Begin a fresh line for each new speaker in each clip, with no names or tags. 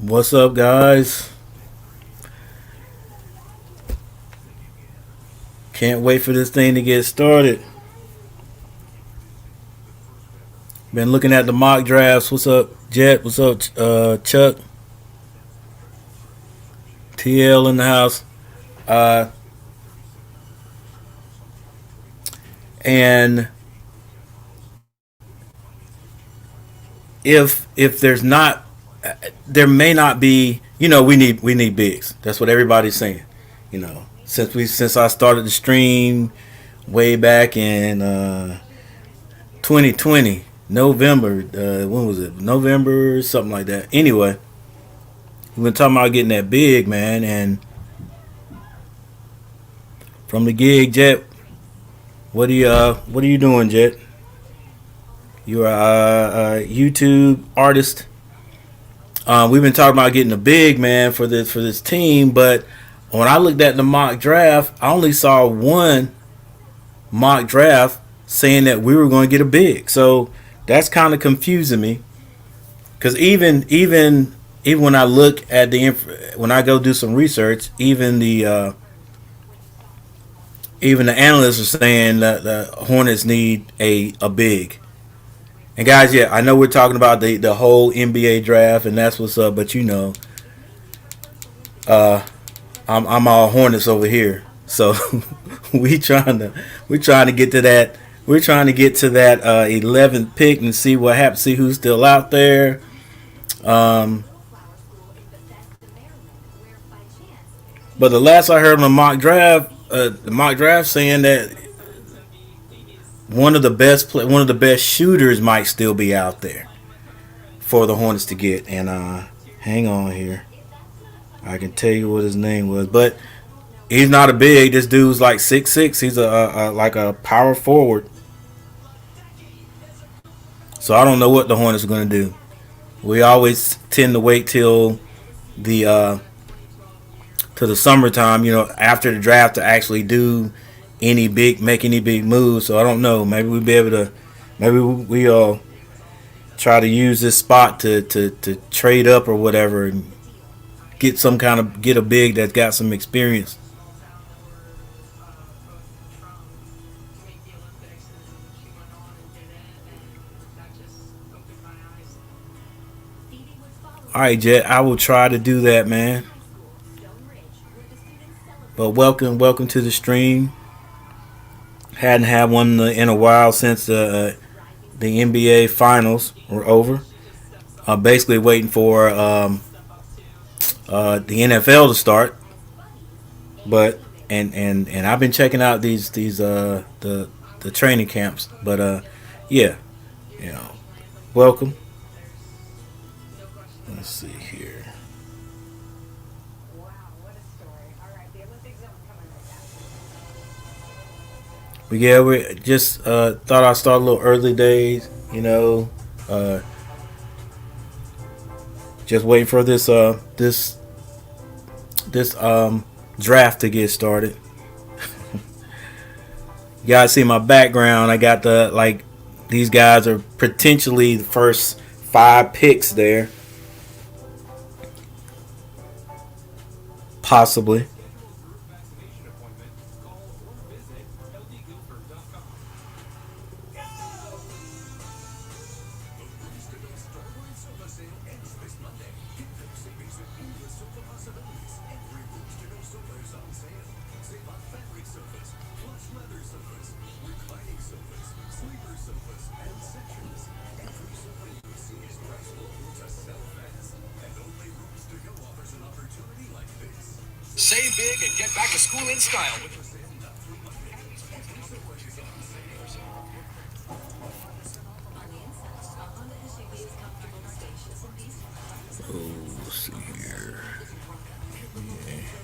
What's up, guys? Can't wait for this thing to get started. Been looking at the mock drafts. What's up, Jet? What's up, Chuck? TL in the house. Uh, and if there's not, there may not be. We need bigs. That's what everybody's saying. Since I started the stream way back in 2020 November. When was it? November, something like that. Anyway, we've been talking about getting that big, man. And from the gig, Jet, what are you doing, Jet? You're a YouTube artist. We've been talking about getting a big, man, for this team, but when I looked at the mock draft, I only saw one mock draft saying that we were going to get a big. So that's kind of confusing me because even when I look at when I go do some research, even the analysts are saying that the Hornets need a big. And guys, yeah, I know we're talking about the whole NBA draft, and that's what's up. But uh, I'm all Hornets over here. So we trying to we trying to get to that. We're trying to get to that 11th pick and see what happens. See who's still out there. Um, but the last I heard on the mock draft saying that one of the best shooters might still be out there for the Hornets to get. And hang on here, I can tell you what his name was, but he's not a big. This dude's like 6'6". He's like a power forward. So I don't know what the Hornets are going to do. We always tend to wait till the to the summertime, after the draft to actually make any big moves. So I don't know. Maybe we'll be able to. Maybe we try to use this spot to trade up or whatever and get a big that's got some experience. All right, Jet. I will try to do that, man. But welcome to the stream. Hadn't had one in a while since the NBA finals were over. I'm basically waiting for the NFL to start. But and I've been checking out these the training camps. But yeah, you know, welcome. Let's see here. But yeah, we just thought I'd start a little early days. Uh, just waiting for this draft to get started. You guys see my background. I got these guys are potentially the first 5 picks there, possibly.
Save big and get back to school in style.
Oh, let's see here. Yeah.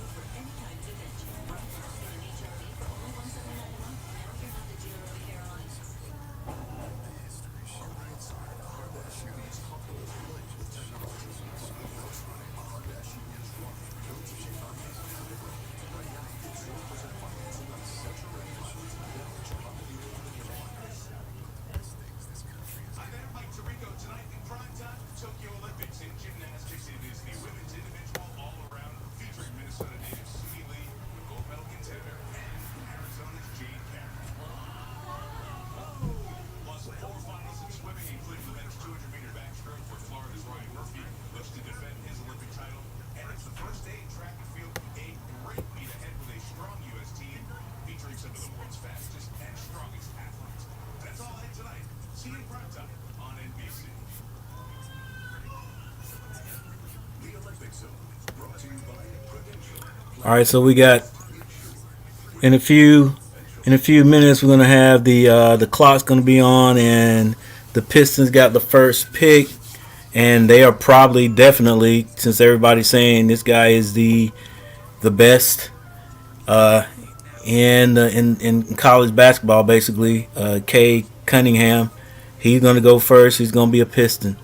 All right, so we got in a few minutes we're gonna have the clock's gonna be on, and the Pistons got the first pick, and they are probably definitely, since everybody's saying this guy is the best uh, in college basketball, basically. Kay Cunningham, he's gonna go first. He's gonna be a Piston.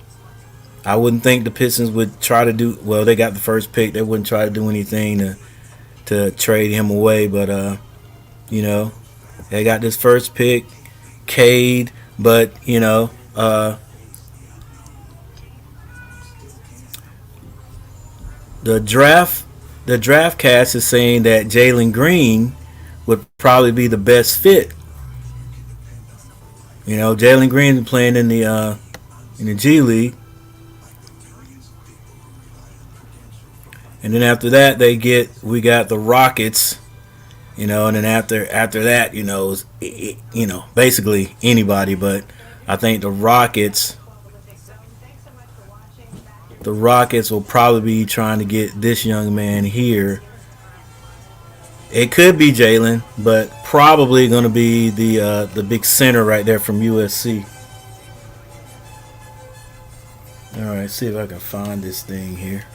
I wouldn't think the Pistons would try to do well. They got the first pick. They wouldn't try to do anything to trade him away, but you know, they got this first pick, Cade, but the draft the draft cast is saying that Jalen Green would probably be the best fit. Jalen Green is playing in the G League, and then after that we got the Rockets. And then after that, basically anybody. But I think the Rockets will probably be trying to get this young man here. It could be Jalen, but probably going to be the big center right there from USC. All right, see if I can find this thing here.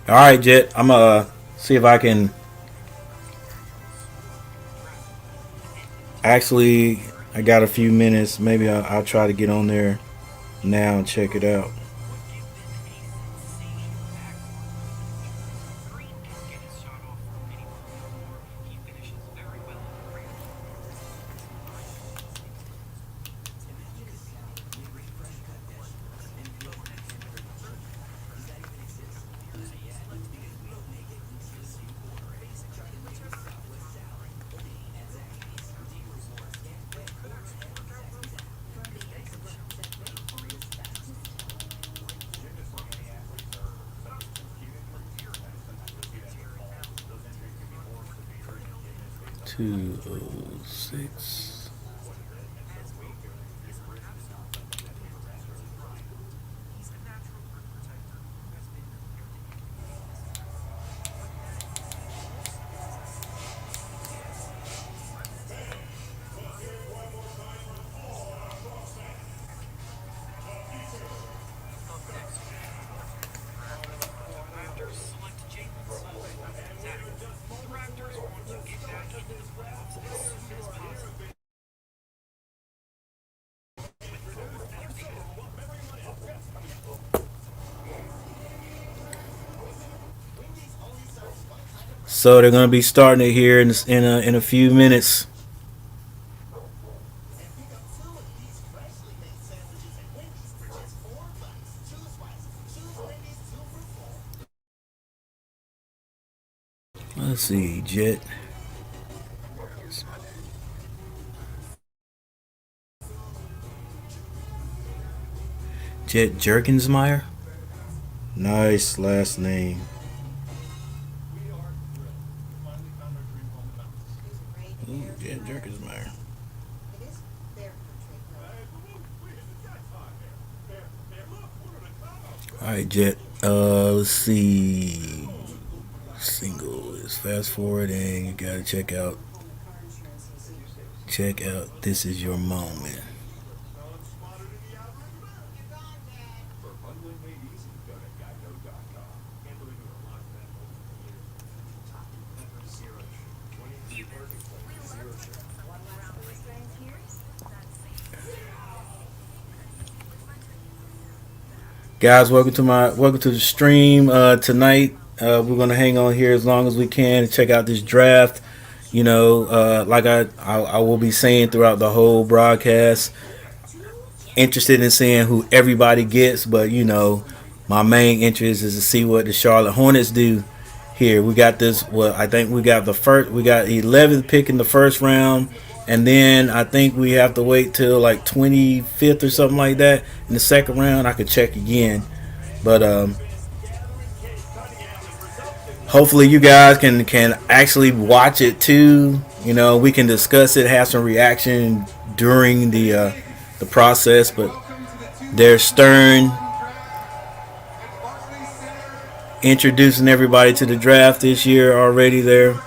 All right, Jet. I'm gonna see if I can actually. I got a few minutes. Maybe I'll try to get on there now and check it out. Two oh six. So they're going to be starting it here in a few minutes. Let's see, Jet. Jet Jerkensmeyer. Nice last name. Ooh, Jet Jerkensmeyer. All right, Jet. Let's see. Single is fast forward, and you gotta check out. This is your moment. Guys, welcome to the stream tonight. We're gonna hang on here as long as we can and check out this draft. Like I will be saying throughout the whole broadcast, interested in seeing who everybody gets, but my main interest is to see what the Charlotte Hornets do here. We got this. Well, I think we got we got 11th pick in the first round, and then I think we have to wait till like 25th or something like that in the second round. I could check again, but hopefully you guys can actually watch it too. You know, we can discuss it, have some reaction during the process. But there's Stern introducing everybody to the draft this year already there.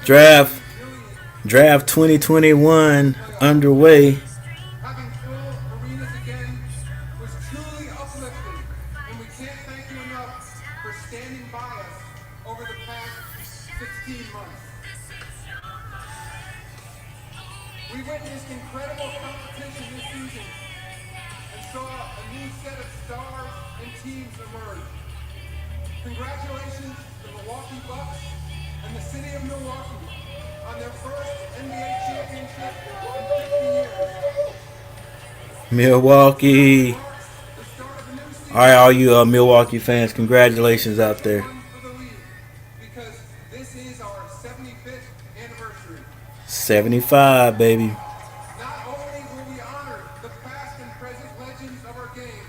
Draft Draft 2021 underway.
Having full arenas again was truly uplifting, and we can't thank you enough for standing by us over the past 16 months. We witnessed incredible competition this season and saw a new set of stars and teams emerge. Congratulations to the Milwaukee Bucks and the city of Milwaukee on their first NBA championship in 50 years.
Milwaukee.
The start of a new season.
All right, all you Milwaukee fans, congratulations out there.
For the league, because this is our 75th anniversary.
75, baby.
Not only will we honor the past and present legends of our game,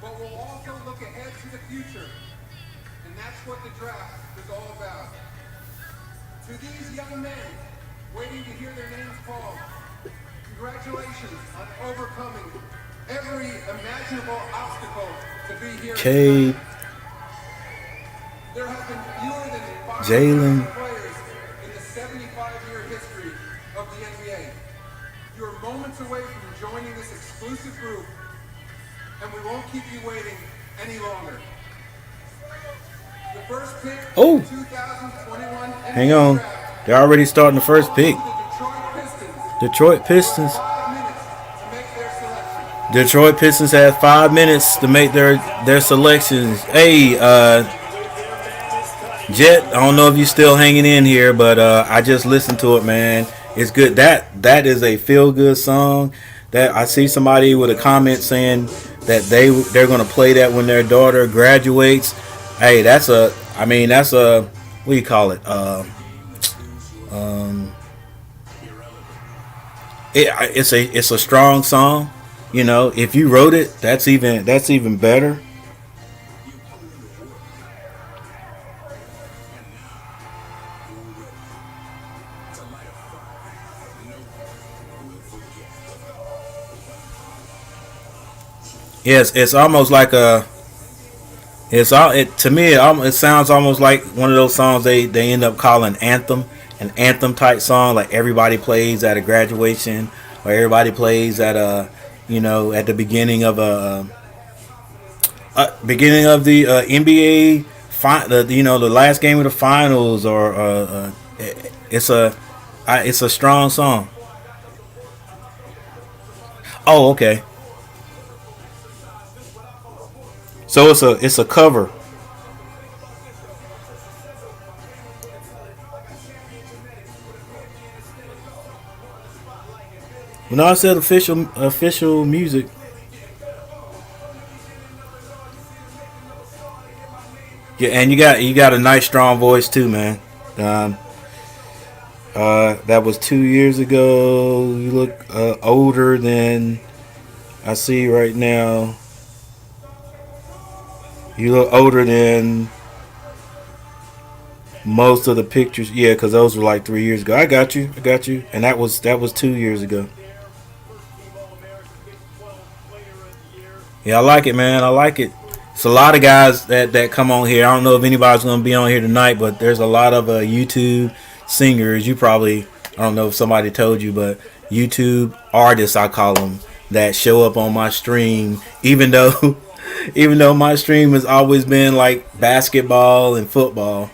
but we'll also look ahead to the future. And that's what the draft is all about. To these young men waiting to hear their names called, congratulations on overcoming every imaginable obstacle to be here.
Cade,
There have been fewer than 500
Jalen.
players in the 75-year history of the NBA. You are moments away from joining this exclusive group, and we won't keep you waiting any longer. The first pick
Oh.
in the 2021 NBA
Hang on.
draft
They're already starting the first pick.
the Detroit Pistons.
Detroit Pistons.
5 minutes to make their selection.
Detroit Pistons have 5 minutes to make their selections. Hey, Jet, I don't know if you're still hanging in here, but I just listened to it, man. It's good. That is a feel good song. That I see somebody with a comment saying that they're gonna play that when their daughter graduates. Hey, that's a what do you call it? It's a strong song. You know, if you wrote it, that's even better. Yes, it's almost like a. It's all it to me. It sounds almost like one of those songs they end up calling an anthem type song, like everybody plays at a graduation, or everybody plays at a, at the beginning of the NBA, the last game of the finals, or it's a strong song. Oh, okay. So it's a cover. When I said official music, yeah, and you got a nice strong voice too, man. That was 2 years ago. You look older than I see right now. You look older than most of the pictures. Yeah, because those were like 3 years ago. I got you. And that was 2 years ago. Yeah, I like it, man. I like it. It's a lot of guys that come on here. I don't know if anybody's going to be on here tonight, but there's a lot of YouTube singers. I don't know if somebody told you, but YouTube artists, I call them, that show up on my stream, even though my stream has always been like basketball and football.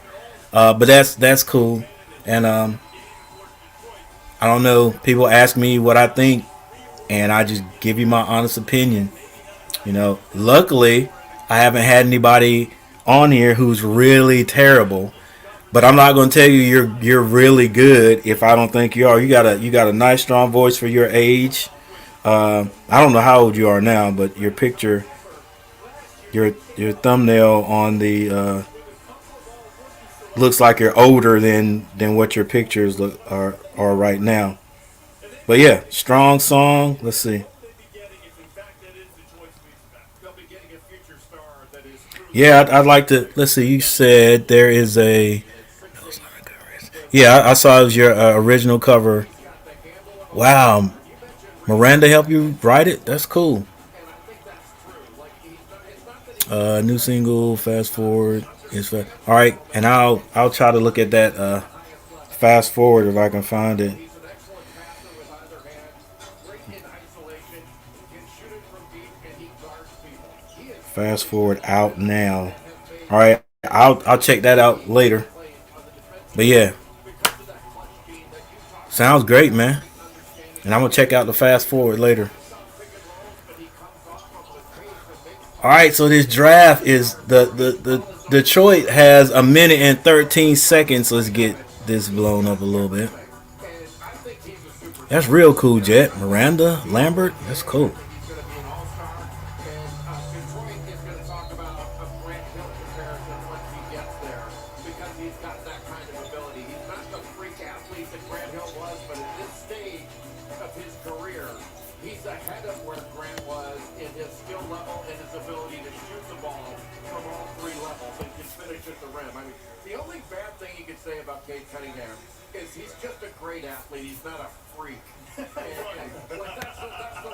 But that's cool. And I don't know. People ask me what I think, and I just give you my honest opinion. Luckily, I haven't had anybody on here who's really terrible. But I'm not going to tell you you're really good if I don't think you are. You got a nice strong voice for your age. I don't know how old you are now, but your picture, your thumbnail on the looks like you're older than what your pictures are right now. But yeah, strong song. Let's see. Yeah, I'd like to. Let's see. You said there is a. Yeah, I saw it was your original cover. Wow, Miranda helped you write it. That's cool. New single. Fast forward. All right, and I'll try to look at that. Fast forward if I can find it. Fast forward out now. All right, I'll check that out later. But yeah, sounds great, man. And I'm gonna check out the fast forward later. All right, so this draft is the Detroit has a minute and 13 seconds. Let's get this blown up a little bit. That's real cool, Jet. Miranda Lambert. That's cool.
Cunningham is he's just a great athlete. He's not a freak. That's the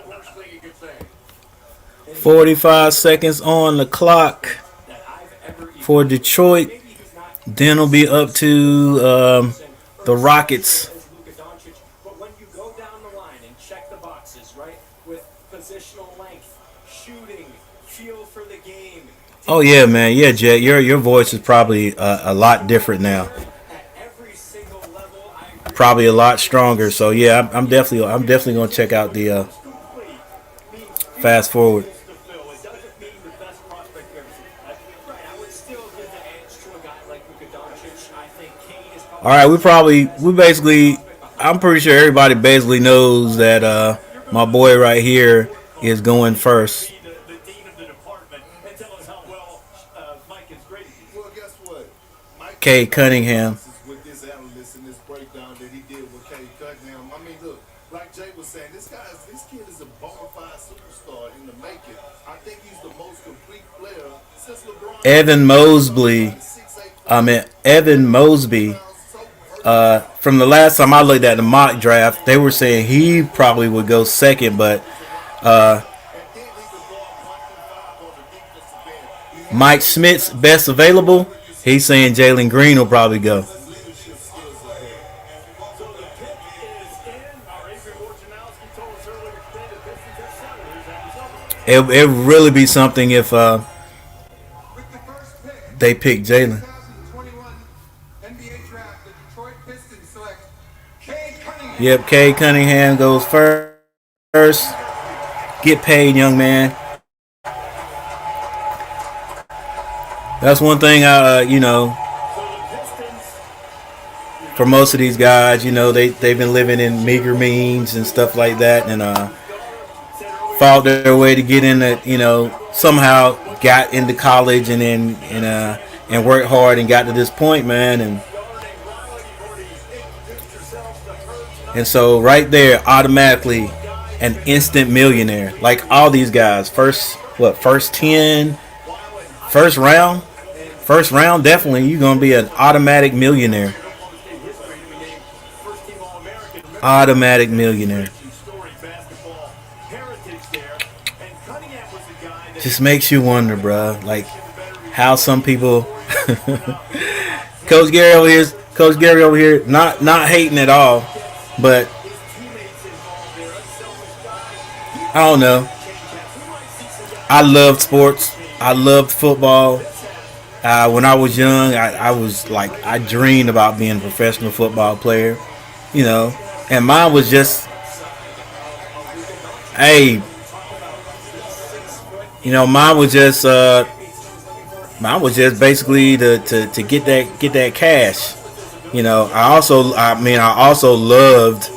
worst thing you could say.
45 seconds on the clock for Detroit. Then it'll be up to the Rockets.
But when you go down the line and check the boxes, right, with positional length, shooting, feel for the game.
Oh yeah, man. Yeah, Jet. Your voice is probably a lot different now. Probably a lot stronger. So yeah, I'm definitely gonna check out the fast forward. All right, I'm pretty sure everybody basically knows that my boy right here is going first. K Cunningham. Evan Mosby. Evan Mosby. From the last time I looked at the mock draft, they were saying he probably would go second, but Mike Smith's best available. He's saying Jalen Green will probably go. It would really be something if they pick Jalen. Yep, K Cunningham goes first. Get paid, young man. That's one thing for most of these guys, they've been living in meager means and stuff like that, and fought their way to get in somehow got into college and then and worked hard and got to this point, man, and so right there, automatically an instant millionaire. Like all these guys, first 10, first round, definitely you're gonna be an automatic millionaire. Automatic millionaire. Just makes you wonder, bro. Like how some people. Coach Gary over here, not hating at all, but I don't know. I loved sports. I loved football. When I was young, I was like, I dreamed about being a professional football player, and mine was just, hey, mine was just basically to get that cash. I also loved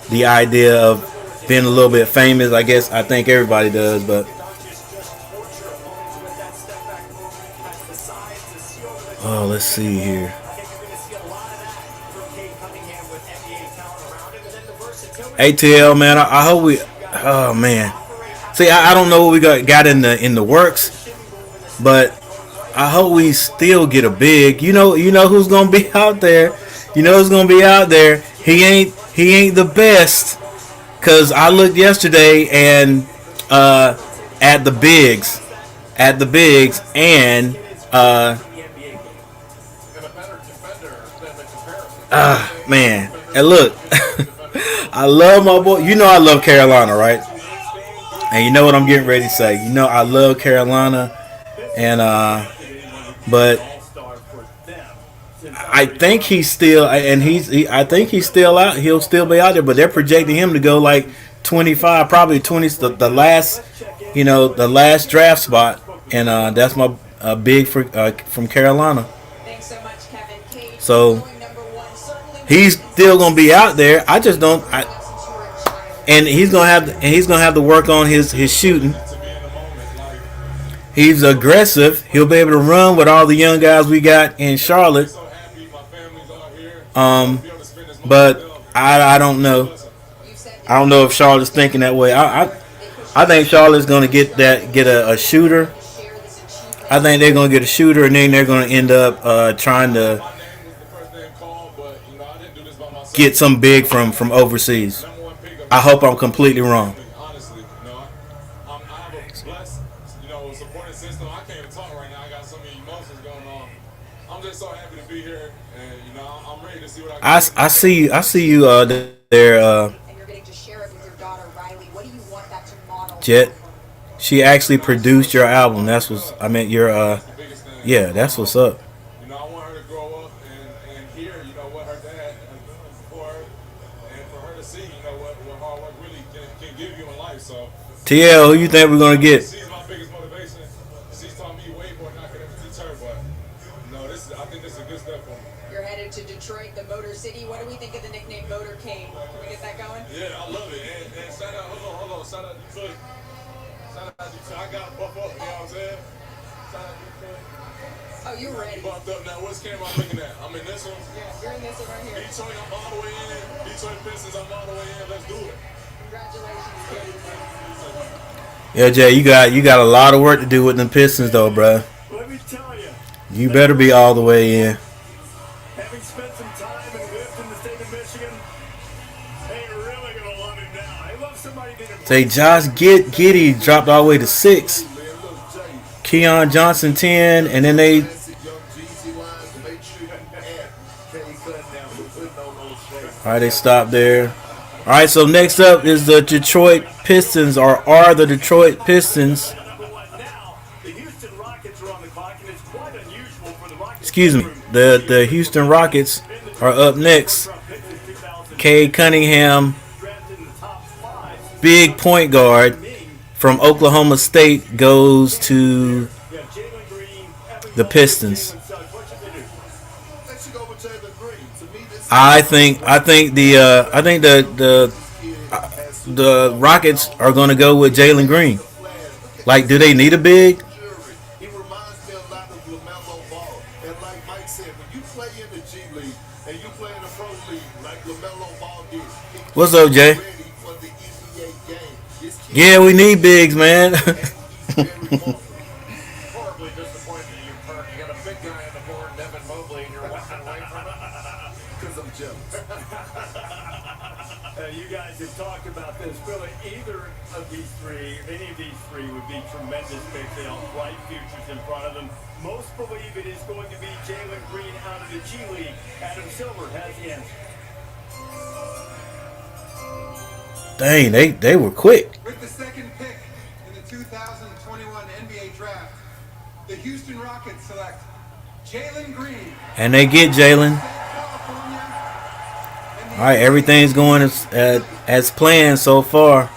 the idea of being a little bit famous. I think everybody does, but Oh, let's see here.
I think you're going to see a lot of that from Cade Cunningham with NBA talent around him, and then the versatility.
ATL, man. I hope we. Oh man. See, I don't know what we got in the works, but I hope we still get a big. You know who's gonna be out there. You know who's gonna be out there. He ain't the best. Cause I looked yesterday and at the bigs, and man, and look, I love my boy. You know I love Carolina, right? And you know what I'm getting ready to say. You know I love Carolina, and but I think he's still, and I think he's still out. He'll still be out there, but they're projecting him to go like 25, probably 20, the last, the last draft spot, and that's my big from Carolina.
Thanks so much, Kevin. Cade,
So
going number one, certainly
he's still gonna be out there. I just don't.
since you were a child.
And he's gonna have to work on his shooting. He's aggressive. He'll be able to run with all the young guys we got in Charlotte. But I don't know.
You said
I don't know if Charlotte's thinking that way. I think Charlotte's gonna get a shooter.
share this achievement.
I think they're gonna get a shooter, and then they're gonna end up trying to get some big from overseas. I hope I'm completely wrong.
Honestly, I have a blessed, supporting system. I can't even talk right now. I got so many emotions going on. I'm just so happy to be here, and I'm ready to see what I can.
I see you there,
And you're getting to share it with your daughter, Riley. What do you want that to model?
Jet. She actually produced your album. That's what's I meant your
That's the biggest thing.
yeah. That's what's up.
I want her to grow up and hear, what her dad has done for her, and for her to see, what hard work really can give you in life. So
TL, who you think we're gonna get?
she's my biggest motivation. She's taught me way more than I could ever teach her. But I think this is a good step for me.
You're headed to Detroit, the Motor City. What do we think of the nickname Motor King? Can we get that going?
Yeah, I love it. And shout out, hold on, shout out Detroit. Shout out Detroit. I got to buff up, you know what I'm saying? Shout out Detroit.
Oh, you're ready.
Buffed up now. What's camera I'm looking at? I'm in this one.
Yeah, you're in this one right here.
Detroit, I'm all the way in. Detroit Pistons, I'm all the way in. Let's do it.
Congratulations, Cade.
Yeah, Jay, you got a lot of work to do with them Pistons, though, bruh.
Let me tell you,
You better be all the way in.
having spent some time and lived in the state of Michigan, hey, you're really going to love him now. I love somebody that
Say Josh Giddey dropped all the way to 6. Keon Johnson 10, and then they all right, they stopped there. All right, so next up is the Detroit Pistons, or are the Detroit Pistons?
now, the Houston Rockets are on the clock, and it's quite unusual for the Rockets.
Excuse me, the Houston Rockets are up next. Cade Cunningham,
Drafted in the top 5.
big point guard from Oklahoma State, goes to
Yeah, Jalen Green, Evan
the Pistons.
Gordon, Jalen Suggs. What should they do?
Let's go with Jalen Green. To me, this
I think the Rockets are going to go with Jalen Green. Like, do they need a big?
he reminds me a lot of LaMelo Ball. And like Mike said, when you play in the G League and you play in the Pro League like LaMelo Ball did,
What's up, Jay?
ready for the EPA game. This kid
Yeah, we need bigs, man.
is very vulnerable.
Horribly disappointed in you, Perk. You got a big guy on the board, Devin Mobley, and you're walking away from it.
Because I'm jealous.
You guys have talked about this. Really, either of these three, any of these three would be tremendous picks. They all bright futures in front of them. Most believe it is going to be Jalen Green out of the G League. Adam Silver has the answer.
Dang, they were quick.
With the second pick in the 2021 NBA Draft, the Houston Rockets select Jalen Green,
And they get Jalen.
California.
All right, everything's going as planned so far.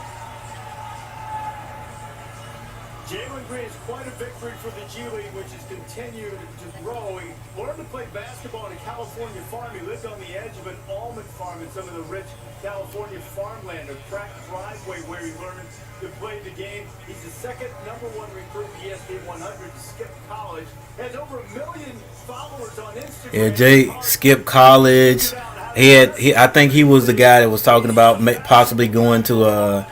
Jalen Green is quite a victory for the G League, which has continued to grow. He learned to play basketball on a California farm. He lived on the edge of an almond farm. farm in some of the rich California farmland, a cracked driveway where he learned to play the game. He's the second #1 recruit in the ESPN 100 to skip college. Has over 1 million followers on Instagram.
Yeah, Jay skipped college. I think he was the guy that was talking about possibly going to a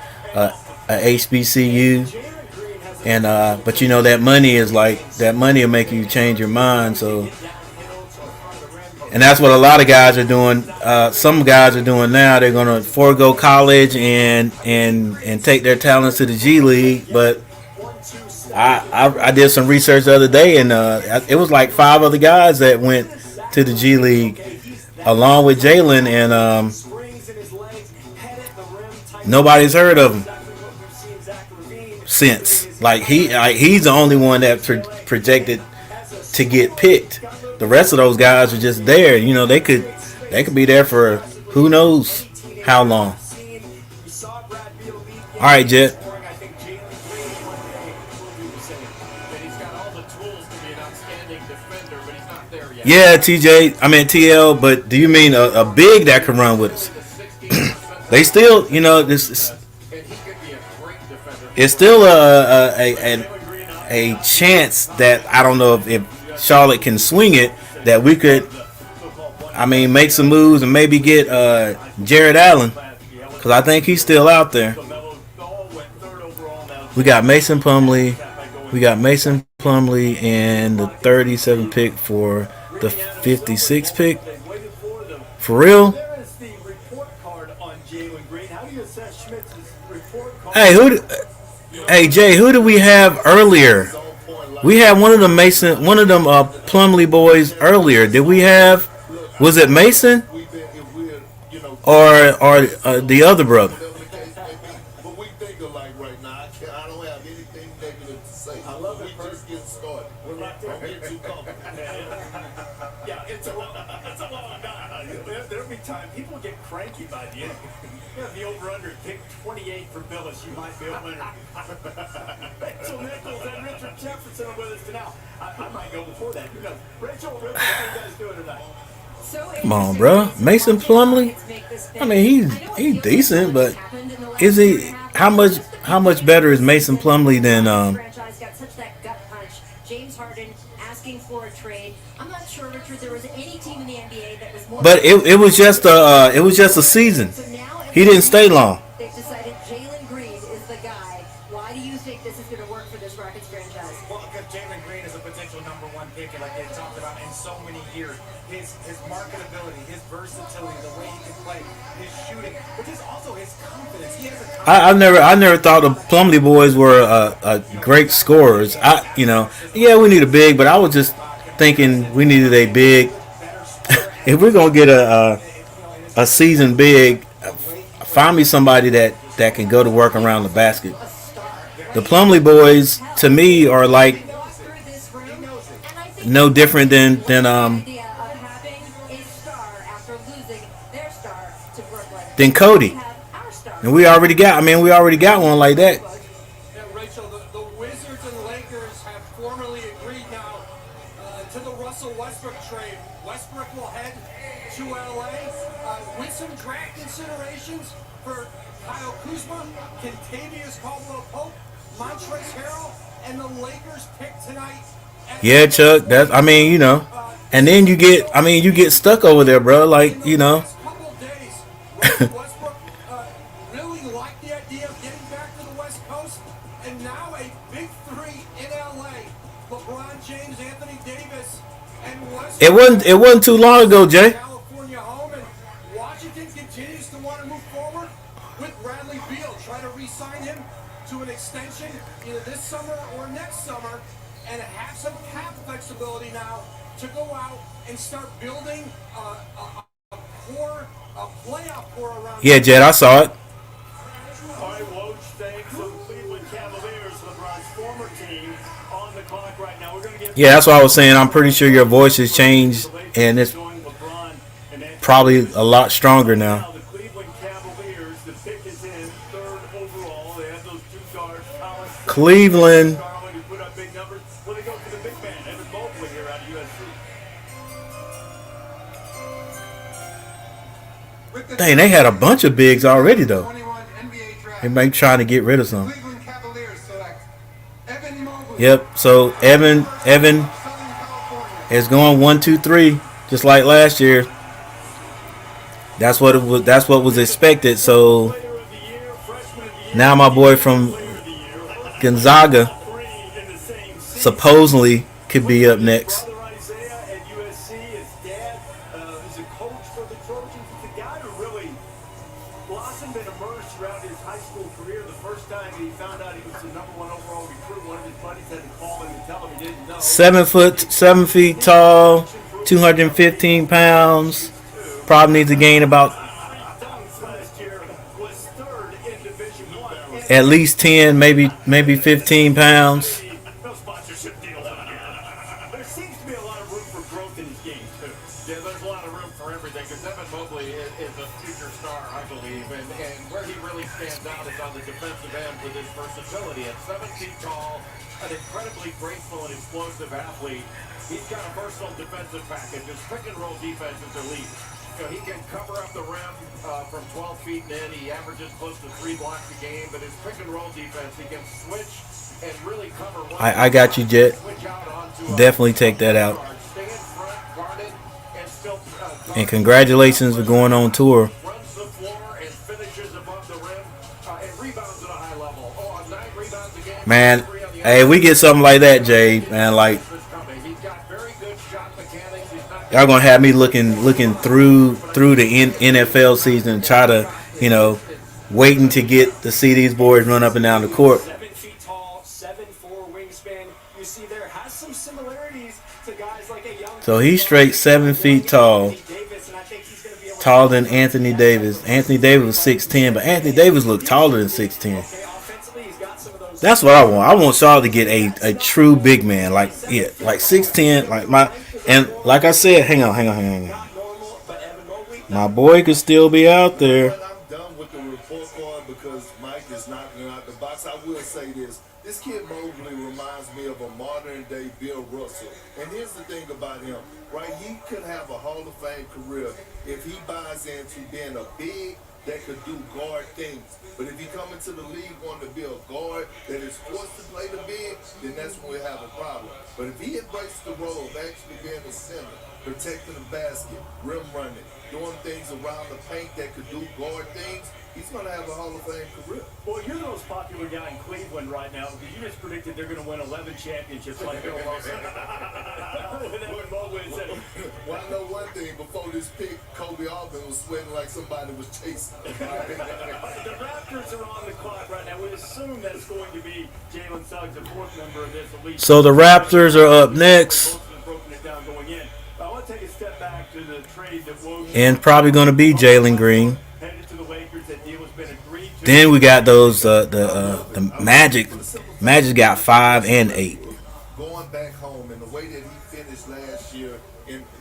HBCU. And but you know that money will make you change your mind. So, and that's what a lot of guys are doing. Some guys are doing now. They're gonna forego college and take their talents to the G League. But I did some research the other day, and it was like 5 other guys that went to the G League along with Jalen, and nobody's heard of him since. He's the only one that projected to get picked. The rest of those guys are just there. You know, they could be there for who knows how long. All right, Jet. Yeah, TJ. I mean TL. But do you mean a big that can run with us? They still, you know, it's still a chance that I don't know if Charlotte can swing it, that we could, I mean, make some moves and maybe get Jared Allen, because I think he's still out there. We got Mason Plumlee. And the 37 pick for the 56 pick. For real? Hey Jay, who did we have earlier? We had one of them Plumlee boys earlier. Did we have? Was it Mason or the other brother?
But we think alike right now. I don't have anything negative to say. I love it. We just getting started. We're not going to get too comfortable.
Yeah, it's a long night. There'll be time. People get cranky by the end. The over-under pick 28 for Billis. You might be a winner. Rachel Nichols and Richard Jefferson are with us tonight. I might go before that. Who knows? Rachel, what are you guys doing tonight?
Come on, bro. Mason Plumlee. I mean, he's decent, but is he? How much better is Mason Plumlee than
James Harden asking for a trade. I'm not sure, Richard, there was any team in the NBA that was more.
But it was just a season. He didn't stay long.
They've decided Jalen Green is the guy. Why do you think this is going to work for this Rockets franchise?
Well, because Jalen Green is a potential #1 pick, and like they talked about in so many years, his marketability, his versatility, the way he can play, his shooting, but just also his confidence. He has a confidence.
I never thought the Plumlee boys were great scorers. We need a big, but I was just thinking we needed a big. If we're gonna get a seasoned big, find me somebody that can go to work around the basket. The Plumlee boys, to me, are like no different than Cody. And we already got one like that.
Yeah, Rachel, the Wizards and Lakers have formally agreed now to the Russell Westbrook trade. Westbrook will head to LA with some draft considerations for Kyle Kuzma, Kentavious Caldwell-Pope, Montrezl Harrell, and the Lakers pick tonight.
Yeah, Chuck. And then you get stuck over there, bro. Like, you know.
Couple days, Westbrook really liked the idea of getting back to the West Coast, and now a big three in LA: LeBron James, Anthony Davis, and Westbrook.
It wasn't too long ago, Jay.
California home, and Washington continues to want to move forward with Bradley Beal, try to re-sign him to an extension either this summer or next summer, and have some cap flexibility now to go out and start building a playoff core around.
Yeah, Jed, I saw it.
All right, Woj, thanks. The Cleveland Cavaliers, LeBron's former team, on the clock right now. We're going to get.
Yeah, that's what I was saying. I'm pretty sure your voice has changed, and it's probably a lot stronger now.
The Cleveland Cavaliers, the pick is in, 3rd overall. They have those 2 guards, Collins,
Cleveland.
Garland, who put up big numbers. Well, they go for the big man, Evan Mobley here out of USC.
With the
Dang, they had a bunch of bigs already though.
21 NBA draft.
They might trying to get rid of some.
Cleveland Cavaliers select Evan Mobley.
Yep. So Evan
Southern California.
is going 1, 2, 3, just like last year. That's what it was. That's what was expected. So now my boy from Gonzaga supposedly could be up next.
Brother Isaiah at USC, his dad is a coach for the Trojans. It's a guy who really blossomed and emerged throughout his high school career. The first time he found out he was the #1 overall recruit, one of his buddies had to call him and tell him he didn't know.
7 feet tall, 215 pounds. Probably needs to gain about
Last year was third in Division I.
at least 10, maybe 15 pounds.
No sponsorship deals on here. There seems to be a lot of room for growth in his game, too.
Yeah, there's a lot of room for everything because Evan Mobley is a future star, I believe, and where he really stands out is on the defensive end with his versatility. At 7 feet tall, an incredibly graceful and explosive athlete. He's got a versatile defensive package. His pick and roll defense is elite. You know, he can cover up the rim from 12 feet and in. He averages close to 3 blocks a game, but his pick and roll defense, he can switch and really cover one.
I got you, Jet.
Switch out onto
Definitely take that out.
Stay in front, guard it, and still
And congratulations for going on tour.
runs the floor and finishes above the rim and rebounds at a high level. Oh, 9 rebounds a game.
Man,
3 on the
hey, we get something like that, Jay. Man, like
He's got very good shot mechanics. He's not
y'all gonna have me looking through the NFL season and try to, waiting to get to see these boys run up and down the court.
7 feet tall, 7'4" wingspan. You see there has some similarities to guys like a young.
So he's straight 7 feet tall,
Davis, and I think he's going to be able to.
taller than Anthony Davis. Anthony Davis was 6'10", but Anthony Davis looked taller than 6'10".
Okay, offensively, he's got some of those.
That's what I want. I want Shaw to get a true big man, like 6'10", like I said. Hang on.
Normal, but Evan Mobley.
My boy could still be out there.
But I'm done with the report card because Mike is knocking out the box. I will say this. This kid Mobley reminds me of a modern day Bill Russell. And here's the thing about him, right? He could have a Hall of Fame career if he buys into being a big that could do guard things. But if he come into the league wanting to be a guard that is forced to play the big, then that's when we have a problem. But if he embraces the role of actually being a center, protecting the basket, rim running, doing things around the paint that could do guard things, he's going to have a Hall of Fame career.
Well, you're the most popular guy in Cleveland right now because you just predicted they're going to win 11 championships like Bill Russell. With Evan Mobley instead of-
Well, I know one thing. Before this pick, Kobe Alvin was sweating like somebody was chasing.
The Raptors are on the clock right now. We assume that's going to be Jalen Suggs, a fourth member of this elite.
So the Raptors are up next,
Most have broken it down going in. I want to take a step back to the trade that Woj
and probably going to be Jalen Green.
headed to the Lakers. That deal has been agreed to.
Then we got those the Magic. Magic got 5 and 8.
Going back home and the way that he finished last year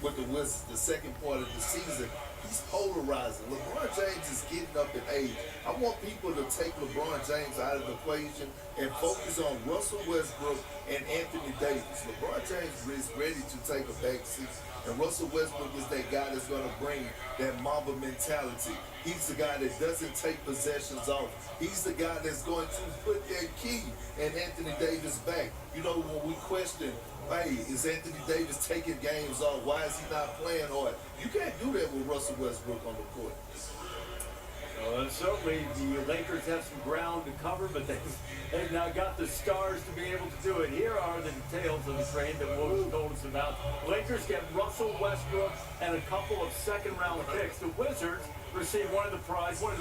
with the Wizards, the second part of the season, he's polarizing. LeBron James is getting up in age. I want people to take LeBron James out of the equation and focus on Russell Westbrook and Anthony Davis. LeBron James is ready to take a back seat, and Russell Westbrook is that guy that's going to bring that Mamba mentality. He's the guy that doesn't take possessions off. He's the guy that's going to put that key in Anthony Davis back. You know, when we question, hey, is Anthony Davis taking games off? Why is he not playing hard? You can't do that with Russell Westbrook on the court.
Certainly, the Lakers have some ground to cover, but they've now got the stars to be able to do it. Here are the details of the trade that Woj told us about. Lakers get Russell Westbrook and a couple of second-round picks. The Wizards receive one of the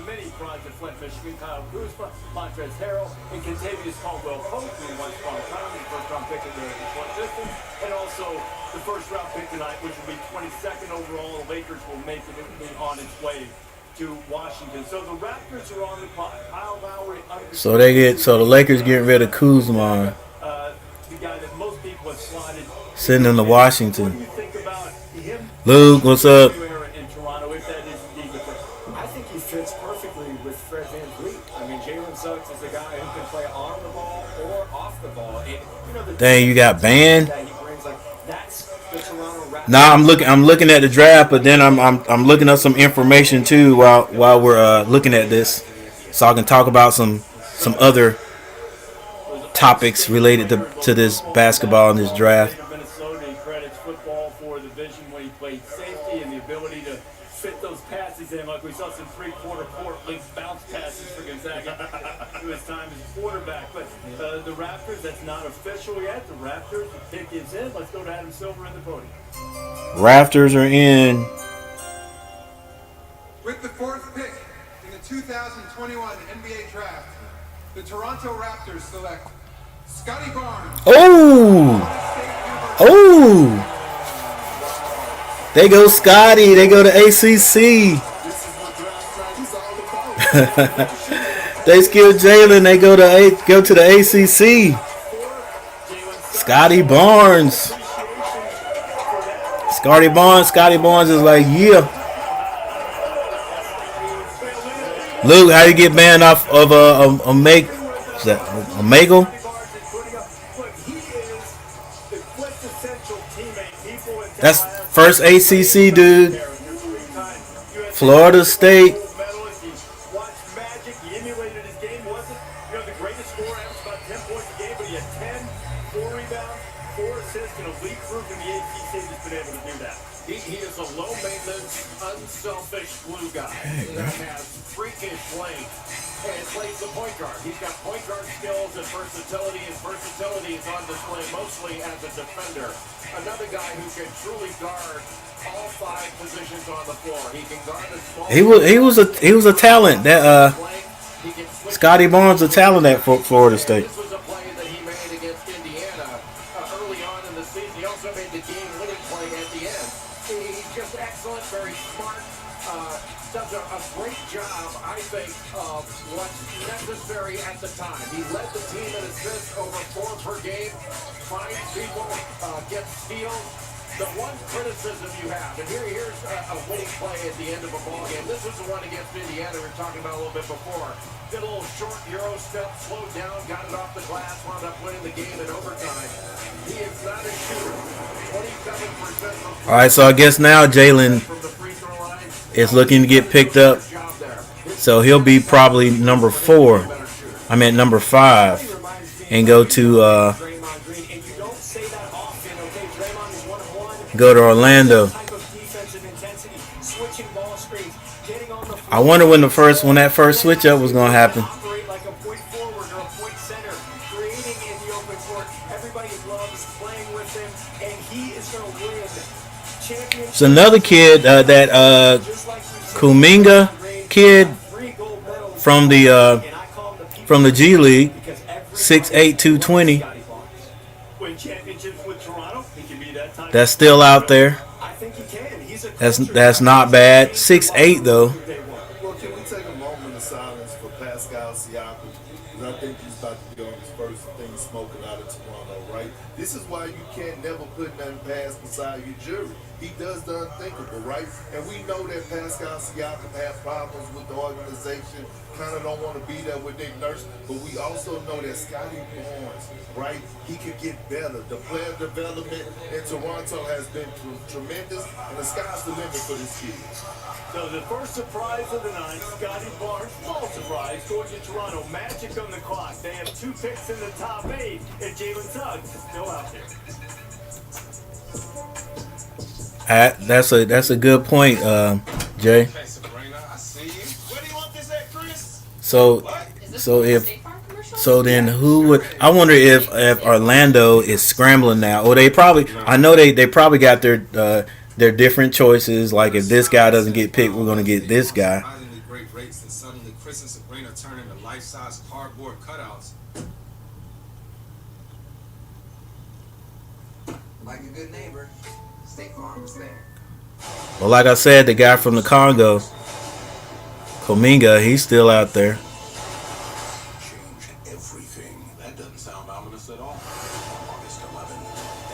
many prizes at Flint, Michigan. Kyle Kuzma, Montrezl Harrell, and Contavious Caldwell-Pope, who once upon a time the first-round pick of the Flint Pistons, and also the first-round pick tonight, which will be 22nd overall. The Lakers will make it on its way to Washington. So the Raptors are on the clock. Kyle Lowry under.
So the Lakers getting rid of Kuzma,
The guy that most people have slotted.
sending him to
What
Washington.
do you think about him?
Luke, what's up?
In Toronto, if that is indeed the case.
I think he fits perfectly with Fred VanVleet. I mean, Jalen Suggs is a guy who can play on the ball or off the ball. And,
Dang, you got banned?
that he brings, like, that's
the Toronto Raptors.
Now I'm looking at the draft, but then I'm looking up some information too while we're looking at this, so I can talk about some other topics related to this basketball and this draft.
Minnesota, he credits football for the vision when he played safety and the ability to fit those passes in. Like we saw some three-quarter court bounce passes for Gonzaga to his time as quarterback. But the Raptors, that's not official yet. The Raptors, the pick is in. Let's go to Adam Silver in the podium.
Raptors are in.
With the 4th pick in the 2021 NBA Draft, the Toronto Raptors select Scotty Barnes.
Oh! They go Scotty. They go to ACC.
This is what draft night is all about.
They skill Jalen. They go to the ACC. Scotty Barnes. Scotty Barnes is like, yeah. Luke, how you get banned off of a make? Is that a Magle? That's first ACC dude. Florida State.
He is a low-maintenance, unselfish glue guy that has freakish length and plays the point guard. He's got point guard skills and versatility. His versatility is on display mostly as a defender. Another guy who can truly guard all 5 positions on the floor. He can guard a small.
He was a talent. That Scotty Barnes a talent at Florida State.
This was a play that he made against Indiana early on in the season. He also made the game-winning play at the end. He's just excellent, very smart. Does a great job, I think, of what's necessary at the time. He led the team in assists over 4 per game, finds people, gets steals. The one criticism you have, and here's a winning play at the end of a ball game. This was the one against Indiana we were talking about a little bit before. Did a little short Euro step, slowed down, got it off the glass, wound up winning the game in overtime. He is not a shooter. 27%.
All right, so I guess now Jalen is looking to get picked up, so he'll be probably number 4. I meant number 5, and go to Orlando. I wonder when that first switch up was gonna happen. It's another kid, that Kuminga kid from the G League, 6'8", 220. That's still out there. That's not bad. 6'8" though.
Well, can we take a moment of silence for Pascal Siakam? Because I think he's about to be on his first thing smoking out of Toronto, right? This is why you can't never put nothing past beside your jury. He does the unthinkable, right? And we know that Pascal Siakam had problems with the organization, kind of don't want to be there with Nick Nurse, but we also know that Scotty Barnes, right, he could get better. The player development in Toronto has been tremendous, and the sky's the limit for this kid.
So the first surprise of the night, Scotty Barnes, small surprise, going to Toronto. Magic on the clock. They have 2 picks in the top 8, and Jalen Suggs is still out there.
That's a good point, Jay. So then who would? I wonder if Orlando is scrambling now, or I know they probably got their different choices. Like if this guy doesn't get picked, we're gonna get this guy.
Great rates, and suddenly Chris and Sabrina turn into life-size cardboard cutouts.
Like a good neighbor, State Farm is there.
Well, like I said, the guy from the Congo, Kuminga, he's still out there.
Change everything. That doesn't sound ominous at all. August 11,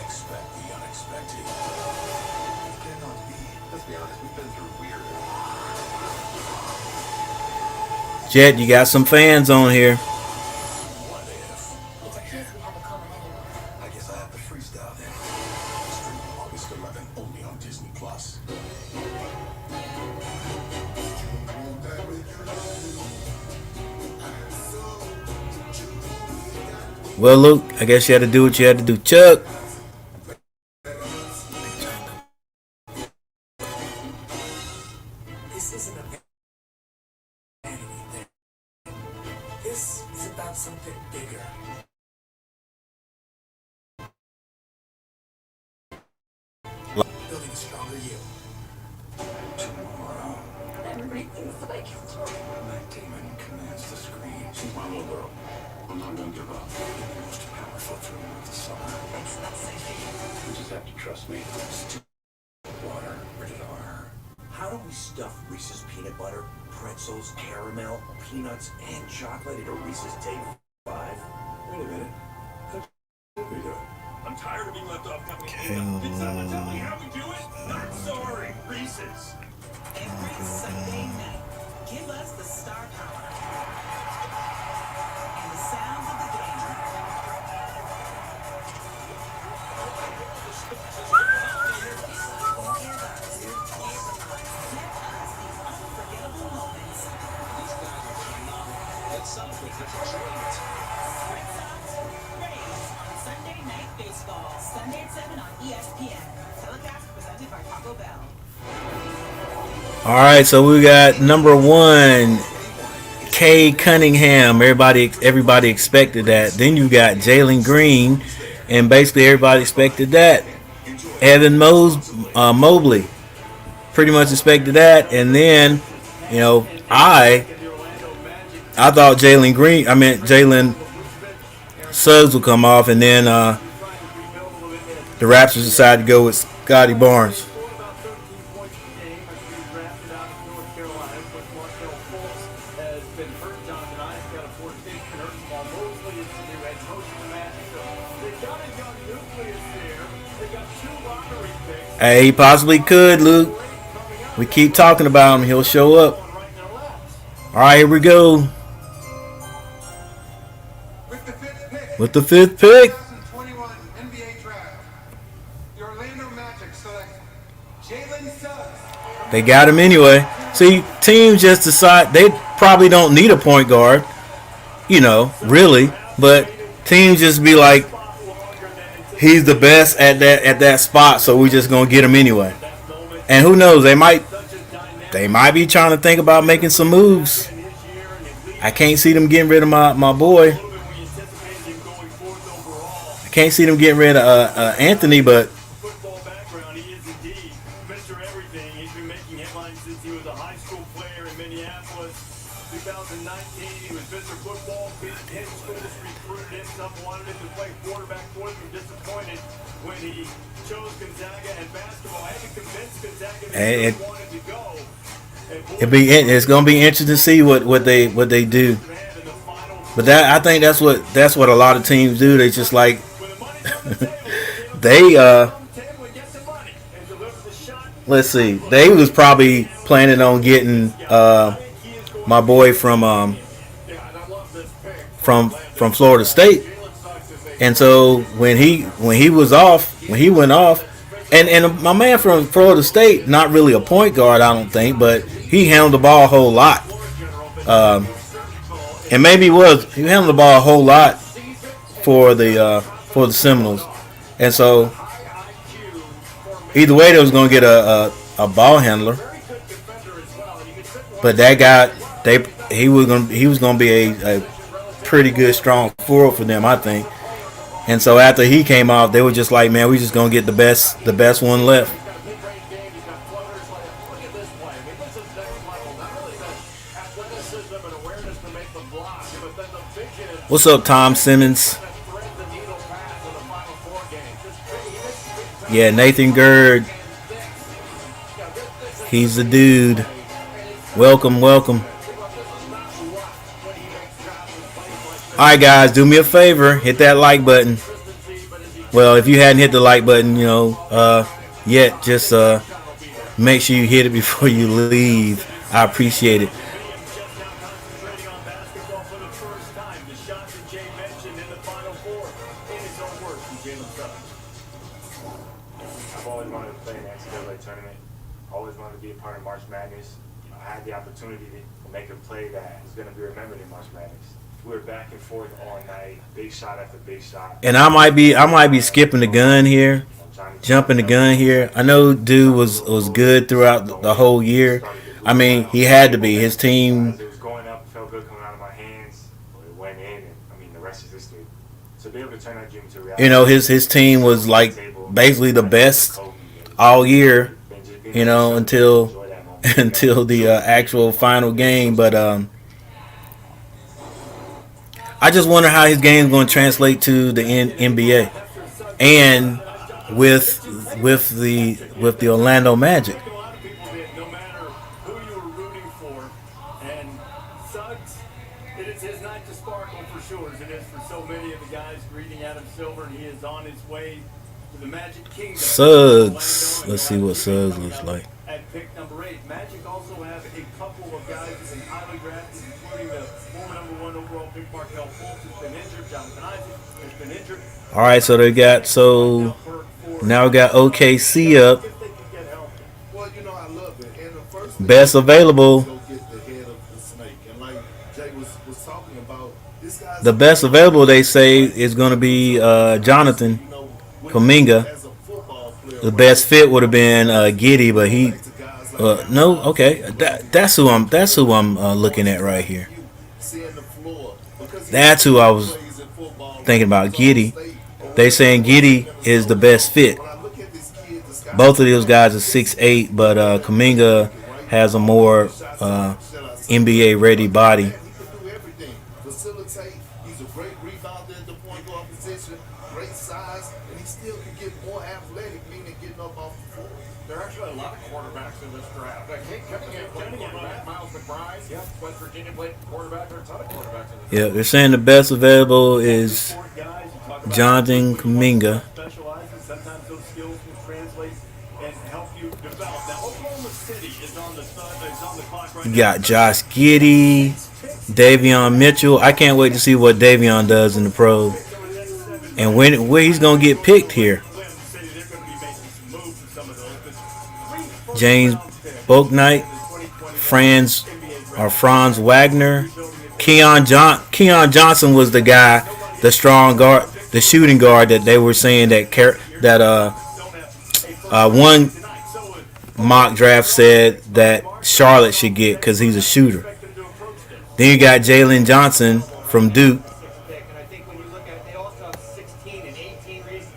expect the unexpected.
Let's be honest, we've been through weird.
Jet, you got some fans on here.
What if?
It's a case we have a common enemy.
I guess I have to freestyle then. Stream August
Well, Luke, I guess you had to do what you had to do. Chuck.
This isn't a vanity thing. This is about something bigger. Building a stronger you.
Tomorrow,
Everything's like
my demon commands the screen. She's my little girl. I'm not gonna give up. The most powerful dream of the summer.
it's not safe.
You just have to trust me. It's water, rated R.
How do we stuff Reese's peanut butter, pretzels, caramel, peanuts, and chocolate into Reese's Take 5?
Wait a minute. How did we do it?
I'm tired of being left off coming in. Did someone tell me how we do it? Not sorry, Reese's.
Every Sunday night, give us the star power and the sounds of the game. Give us these unforgettable moments. Red Sox, Rays on Sunday Night Baseball. Sunday at 7 on ESPN. Telecast presented by Taco Bell.
All right, so we got number 1, Kay Cunningham. Everybody expected that. Then you got Jalen Green, and basically everybody expected that. Evan Mobley, pretty much expected that. And then, you know, I thought Jalen Suggs would come off, and then the Raptors decided to go with Scotty Barnes. Hey, he possibly could, Luke. We keep talking about him. He'll show up. All right, here we go. With the fifth pick.
2021 NBA Draft, the Orlando Magic select Jalen Suggs.
They got him anyway. See, teams just decide they probably don't need a point guard, you know, really. But teams just be like, he's the best at that spot, so we're just gonna get him anyway. And who knows? They might be trying to think about making some moves. I can't see them getting rid of my boy. I can't see them getting rid of Anthony, but
Football background, he is indeed Mr. Everything. He's been making headlines since he was a high school player in Minneapolis. 2019, he was Mr. Football. His schools recruited him. Some wanted him to play quarterback for them. Disappointed when he chose Gonzaga and basketball. I had to convince Gonzaga that he wanted to go.
it's gonna be interesting to see what they do. But I think that's what a lot of teams do. They just like they let's see. They was probably planning on getting my boy from Florida State, and so when he went off, and my man from Florida State, not really a point guard, I don't think, but he handled the ball a whole lot. And maybe he handled the ball a whole lot for the Seminoles, and so either way they was gonna get a ball handler. But that guy, he was gonna be a pretty good strong forward for them, I think. And so after he came off, they were just like, man, we just gonna get the best one left. What's up, Tom Simmons? Yeah, Nathan Gerd. He's the dude. Welcome. All right, guys, do me a favor. Hit that like button. Well, if you hadn't hit the like button, yet, just make sure you hit it before you leave. I appreciate it.
I've always wanted to play in the NCAA tournament. Always wanted to be a part of March Madness. I had the opportunity to make a play that is going to be remembered in March Madness. we were back and forth all night, big shot after big shot.
And I might be skipping the gun here, jumping the gun here. I know dude was good throughout the whole year. I mean, he had to be. His team,
It was going up, felt good coming out of my hands. It went in, and I mean, the rest is history. So be able to turn that dream into reality.
you know, his team was like basically the best all year. You know, until until the actual final game. But I just wonder how his game is going to translate to the NBA, and with the Orlando Magic.
A lot of people did, no matter who you were rooting for. And Suggs, it is his night to sparkle for sure, as it is for so many of the guys greeting Adam Silver, and he is on his way to the Magic Kingdom.
Suggs. Let's see what Suggs looks like.
At pick number 8. Magic also have a couple of guys who've been highly drafted, including the former #1 overall pick Markel Fultz, who's been injured. Jonathan Isaac has been injured.
All right, so they got now we got OKC up.
Well, you know, I love it. And the first
Best available.
go get the head of the snake. And like Jay was talking about, this guy's
The best available, they say, is going to be Jonathan Kuminga.
as a football player.
The best fit would have been Giddey, but he no. Okay, that's who I'm looking at right here.
Seeing the floor. Because
That's who I was thinking about. Giddey. They saying Giddey is the best fit.
when I look at this kid, this guy
Both of those guys are 6'8", but Kuminga has a more NBA ready body.
he can do everything. Facilitate. He's a great rebounder at the point guard position. Great size, and he still can get more athletic, meaning getting up off the floor.
There are actually a lot of quarterbacks in this draft. Cunningham played quarterback. Miles McBride, West Virginia played quarterback. There are a ton of quarterbacks in this
Yeah, they're saying the best available is Jonathan Kuminga.
Specializes. Sometimes those skills can translate and help you develop. Now, Oklahoma City is on the clock right
You
now.
got Josh Giddey, Davion Mitchell. I can't wait to see what Davion does in the pros and where he's gonna get picked here. James Bouknight, Franz Wagner, Keon Johnson was the guy, the strong guard, the shooting guard that they were saying that one mock draft said that Charlotte should get because he's a shooter. Then you got Jalen Johnson from Duke.
And I think when you look at it, they also have 16 and 18 Reese.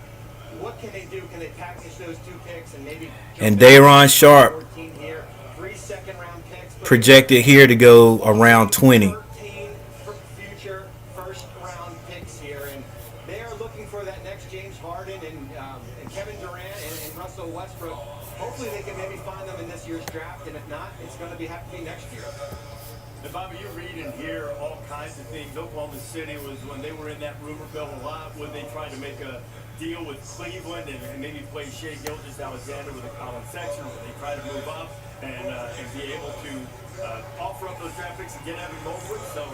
What can they do? Can they package those 2 picks and maybe
And Day'Ron Sharp
14 here, 3 second-round picks?
projected here to go around 20.
13 for future first-round picks here, and they are looking for that next James Harden and Kevin Durant and Russell Westbrook. Hopefully, they can maybe find them in this year's draft, and if not, it's going to have to be next year.
And Bobby, you read and hear all kinds of things. Oklahoma City was when they were in that rumor mill a lot when they tried to make a deal with Cleveland and maybe play Shea Gilgeous-Alexander with a Colin Sexton when they tried to move up and be able to offer up those draft picks and get Evan Mobley. So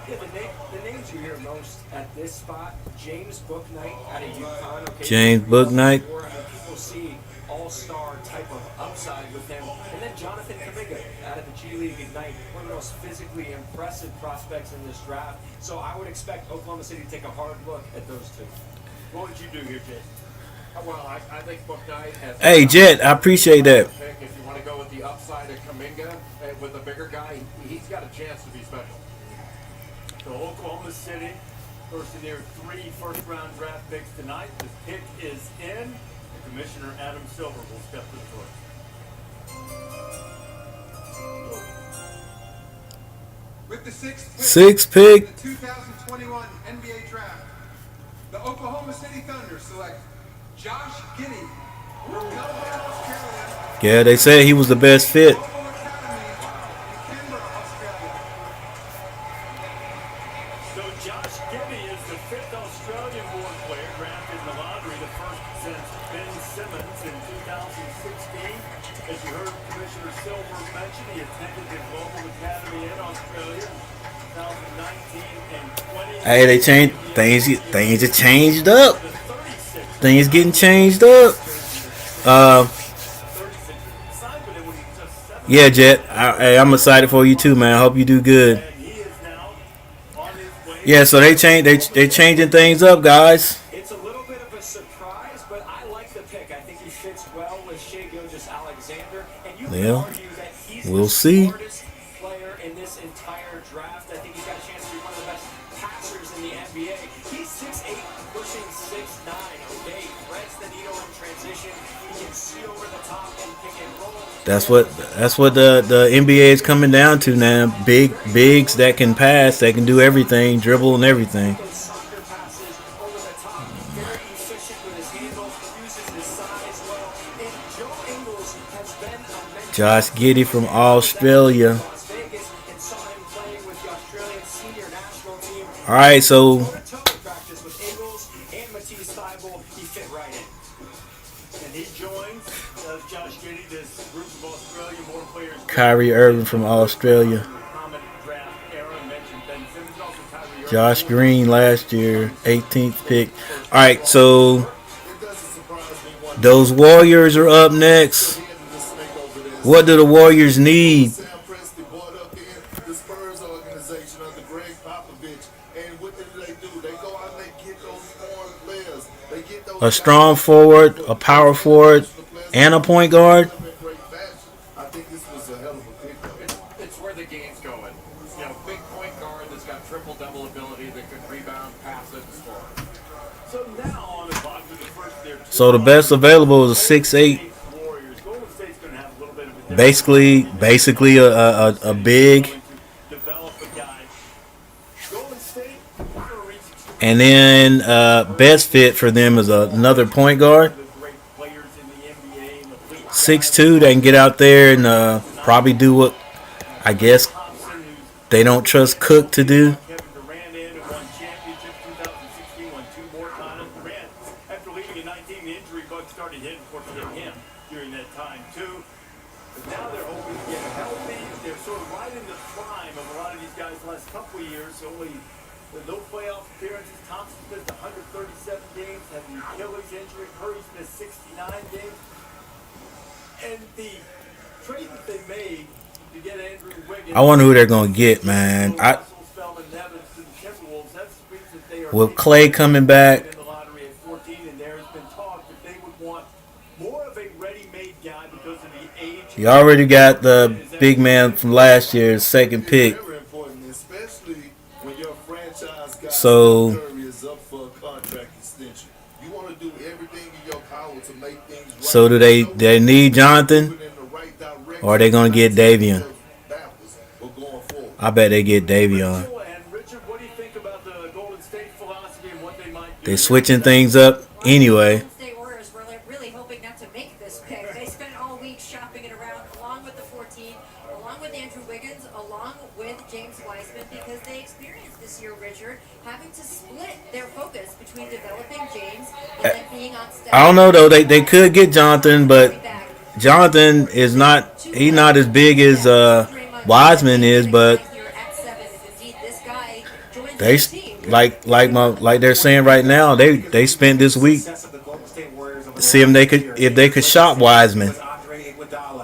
Yeah, the names you hear most at this spot, James Bouknight out of UConn. Okay,
James Bouknight.
People see all-star type of upside with him. And then Jonathan Kuminga out of the G League Ignite, one of the most physically impressive prospects in this draft. So I would expect Oklahoma City to take a hard look at those two.
what would you do here, Jay?
Well, I think Bouknight has...
Hey, Jet, I appreciate that.
If you want to go with the upside of Kuminga, with a bigger guy, he's got a chance to be special.
So Oklahoma City, first in their 3 first-round draft picks tonight. The pick is in. Commissioner Adam Silver will step to the floor.
With the sixth
pick.
in the 2021 NBA Draft, the Oklahoma City Thunder select Josh Giddey from Melbourne, Australia.
Yeah, they said he was the best fit.
So Josh Giddey is the 5th Australian-born player drafted in the lottery, the first since Ben Simmons in 2016. As you heard Commissioner Silver mention, he attended the Global Academy in Australia in 2019 and 20.
Hey, they changed things. Things are changed up. Things getting changed up. Yeah, Jet. I'm excited for you too, man. I hope you do good.
And he is now on his
Yeah, so they changing things up, guys.
It's a little bit of a surprise, but I like the pick. I think he fits well with Shai Gilgeous-Alexander, and you could
Well,
argue that he's
we'll
the
see.
smartest player in this entire draft. I think he's got a chance to be one of the best passers in the NBA. He's 6'8", pushing 6'9". Okay, threads the needle in transition. He can see over the top and pick and roll.
That's what the NBA is coming down to now. Bigs that can pass, that can do everything, dribble and everything.
Soccer passes over the top, very efficient with his handle, uses his size well. And Joe Ingles has been a mentor.
Josh Giddey from Australia.
Las Vegas and saw him playing with the Australian senior national team.
All right, so
Practice with Ingles and Matisse Thybulle. He fit right in.
And he joins Josh Giddey, this group of Australian-born players.
Kyrie Irving from Australia.
Common draft era, mentioned Ben Simmons, also Kyrie Irving.
Josh Green last year, 18th pick. All right, so those Warriors are up next. What do the Warriors need?
Sam Presti brought up in the Spurs organization under Greg Popovich, and what do? They go out and they get those foreign players. They get those
A strong forward, a power forward, and a point guard.
I think this was a hell of a pickup.
It's where the game's going. You know, big point guard that's got triple-double ability that can rebound, pass it, and score.
So now on the bottom of the first there.
So the best available is a 6'8",
Warriors. Golden State's going to have a little bit of a
basically a big,
develop a guy. Golden State,
and then best fit for them is another point guard. 6'2", they can get out there and probably do what I guess they don't trust Cook to do.
Kevin Durant in and won championships 2016, won 2 more titles. Durant, after leaving in 19, the injury bug started hitting, fortunately him during that time too. But now they're hoping to get healthy. They're sort of right in the prime of a lot of these guys the last couple of years. Only with no playoff appearances. Thompson missed 137 games, had the Achilles injury. Curry's missed 69 games. And the trade that they made to get Andrew Wiggins,
I wonder who they're gonna get, man. With Clay coming back,
in the lottery at 14, and there has been talk that they would want more of a ready-made guy because of the age.
you already got the big man from last year, second pick.
Very important, especially when your franchise guy
So
is up for a contract extension. You want to do everything in your power to make things right.
So do they need Jonathan, or are they gonna get Davion? I bet they get Davion. They're switching things up anyway.
Golden State Warriors were really hoping not to make this pick. They spent all week shopping it around, along with the 14, along with Andrew Wiggins, along with James Wiseman, because they experienced this year, Richard, having to split their focus between developing James and then being on staff.
I don't know though. They could get Jonathan, but Jonathan is not. He's not as big as Wiseman is, but they like they're saying right now. They spent this week to see if they could shop Wiseman.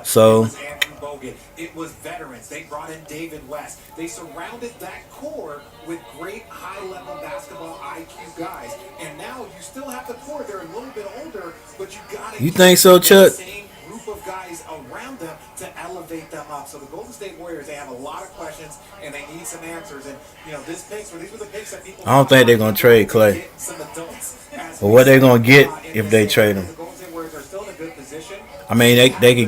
So
it was veterans. They brought in David West. They surrounded that core with great high-level basketball IQ guys. And now you still have the core. They're a little bit older, but you got to
you think so, Chuck?
Same group of guys around them to elevate them up. So the Golden State Warriors, they have a lot of questions and they need some answers. And you know, these were the picks that people.
I don't think they're gonna trade Clay. But what they're gonna get if they trade him?
The Golden State Warriors are still in a good position.
I mean, they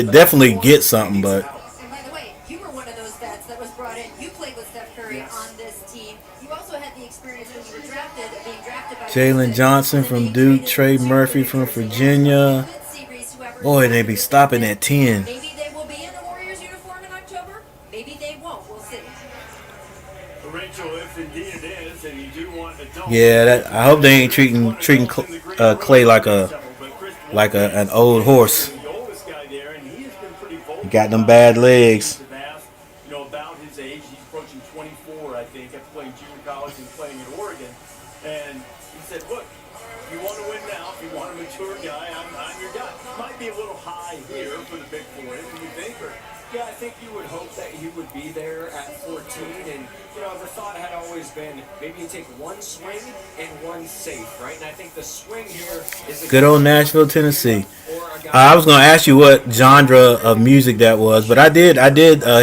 definitely get something, but
And by the way, you were one of those vets that was brought in. You played with Steph Curry on this team. You also had the experience when you were being drafted by
Jalen Johnson from Duke, Trey Murphy from Virginia. Boy, they be stopping at 10.
Maybe they will be in a Warriors uniform in October. Maybe they won't. We'll see.
Rachel, if indeed it is, and you do want adult.
Yeah, I hope they ain't treating Clay like an old horse. He got them bad legs.
You know, about his age, he's approaching 24, I think, after playing junior college and playing at Oregon. And he said, look, if you want to win now, if you want a mature guy, I'm your guy. Might be a little high here for the big boy, what do you think? Or
Yeah, I think you would hope that he would be there at 14. And, you know, the thought had always been maybe you take one swing and one safe, right? And I think the swing here is a
Good old Nashville, Tennessee.
or a guy
I was gonna ask you what genre of music that was, but I did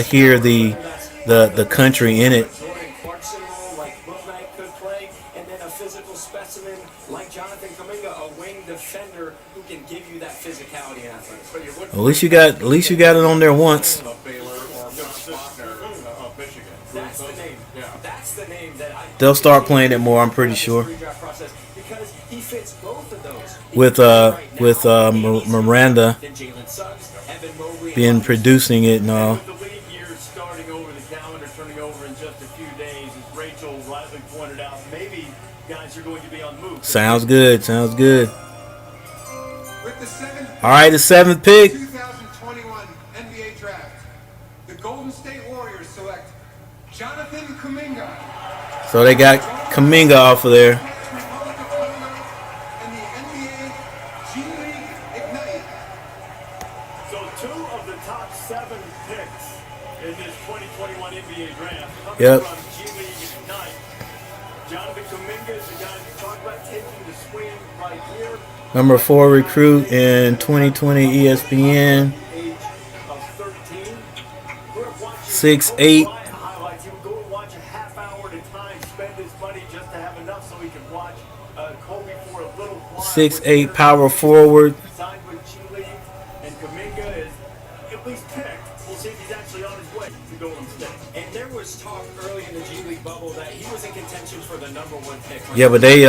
hear the country in it.
Jordan Clarkson role like Booknight could play, and then a physical specimen like Jonathan Kuminga, a wing defender who can give you that physicality and athleticism. But you wouldn't
At least you got it on there once.
of Baylor or Josh Faulkner of Michigan.
That's the name.
Yeah.
That's the name that I.
They'll start playing it more, I'm pretty sure.
Pre-draft process because he fits both of those.
Miranda
Then Jalen Suggs, Evan Mobley,
being producing it and all.
With the league year starting over, the calendar turning over in just a few days, as Rachel rightly pointed out, maybe guys are going to be on move.
Sounds good. Sounds good.
With the seventh
All right, the 7th pick.
2021 NBA Draft, the Golden State Warriors select Jonathan Kuminga,
So they got Kuminga off of there.
Republic of Congo, and the NBA G League Ignite.
So 2 of the top 7 picks in this 2021 NBA draft coming
Yep.
from G League Ignite. Jonathan Kuminga is the guy who talked about taking the swing right here.
Number 4 recruit in 2020 ESPN.
Age of 13. Grew up watching
6'8".
Kobe Bryant highlights. He would go and watch a half hour at a time, spend his money just to have enough so he could watch Kobe for a little while.
6'8" power forward.
Signed with G League, and Kuminga is at least picked. We'll see if he's actually on his way to Golden State.
And there was talk early in the G League bubble that he was in contention for the number 1 pick.
Yeah, but they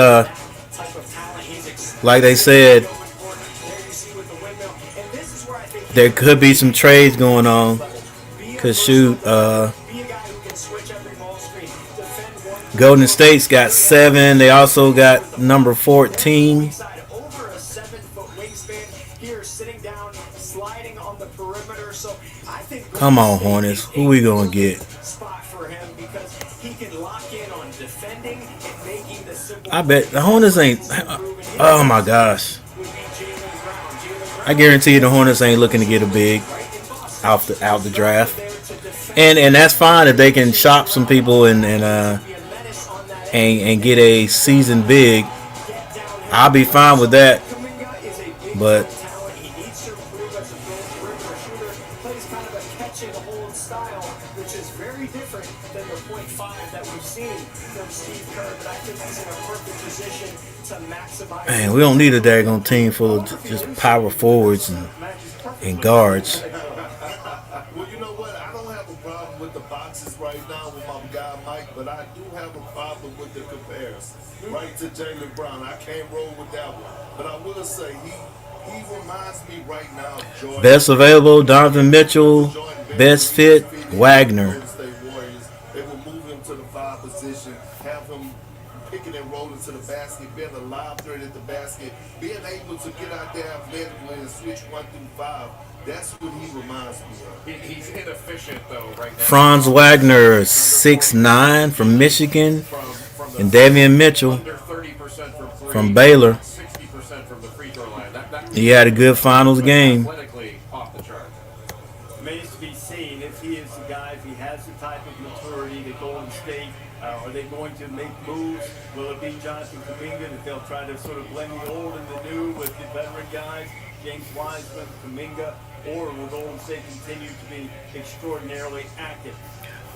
Type of talent he's
like they said,
there you see with the windmill. And this is where I think
there could be some trades going on. Cause shoot,
be a guy who can switch every ball screen, defend one
Golden State's got 7. They also got number 14.
side over a 7-foot wingspan here, sitting down, sliding on the perimeter. So I think
Come on, Hornets. Who we gonna get?
spot for him because he can lock in on defending and making the simple.
I bet the Hornets ain't. Oh my gosh! I guarantee you the Hornets ain't looking to get a big out the draft, and that's fine if they can shop some people and get a seasoned big. I'll be fine with that. But
He needs to improve as a perimeter shooter. Plays kind of a catch and hold style, which is very different than the .5 that we've seen from Steve Kerr. But I think he's in a perfect position to maximize.
man, we don't need a daggone team full of just power forwards and guards.
Well, you know what? I don't have a problem with the boxes right now with my guy Mike, but I do have a problem with the comparison, right, to Jaylen Brown. I can't roll with that one. But I will say he reminds me right now of Jordan.
Best available, Donovan Mitchell. Best fit, Wagner.
Golden State Warriors, they will move him to the 5 position, have him picking and rolling to the basket, being a live threat at the basket, being able to get out there athletically and switch 1 through 5. That's what he reminds me of.
He's inefficient, though, right now.
Franz Wagner, 6'9" from Michigan,
From
and Davion Mitchell
under 30% from three,
from Baylor.
60% from the free throw line. That
He had a good finals game.
athletically off the chart.
Remains to be seen if he is the guy, if he has the type of maturity that Golden State, are they going to make moves? Will it be Jonathan Kuminga that they'll try to sort of blend the old and the new with the veteran guys, James Wiseman, Kuminga, or will Golden State continue to be extraordinarily active?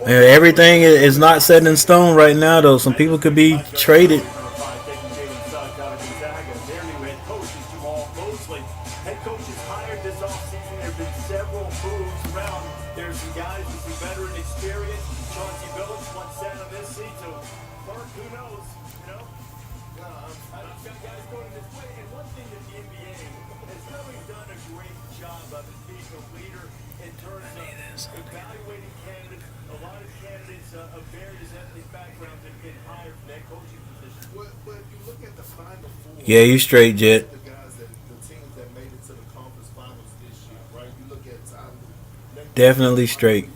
Everything is not set in stone right now, though. Some people could be traded.
Taking Jalen Suggs out of Gonzaga. Their new head coach is Jamal Mosley. Head coaches hired this offseason. There have been several moves around. There's some guys with some veteran experience. Chauncey Billups once sat on this seat, so Mark, who knows? You know? I've got guys going this way. And one thing that the NBA has really done a great job of is being a leader in terms of evaluating candidates. A lot of candidates of various ethnic backgrounds have been hired for that coaching position.
But if you look at the Final Four,
Yeah, you straight, Jet.
the guys the teams that made it to the conference finals this year, right? You look at Tyler.
Definitely straight.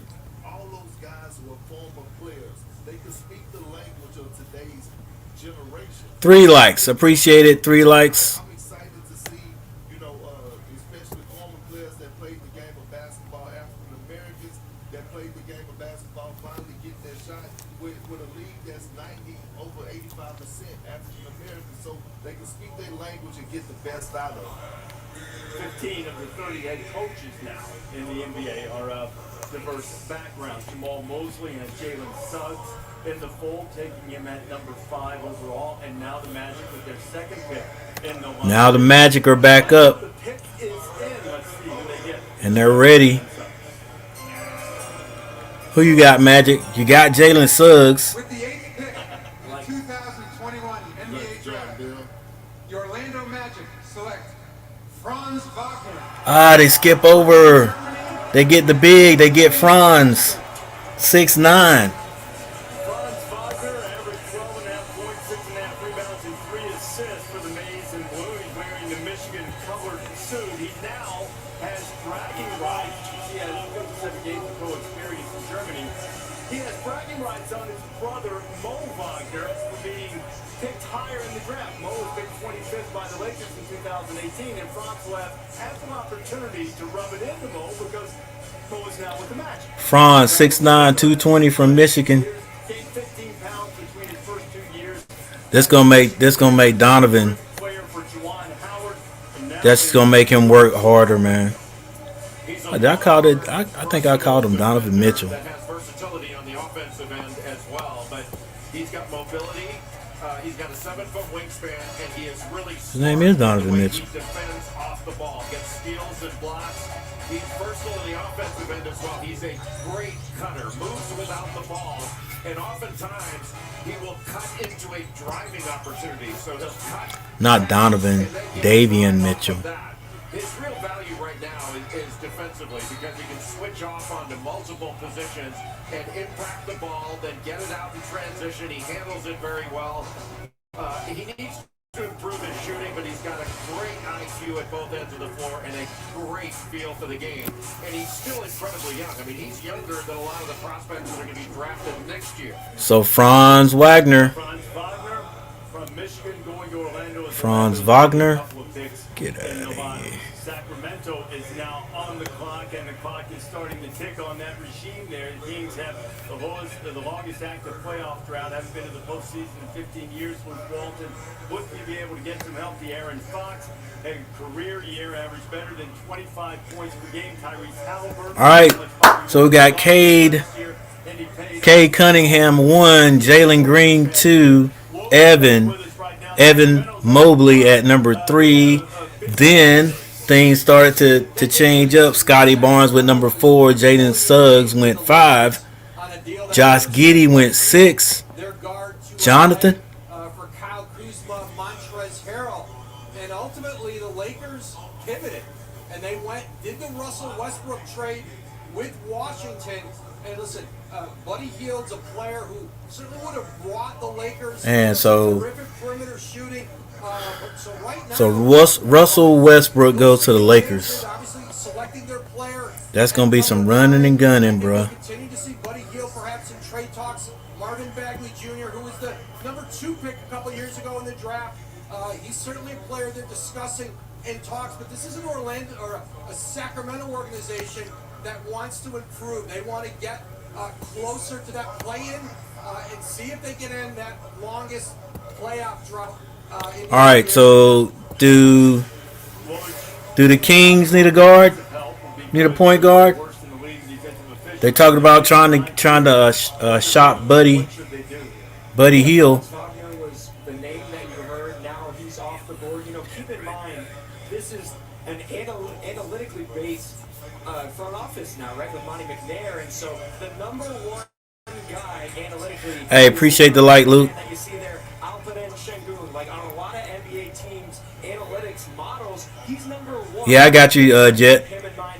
All those guys were former players. They could speak the language of today's generation.
3 likes. Appreciate it. 3 likes.
I'm excited to see, especially former players that played the game of basketball, African American hit that shot with a league that's 90 over 85% African American, so they can speak their language and get the best out of it.
15 of the 30 head coaches now in the NBA are of diverse backgrounds. Jamal Mosley and Jalen Suggs in the fold, taking him at number 5 overall, and now the Magic with their second pick in the line.
Now the Magic are back up,
The pick is in. Let's see who they get.
and they're ready. Who you got, Magic? You got Jalen Suggs.
With the 8th pick in the 2021 NBA Draft, the Orlando Magic select Franz Wagner.
They skip over. They get the big. They get Franz. 6'9".
Franz Wagner averaged 12.5 points, 6.5 rebounds, and 3 assists for the Maize and Blue. He's wearing the Michigan colored suit. He now has bragging rights. He has 57 games of pro experience in Germany. He has bragging rights on his brother, Mo Wagner, for being picked higher in the draft. Mo was picked 25th by the Lakers in 2018, and Franz will have ample opportunity to rub it into Mo because Mo is now with the Magic.
Franz, 6'9", 220 from Michigan.
Gained 15 pounds between his first 2 years.
This gonna make Donovan.
Player for Juwan Howard. And now
That's gonna make him work harder, man. I think I called him Donovan Mitchell.
That has versatility on the offensive end as well, but he's got mobility. He's got a 7-foot wingspan, and he is really
His name is Donovan Mitchell.
He defends off the ball, gets steals and blocks. He's versatile in the offensive end as well. He's a great cutter, moves without the ball, and oftentimes he will cut into a driving opportunity. So he'll cut.
Not Donovan, Davian Mitchell.
His real value right now is defensively because he can switch off onto multiple positions and impact the ball, then get it out in transition. He handles it very well. He needs to improve his shooting, but he's got a great IQ at both ends of the floor and a great feel for the game. And he's still incredibly young. I mean, he's younger than a lot of the prospects that are going to be drafted next year.
So Franz Wagner.
Franz Wagner from Michigan going to Orlando.
Franz Wagner. Get out of here.
Sacramento is now on the clock, and the clock is starting to tick on that regime there. The Kings have the longest active playoff drought. Haven't been to the postseason in 15 years with Walton. Would we be able to get some help? The Aaron Fox, a career year average better than 25 points per game. Tyrese Halliburton.
All right, so we got Cade Cunningham 1, Jalen Green 2, Evan Mobley at number 3. Then things started to change up. Scotty Barnes with number 4. Jaden Suggs went 5. Josh Giddey went 6. Jonathan.
For Kyle Kuzma, Montrezl Harrell, and ultimately the Lakers pivoted and they did the Russell Westbrook trade with Washington. And listen, Buddy Hield's a player who certainly would have brought the Lakers
And so
terrific perimeter shooting.
So Russell Westbrook goes to the Lakers. That's gonna be some running and gunning, bro.
Continue to see Buddy Hield perhaps in trade talks. Marvin Bagley Jr., who was the number 2 pick a couple years ago in the draft, he's certainly a player they're discussing in talks. But this is an Orlando or a Sacramento organization that wants to improve. They want to get closer to that play-in and see if they can end that longest playoff drought.
All right, so do the Kings need a guard? Need a point guard? They talking about trying to shop Buddy Hield.
Wagner was the name that you heard. Now he's off the board. Keep in mind, this is an analytically based front office now, right, with Monty McNair, and so the number 1 guy analytically.
Hey, appreciate the like, Luke.
That you see there, Alperen Şengün, like on a lot of NBA teams' analytics models, he's number 1.
Yeah, I got you, Jet.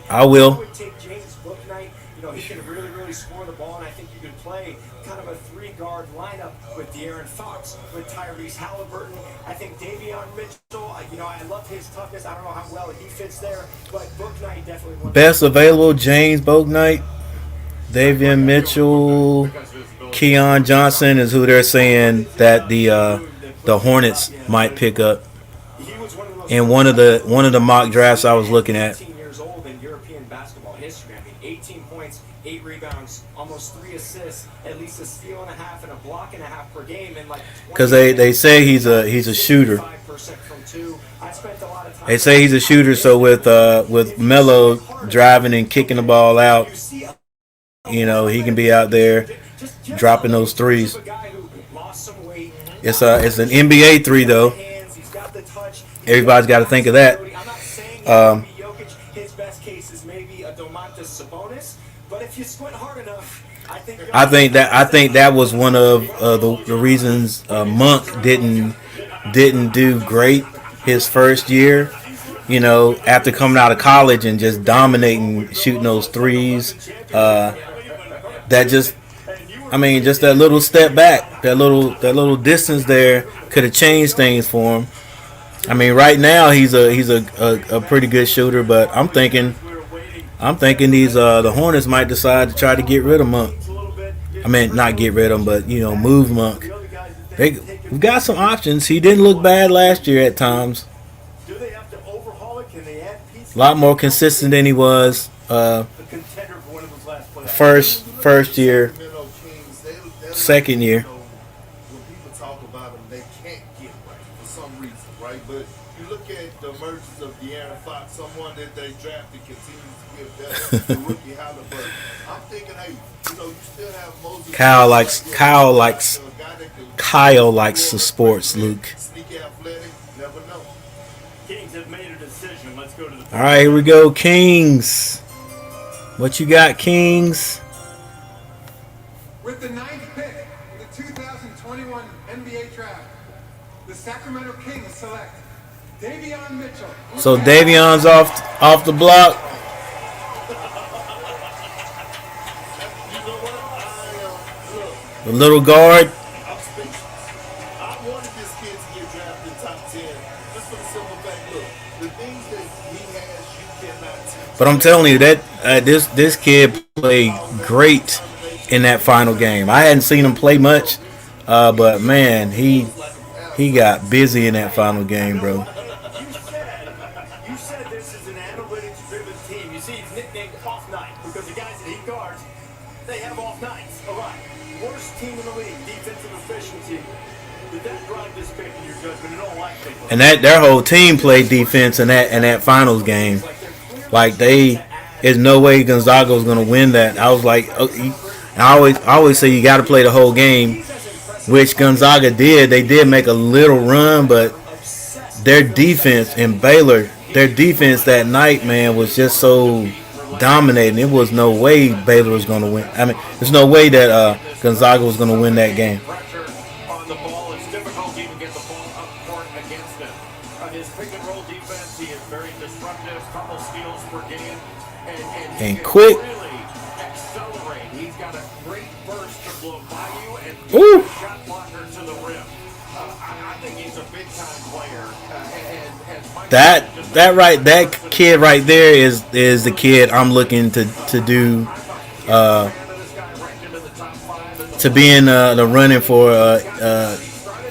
I will.
I would take James Bouknight. He can really score the ball, and I think you could play kind of a 3-guard lineup with De'Aaron Fox, with Tyrese Halliburton. I think Davion Mitchell, I love his toughness. I don't know how well he fits there, but Bouknight definitely
Best available, James Bouknight, Davion Mitchell, Keon Johnson is who they're saying that the Hornets might pick up in one of the mock drafts I was looking at.
18 years old in European basketball history. I mean, 18 points, 8 rebounds almost 3 assists, at least a steal and a half and a block and a half per game, and like
Because they say he's a shooter.
5% from 2. I spent a lot of time.
They say he's a shooter. So with Melo driving and kicking the ball out, you know, he can be out there dropping those threes. It's an NBA 3 though. Everybody's got to think of that.
His best case is maybe a Domantas Sabonis, but if you squint hard enough,
I think that was one of the reasons Monk didn't do great his first year. You know, after coming out of college and just dominating, shooting those threes. Just that little step back, that little distance there could have changed things for him. I mean, right now he's a pretty good shooter, but I'm thinking these the Hornets might decide to try to get rid of Monk. I mean, not get rid of him, but move Monk. We've got some options. He didn't look bad last year at times. A lot more consistent than he was first year, second year.
When people talk about them, they can't get right for some reason, right? But you look at the emergence of De'Aaron Fox, someone that they drafted continues to get better. The rookie Halliburton. I'm thinking, hey, you still have Moses.
Kyle likes the sports, Luke.
Sneaky athletic, never know.
Kings have made a decision. Let's go to the.
All right, here we go, Kings. What you got, Kings?
With the 9th pick in the 2021 NBA Draft, the Sacramento Kings select Davion Mitchell.
So Davion's off the block. The little guard.
I'm speechless. I wanted this kid to get drafted top 10 just for the simple fact, look, the things that he has, you cannot teach.
But I'm telling you that this kid played great in that final game. I hadn't seen him play much, but man, he got busy in that final game, bro.
You said this is an analytics-driven team. You see, he's nicknamed Off Night because the guys that he guards, they have off nights. All right. Worst team in the league, defensive efficiency. Did that drive this pick in your judgment? In all likelihood.
And their whole team played defense in that finals game. Like there's no way Gonzaga was gonna win that. I was like, I always say you got to play the whole game, which Gonzaga did. They did make a little run, but their defense in Baylor, their defense that night, man, was just so dominating. It was no way Baylor was going to win. I mean, there's no way that Gonzaga was going to win that game.
Pressure on the ball. It's difficult to even get the ball up court against him. His pick and roll defense, he is very disruptive. Couple steals per game, and he
quick.
Really accelerate. He's got a great burst to blow by you and
Ooh.
shot blocker to the rim. I think he's a big time player.
That kid right there is the kid I'm looking to do to be in the running for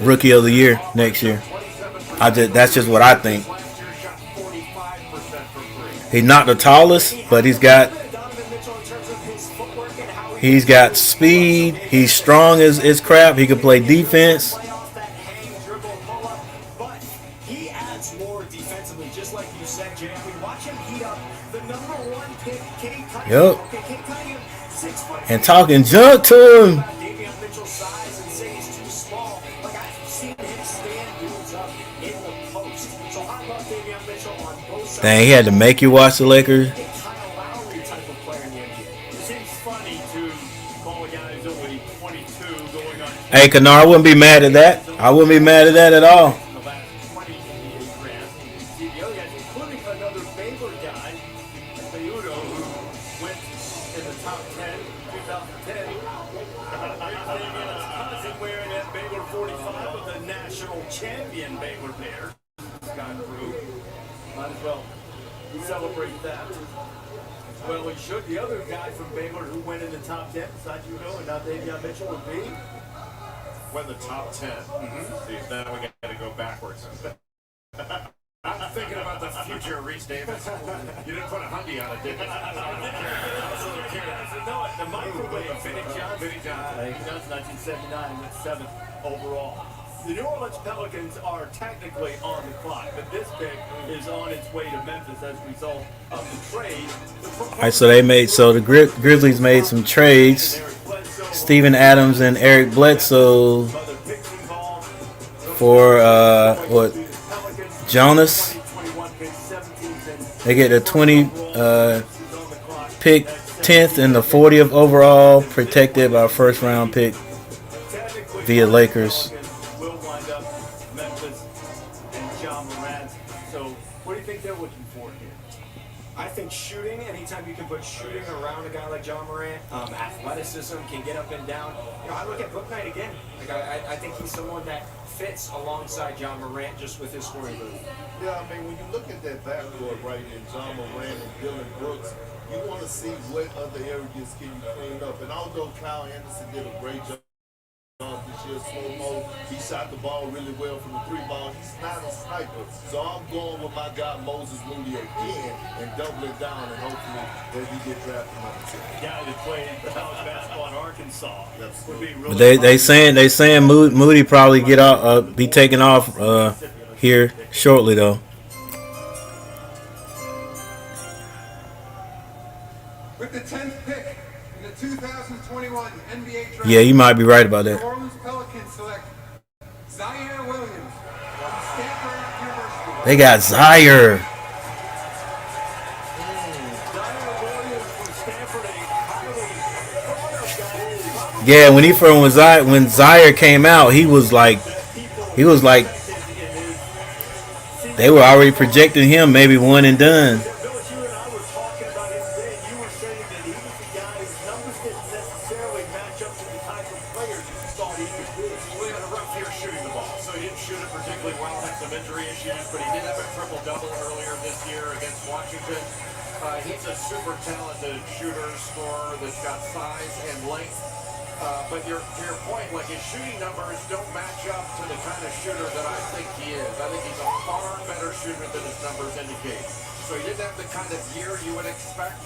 Rookie of the Year next year. That's just what I think. He's not the tallest, but he's got speed. He's strong as crap. He can play defense. Yep. And talking junk to him. Dang, he had to make you watch the Lakers. Hey, Kennard, I wouldn't be mad at that. I wouldn't be mad at that at all.
Celebrate that. Well, we should. The other guy from Baylor who went in the top 10, besides and now Davion Mitchell would be?
When the top 10. See, now we got to go backwards. I'm thinking about the future of Reese Davis. You didn't put a hundy on it, did you?
wouldn't know it. The microwave, Vinny Johnson, 1979, went 7th overall. The New Orleans Pelicans are technically on the clock, but this pick is on its way to Memphis as a result of the trade.
All right, so the Grizzlies made some trades. Steven Adams and Eric Bledsoe for Jonas. They get a 20 pick, 10th and the 40th overall, protected by a first round pick via Lakers.
Will wind up Memphis and John Morant. So, what do you think they're looking for here?
I think shooting, anytime you can put shooting around a guy like John Morant, athleticism, can get up and down. I look at Book Knight again. Like I think he's someone that fits alongside John Morant just with his scoring ability.
Yeah, I mean, when you look at that backcourt right in John Morant and Dylan Brooks, you want to see what other areas can you clean up. And although Kyle Anderson did a great job this year, slow-mo, he shot the ball really well from the 3-ball. He's not a sniper. So I'm going with my guy Moses Moody again and doubling down, and hopefully that he get drafted number 2.
Guy that played college basketball in Arkansas would be really.
But they saying Moody probably be taken off here shortly though.
With the 10th pick in the 2021 NBA Draft.
Yeah, you might be right about
The
that.
New Orleans Pelicans select Zaire Williams from Stanford University.
They got Zaire. Yeah, when Zaire came out, he was like they were already projecting him maybe one and done.
He's a super talented shooter, scorer that's got size and length. But to your point, like his shooting numbers don't match up to the kind of shooter that I think he is. I think he's a far better shooter than his numbers indicate. So he didn't have the kind of year you would expect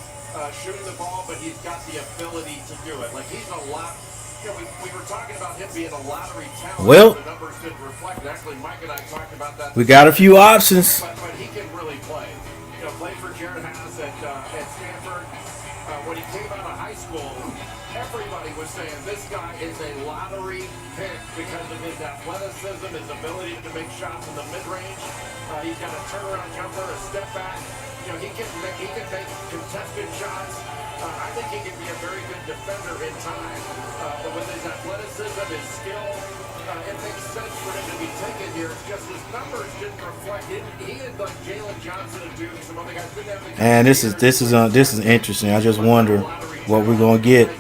shooting the ball, but he's got the ability to do it. Like he's a lot. You know, we were talking about him being a lottery talent.
Well,
the numbers didn't reflect it. Actually, Mike and I talked about that.
We got a few options.
But he can really play. You know, played for Jared Haas at Stanford. When he came out of high school, everybody was saying this guy is a lottery pick because of his athleticism, his ability to make shots in the mid-range. He's got a turnaround jumper, a step back. You know, he can make contested shots. I think he can be a very good defender in time. But with his athleticism, his skill, it makes sense for him to be taken here. It's just his numbers didn't reflect it. He and like Jalen Johnson and Duke, some other guys didn't have the.
And this is interesting. I just wonder what we're gonna get.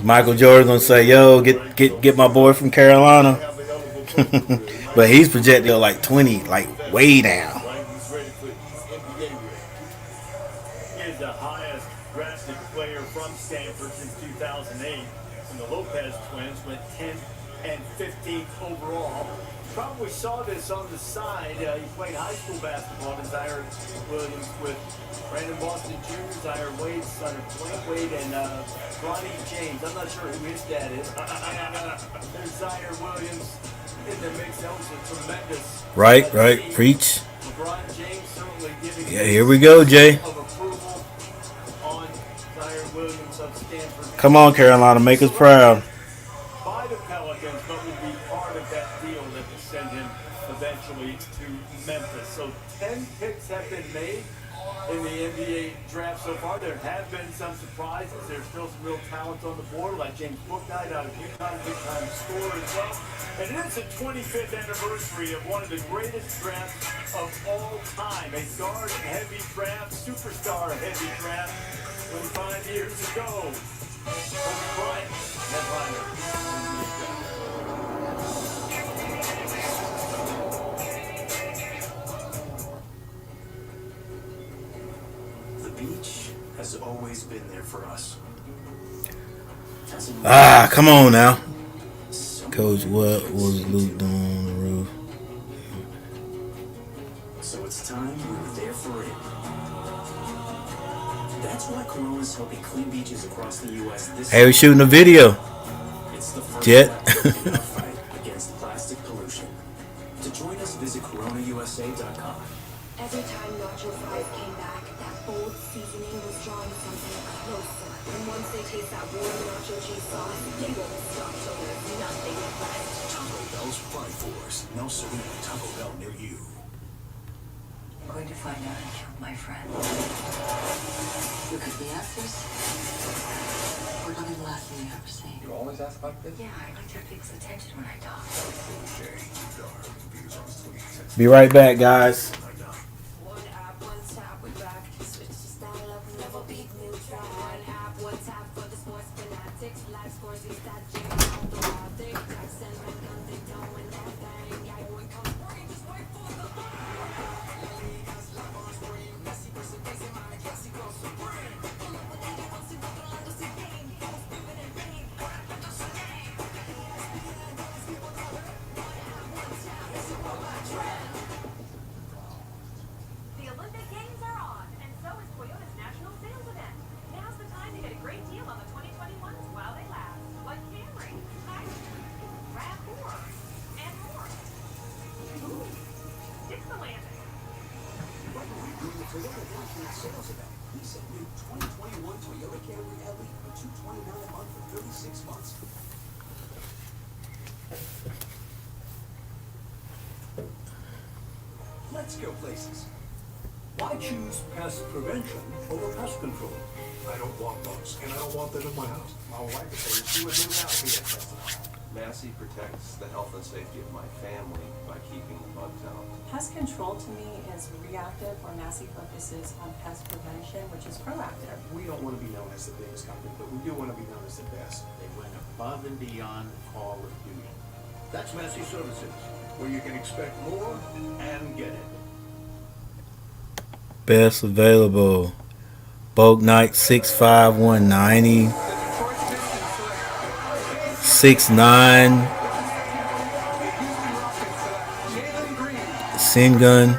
Michael Jordan gonna say, "Yo, get my boy from Carolina," but he's projected like 20, like way down.
He is the highest drafted player from Stanford since 2008, and the Lopez twins went 10th and 15th overall. Probably saw this on the side. He played high school basketball in Zaire Williams with Brandon Boston Jr., Zaire Wade's son, Dwayne Wade, and Ronnie James. I'm not sure who his dad is. There's Zaire Williams in the mix. That was a tremendous.
Right. Preach.
LeBron James certainly giving.
Yeah, here we go, Jay.
Of approval on Zaire Williams of Stanford.
Come on, Carolina, make us proud.
By the Pelicans, but will be part of that deal that will send him eventually to Memphis. So 10 picks have been made in the NBA draft so far. There have been some surprises. There's still some real talent on the board, like James Bouknight out of Utah, big-time scorer as well. And it is the 25th anniversary of one of the greatest drafts of all time. A guard-heavy draft, superstar-heavy draft. 25 years ago. Kobe Bryant, headliner.
The beach has always been there for us.
Come on now. Coach, what was Luke doing on the roof?
So it's time we were there for it. The That's why Corona's helping clean beaches across the U.S. this
Hey, we're shooting a video.
It's the first
Jet.
step in our fight against plastic pollution. To join us, visit coronausa.com.
Every time Nacho Fries came back, that bold seasoning was drawing something closer. And once they taste that warm nacho cheese sauce, they won't stop till there's nothing left.
Taco Bell's Fry Force. Now serving at a Taco Bell near you.
I'm going to find out who killed my friend. Look at the answers. We're not the last thing you ever see.
You always ask like this?
Yeah, I like to have people's attention when I talk.
Be right back, guys.
One app, one tap, we back. Switch to style up, never beat new track. One app, one tap for the sports fanatics. Live scores, these that jam on the wild thing. Jackson, my gun, they doing that thing. Yeah, boy, come spring, just wait for the
The Olympic Games are on, and so is Toyota's national sales event. Now's the time to get a great deal on the 2021s while they last, like Camry, RAV4, and more. Ooh, it's the landing.
During the Toyota national sales event, we sent new 2021 Toyota Camry LE for $229 a month for 36 months. Let's go places.
Why choose pest prevention over pest control? I don't want bugs, and I don't want them in my house.
My wife would say she would move out if we had pests.
Massey protects the health and safety of my family by keeping the bugs out.
Pest control to me is reactive, where Massey focuses on pest prevention, which is proactive.
We don't want to be known as the biggest company, but we do want to be known as the best.
They went above and beyond Call of Duty.
That's Massey Services, where you can expect more and get it.
Best available. Bulk Knight 6'5", 190. 6'9". Sin gun.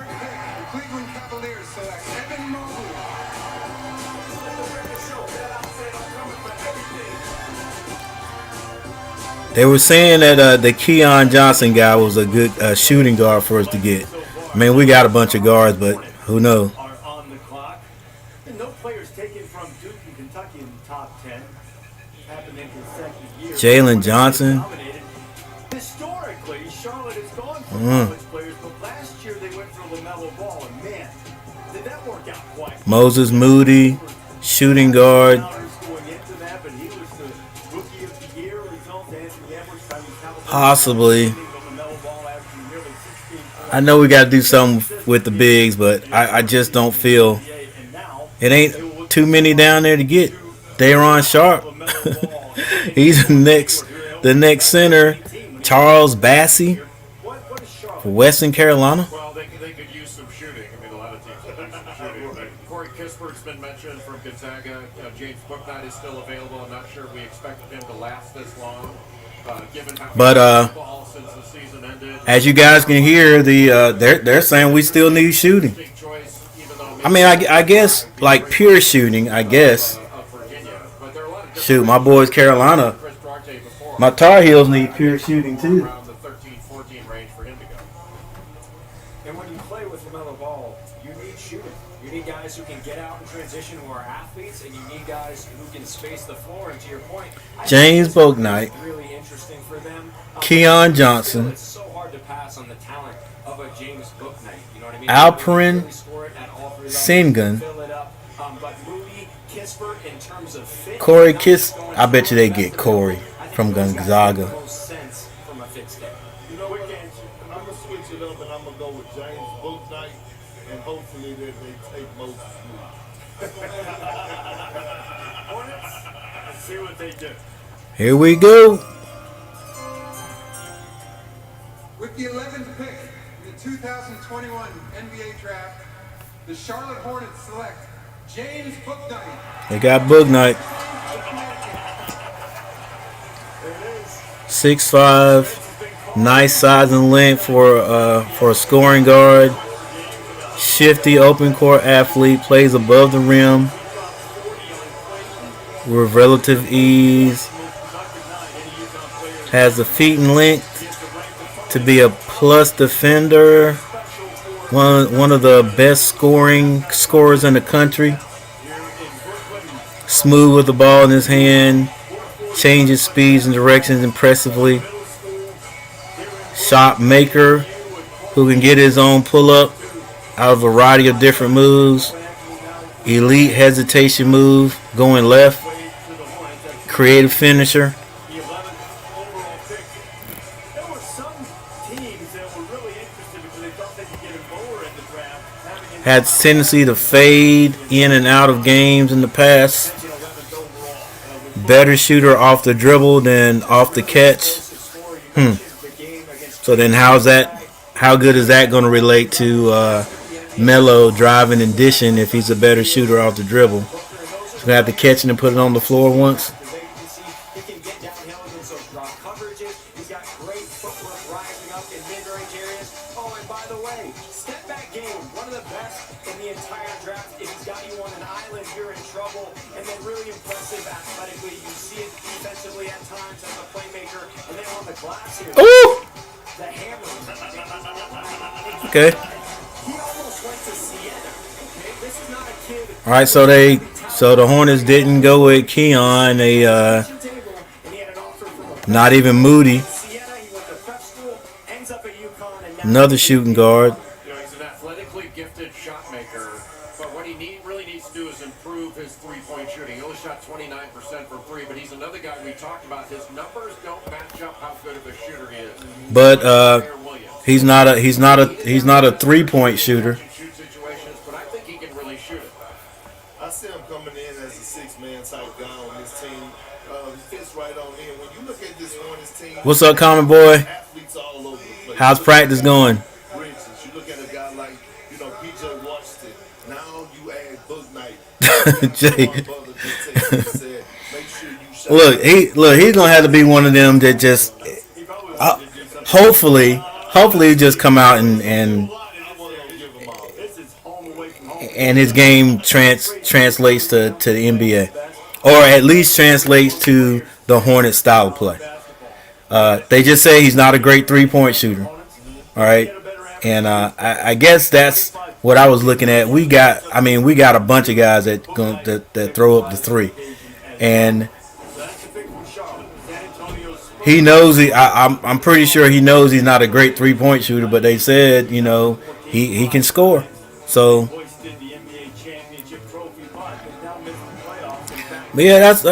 They were saying that the Keon Johnson guy was a good shooting guard for us to get. I mean, we got a bunch of guards, but who knows?
Are on the clock. And no players taken from Duke and Kentucky in the top 10. Happened in consecutive years.
Jalen Johnson.
Historically, Charlotte has gone for college players, but last year they went for LaMelo Ball, and man, did that work out quite.
Moses Moody, shooting guard. Possibly. I know we got to do something with the bigs, but I just don't feel it ain't too many down there to get. Daron Sharp. He's the next center. Charles Bassey for Western Carolina.
Well, they could use some shooting. I mean, a lot of teams could use some shooting. Corey Kispert's been mentioned from Gonzaga. James Bouknight is still available. I'm not sure we expected him to last this long. Given how ball since the season ended.
As you guys can hear, they're saying we still need shooting. I mean, I guess like pure shooting. I guess. Shoot, my boys Carolina. My Tar Heels need pure shooting too.
Around the 13-14 range for him to go.
And when you play with LaMelo Ball, you need shooting. You need guys who can get out and transition, who are athletes, and you need guys who can space the floor. And to your point,
James Bouknight,
really interesting for them.
Keon Johnson,
It's so hard to pass on the talent of a James Bouknight. You know what I mean?
Alperen Sengun,
But Moody, Kisper, in terms of fit,
Corey Kiss. I bet you they get Corey from Gonzaga.
from a fit standpoint.
You know what, I'm going to switch it up and I'm going to go with James Bouknight, and hopefully they take Moses Moody.
Hornets, let's see what they do.
Here we go.
With the 11th pick in the 2021 NBA Draft, the Charlotte Hornets select James Bouknight.
They got Bouknight. 6'5", nice size and length for a scoring guard. Shifty open court athlete, plays above the rim. with relative ease. Has the feet and length to be a plus defender. One of the best scorers in the country. Smooth with the ball in his hand. Changes speeds and directions impressively. Shot maker who can get his own pull up out of a variety of different moves. Elite hesitation move going left. Creative finisher. Had tendency to fade in and out of games in the past. Better shooter off the dribble than off the catch. So then how good is that going to relate to Melo driving and dishing if he's a better shooter off the dribble? He's going to have to catch it and put it on the floor once. Ooh! Okay. All right, so the Hornets didn't go with Keon. They not even Moody. Another shooting guard.
He's an athletically gifted shot maker, but what he really needs to do is improve his three-point shooting. He only shot 29% from three, but he's another guy we talked about. His numbers don't match up how good of a shooter he is.
But he's not a 3-point shooter.
But I think he can really shoot it.
I see him coming in as a six-man type guy on this team. He fits right on in. When you look at this Hornets team,
what's up, Common Boy?
Athletes all over the place.
How's practice going?
Bridges. You look at a guy like PJ Washington. Now you add Book Knight.
Jay. Look, he's gonna have to be one of them that just hopefully he just come out and his game translates to the NBA, or at least translates to the Hornet style of play. They just say he's not a great 3-point shooter. All right, and I guess that's what I was looking at. We got a bunch of guys that throw up the three, and he knows I'm pretty sure he knows he's not a great 3-point shooter, but they said he can score. So, but yeah, that's.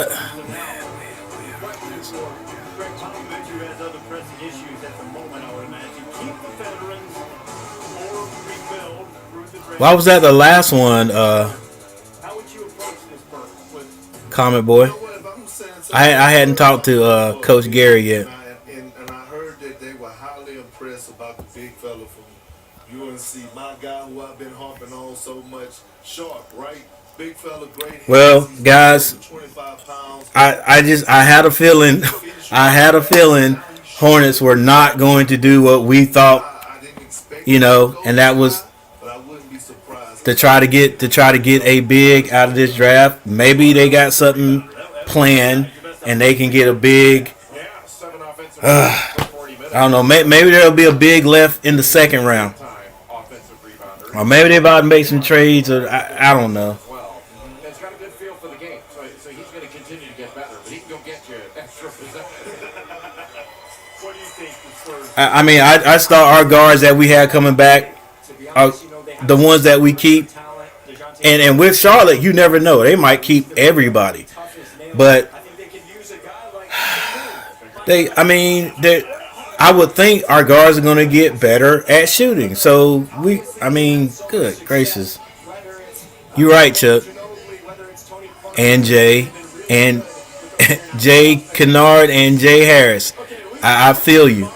Why was that the last one, Comment Boy? I hadn't talked to Coach Gary yet.
And I heard that they were highly impressed about the big fella from UNC. My guy who I've been harping on so much, Sharp, right? Big fella, great.
Well, guys, I had a feeling Hornets were not going to do what we thought, and that was to try to get a big out of this draft. Maybe they got something planned and they can get a big. I don't know. Maybe there'll be a big left in the second round, or maybe they're about to make some trades, or I don't know.
He's got a good feel for the game, so he's going to continue to get better. But he can go get you extra possessions. What do you think the Spurs?
I thought our guards that we had coming back are the ones that we keep, and with Charlotte, you never know. They might keep everybody, but I would think our guards are going to get better at shooting. So good gracious, you're right, Chuck, and Jay, and Jay Kennard and Jay Harris. I feel you.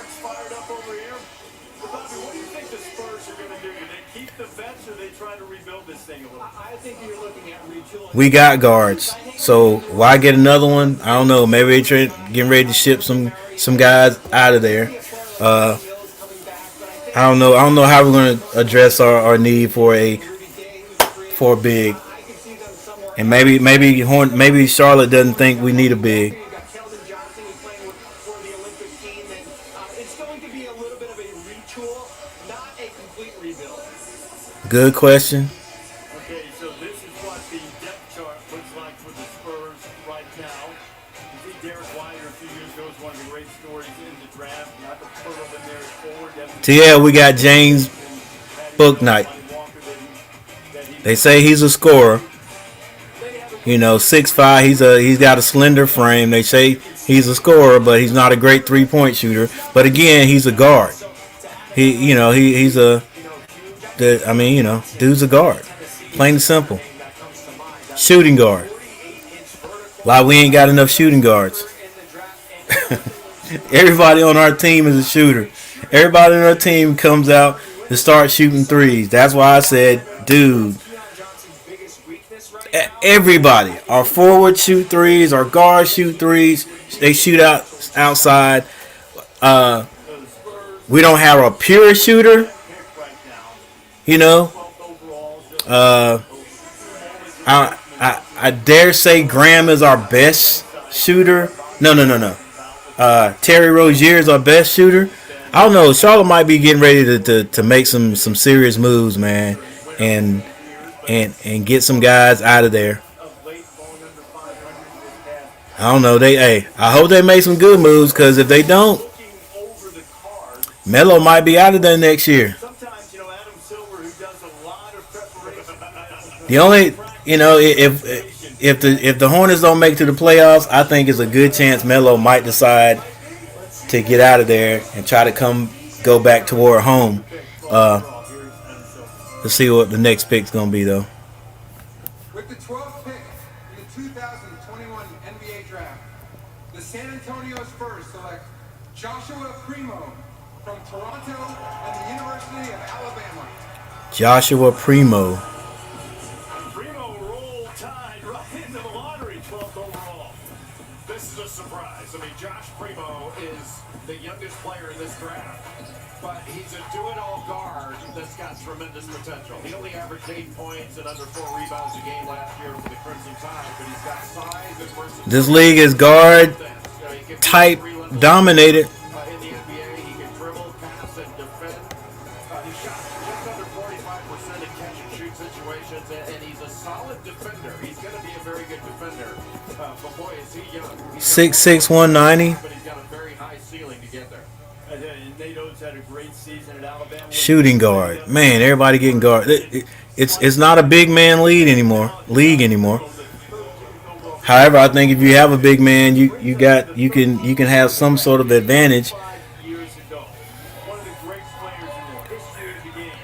We got guards, so why get another one? I don't know. Maybe they're getting ready to ship some guys out of there. I don't know. I don't know how we're going to address our need for a big. And maybe Charlotte doesn't think we need a big.
It's going to be a little bit of a retool, not a complete rebuild.
Good question.
Okay, so this is what the depth chart looks like for the Spurs right now. You see Derek White a few years ago was one of the great stories in the draft. Not the pearl in there forward.
TL, we got James Booknight. They say he's a scorer. You know, 6'5". He's got a slender frame. They say he's a scorer, but he's not a great 3-point shooter. But again, he's a guard. He's a. Dude's a guard. Plain and simple. Shooting guard. Why we ain't got enough shooting guards? Everybody on our team is a shooter. Everybody on our team comes out to start shooting threes. That's why I said, dude. Everybody. Our forwards shoot threes. Our guards shoot threes. They shoot outside. We don't have a pure shooter. You know. I dare say Graham is our best shooter. No. Terry Rozier is our best shooter. I don't know. Charlotte might be getting ready to make some serious moves, man, and get some guys out of there. I don't know. I hope they make some good moves, because if they don't, Melo might be out of there next year. The only, if the Hornets don't make it to the playoffs, I think it's a good chance Melo might decide to get out of there and try to go back toward home. Let's see what the next pick's gonna be, though.
With the 12th pick in the 2021 NBA Draft, the San Antonio Spurs select Joshua Primo from Toronto and the University of Alabama.
Joshua Primo.
Primo rolled Tide right into the lottery, 12th overall. This is a surprise. I mean, Josh Primo is the youngest player in this draft, but he's a do-it-all guard that's got tremendous potential. He only averaged 8 points and under 4 rebounds a game last year for the Crimson Tide, but he's got size and versatility.
This league is guard type dominated.
In the NBA, he can dribble, pass, and defend. He shot just under 45% in catch-and-shoot situations, and he's a solid defender. He's going to be a very good defender. But boy, is he young.
6'6", 190.
But he's got a very high ceiling to get there. And Nato's had a great season at Alabama.
Shooting guard. Man, everybody getting guard. It's not a big man league anymore. However, I think if you have a big man, you can have some sort of advantage.
Years ago, one of the great players in the history of the game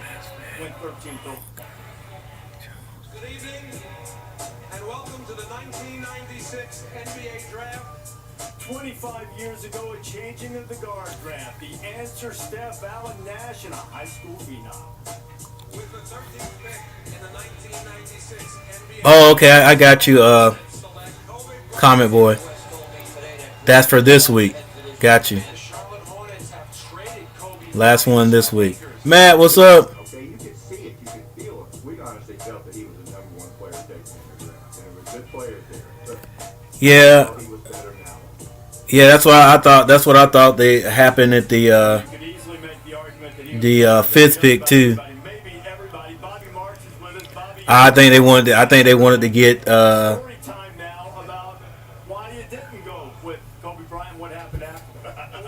went 13th over.
Good evening, and welcome to the 1996 NBA Draft.
25 years ago, a changing of the guard draft. The answer, Steph, Allen Nash, and a high school phenom.
With the 13th pick in the 1996 NBA
Oh, okay, I got you. Comment boy. That's for this week. Got you. Last one this week. Matt, what's up?
Okay, you could see it, you could feel it. We honestly felt that he was the number 1 player taken in the draft. And there were good players there. But
Yeah.
he was better now.
Yeah, that's what I thought they happened at the 5th pick too. I think they wanted to get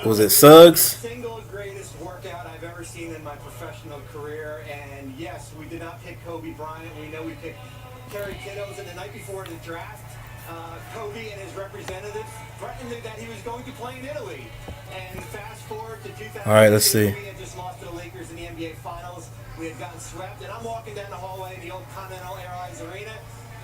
was it Suggs?
Single greatest workout I've ever seen in my professional career, and yes, we did not pick Kobe Bryant. We know we picked Kerry Kittles, and the night before the draft, Kobe and his representatives threatened that he was going to play in Italy. And fast forward to 2000.
All right, let's see.
We had just lost to the Lakers in the NBA Finals. We had gotten swept, and I'm walking down the hallway in the old Continental Airlines Arena,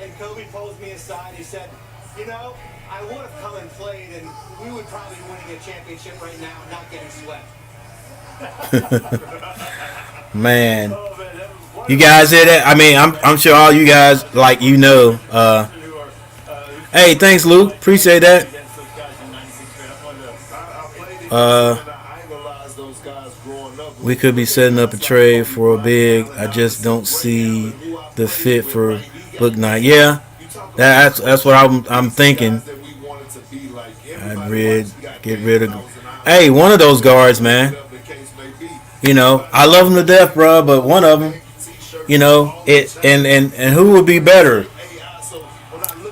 and Kobe pulls me aside. He said, "You know, I would have come and played, and we would probably be winning a championship right now and not getting swept."
Man, you guys hear that? I mean, I'm sure all you guys hey, thanks, Luke. Appreciate that. We could be setting up a trade for a big. I just don't see the fit for Book Night. Yeah, That's what I'm thinking.
That we wanted to be like.
I'd
Everybody
get rid of. Hey, one of those guards, man. You know, I love them to death, bro. But one of them, you know, and who would be better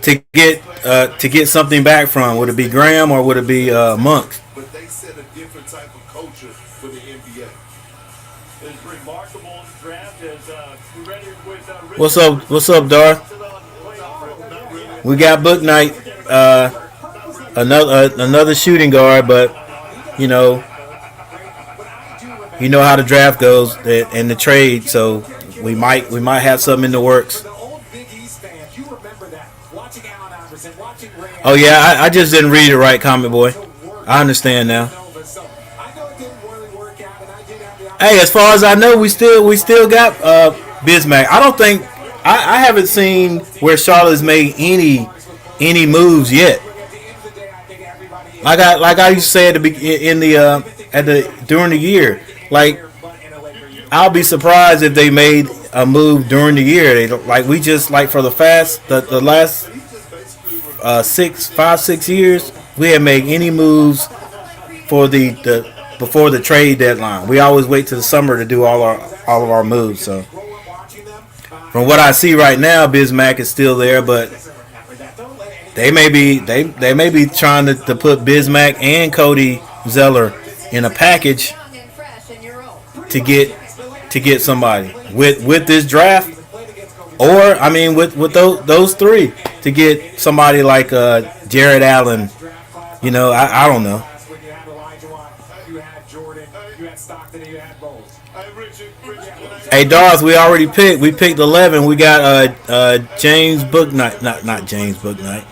to get something back from? Would it be Graham or would it be Monk?
But they set a different type of culture for the NBA.
It's remarkable draft as we ready with
What's up? What's up, Dar? We got Book Knight, another shooting guard, but you know how the draft goes and the trade. So we might have something in the works. Oh yeah, I just didn't read it right, Comic Boy. I understand now. Hey, as far as I know, we still got Bismack. I don't think I haven't seen where Charlotte's made any moves yet. Like I used to say during the year, like I'll be surprised if they made a move during the year. They don't, like we just like for the last 6 years we haven't made any moves for the before the trade deadline. We always wait till the summer to do all of our moves. So from what I see right now, Bismack is still there, but they may be trying to put Bismack and Cody Zeller in a package to get somebody with this draft, or I mean with those three to get somebody like Jared Allen. You know, I don't know. Hey, Darth, we already picked. We picked 11. We got James Booknight. Not James Booknight.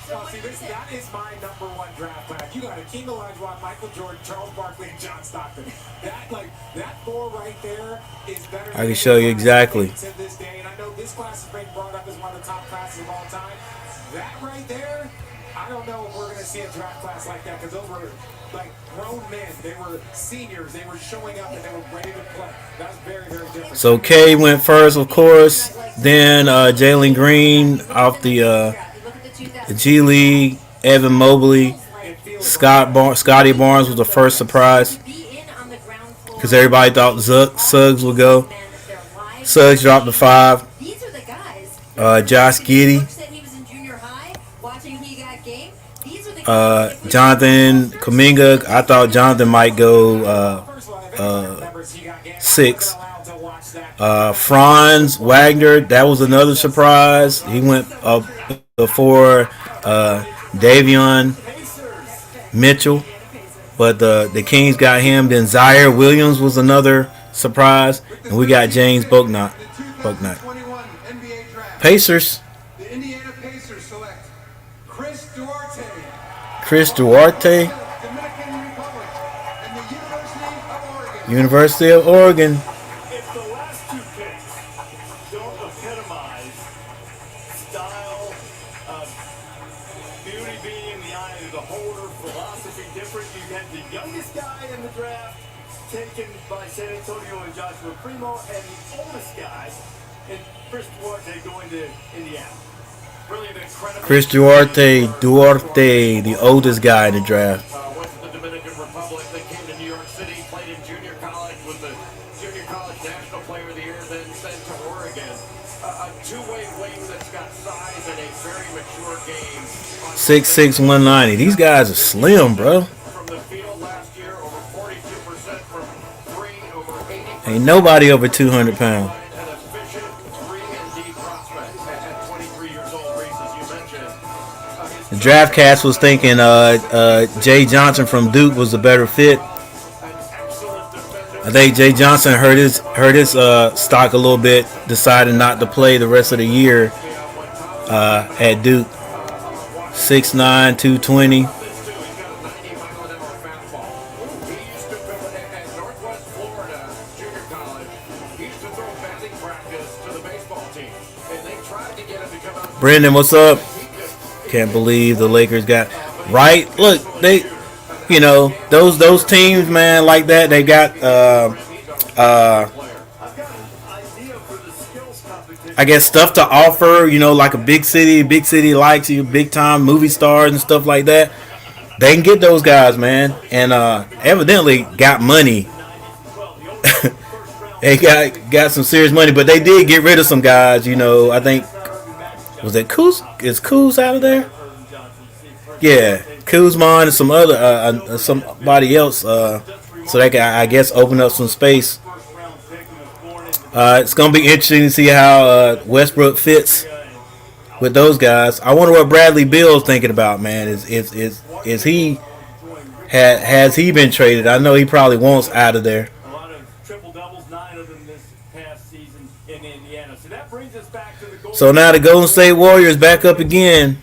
That is my number one draft class. You got Akeem Olajuwon, Michael Jordan, Charles Barkley, and John Stockton. That four right there is better.
I can show you exactly.
To this day, and I know this class has been brought up as one of the top classes of all time. That right there, I don't know if we're going to see a draft class like that because those were like grown men. They were seniors. They were showing up and they were ready to play. That was very, very different.
So K went first, of course. Then Jalen Green off the G League. Evan Mobley, Scotty Barnes was the first surprise because everybody thought Suggs would go. Suggs dropped to 5. Josh Giddey, Jonathan Kuminga. I thought Jonathan might go 6. Franz Wagner, that was another surprise. He went up before Davion Mitchell, but the Kings got him. Then Zaire Williams was another surprise, and we got James Bouknight. Pacers.
The Indiana Pacers select Chris Duarte, Dominican Republic, and the University of Oregon.
If the last two picks don't epitomize style, beauty being in the eye of the beholder, philosophy different, you had the youngest guy in the draft taken by San Antonio and Joshua Primo, and the oldest guy in Chris Duarte going to Indiana. Really an incredible.
Chris Duarte, the oldest guy in the draft.
Went to the Dominican Republic, then came to New York City, played in junior college, was the junior college national player of the year, then sent to Oregon. A two-way wing that's got size and a very mature game.
6'6", 190. These guys are slim, bro.
From the field last year, over 42% from three, over 80%.
Ain't nobody over 200 pounds.
An efficient 3-and-D prospect at 23 years old, Reese, as you mentioned.
The draft cast was thinking Jay Johnson from Duke was the better fit. I think Jay Johnson hurt his stock a little bit, decided not to play the rest of the year at Duke. 6'9", 220. Brendan, what's up? Can't believe the Lakers got right. Look, they, those teams, man, like that. They got I guess, stuff to offer. You know, like a big city likes you, big time movie stars and stuff like that. They can get those guys, man, and evidently got money. They got some serious money, but they did get rid of some guys. You know, I think was it Kuz? Is Kuz out of there? Yeah, Kuzman and some other somebody else. So they can, I guess, open up some space. It's gonna be interesting to see how Westbrook fits with those guys. I wonder what Bradley Beal's thinking about, man. Is he has he been traded? I know he probably wants out of there.
A lot of triple doubles, 9 of them this past season in Indiana. So that brings us back to the goal.
So now the Golden State Warriors back up again.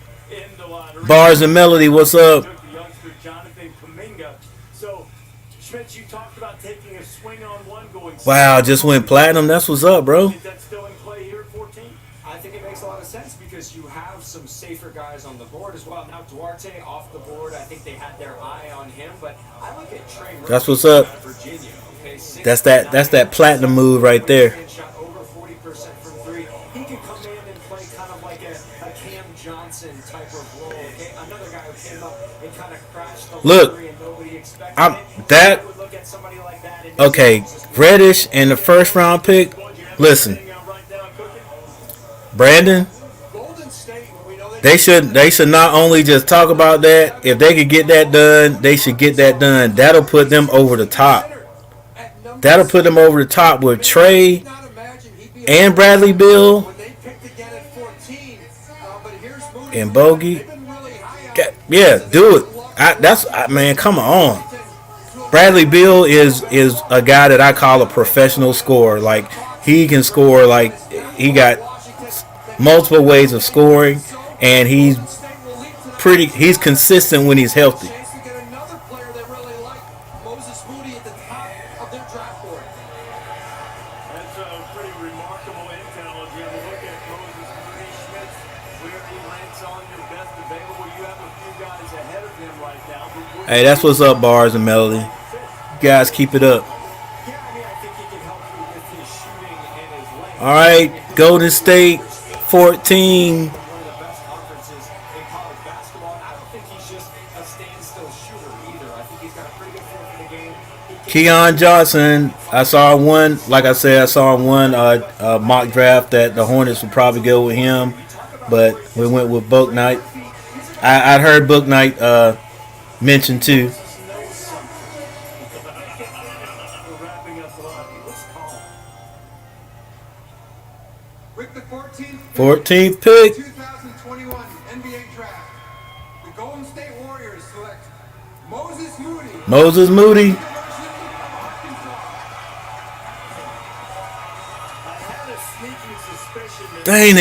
Bars and Melody, what's up?
The youngster Jonathan Kuminga. So Schmitz, you talked about taking a swing on one going.
Wow, just went platinum. That's what's up, bro.
Is that still in play here at 14?
I think it makes a lot of sense because you have some safer guys on the board as well. Now Duarte off the board. I think they had their eye on him, but I look at Trey Murphy.
That's what's up.
Virginia, okay?
That's that platinum move right there.
Shot over 40% from 3. He can come in and play kind of like a Cam Johnson type of role. Okay? Another guy who came up and kind of crashed the
Look,
lottery and nobody expected
I'm
it.
that.
I would look at somebody like that and
Okay, Reddish and the first round pick. Listen, Brandon. They should not only just talk about that. If they could get that done, they should get that done. That'll put them over the top. That'll put them over the top with Trey and Bradley Beal and Bogey. Yeah, do it. Man, come on. Bradley Beal is a guy that I call a professional scorer. Like, he can score. Like, he got multiple ways of scoring, and he's consistent when he's healthy.
That's a pretty remarkable intel. If you look at Moses Moody, Schmitz, where he ranks on your best available, you have a few guys ahead of him right now.
Hey, that's what's up, Bars and Melody. You guys keep it up. All right, Golden State 14. Keon Johnson, I saw one. Like I said, I saw one mock draft that the Hornets would probably go with him, but we went with Book Knight. I'd heard Book Knight mentioned too.
With the
14th pick.
2021 NBA Draft, the Golden State Warriors select Moses Moody.
Moses Moody. Dang,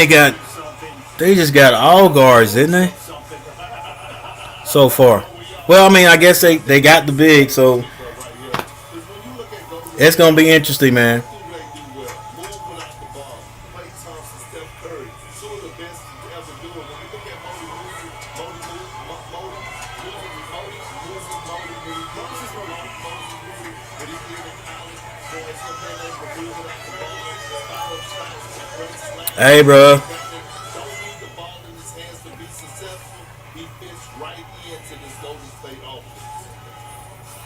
they just got all guards, didn't they? So far. Well, I mean, I guess they got the big, so it's gonna be interesting, man. Hey, bro.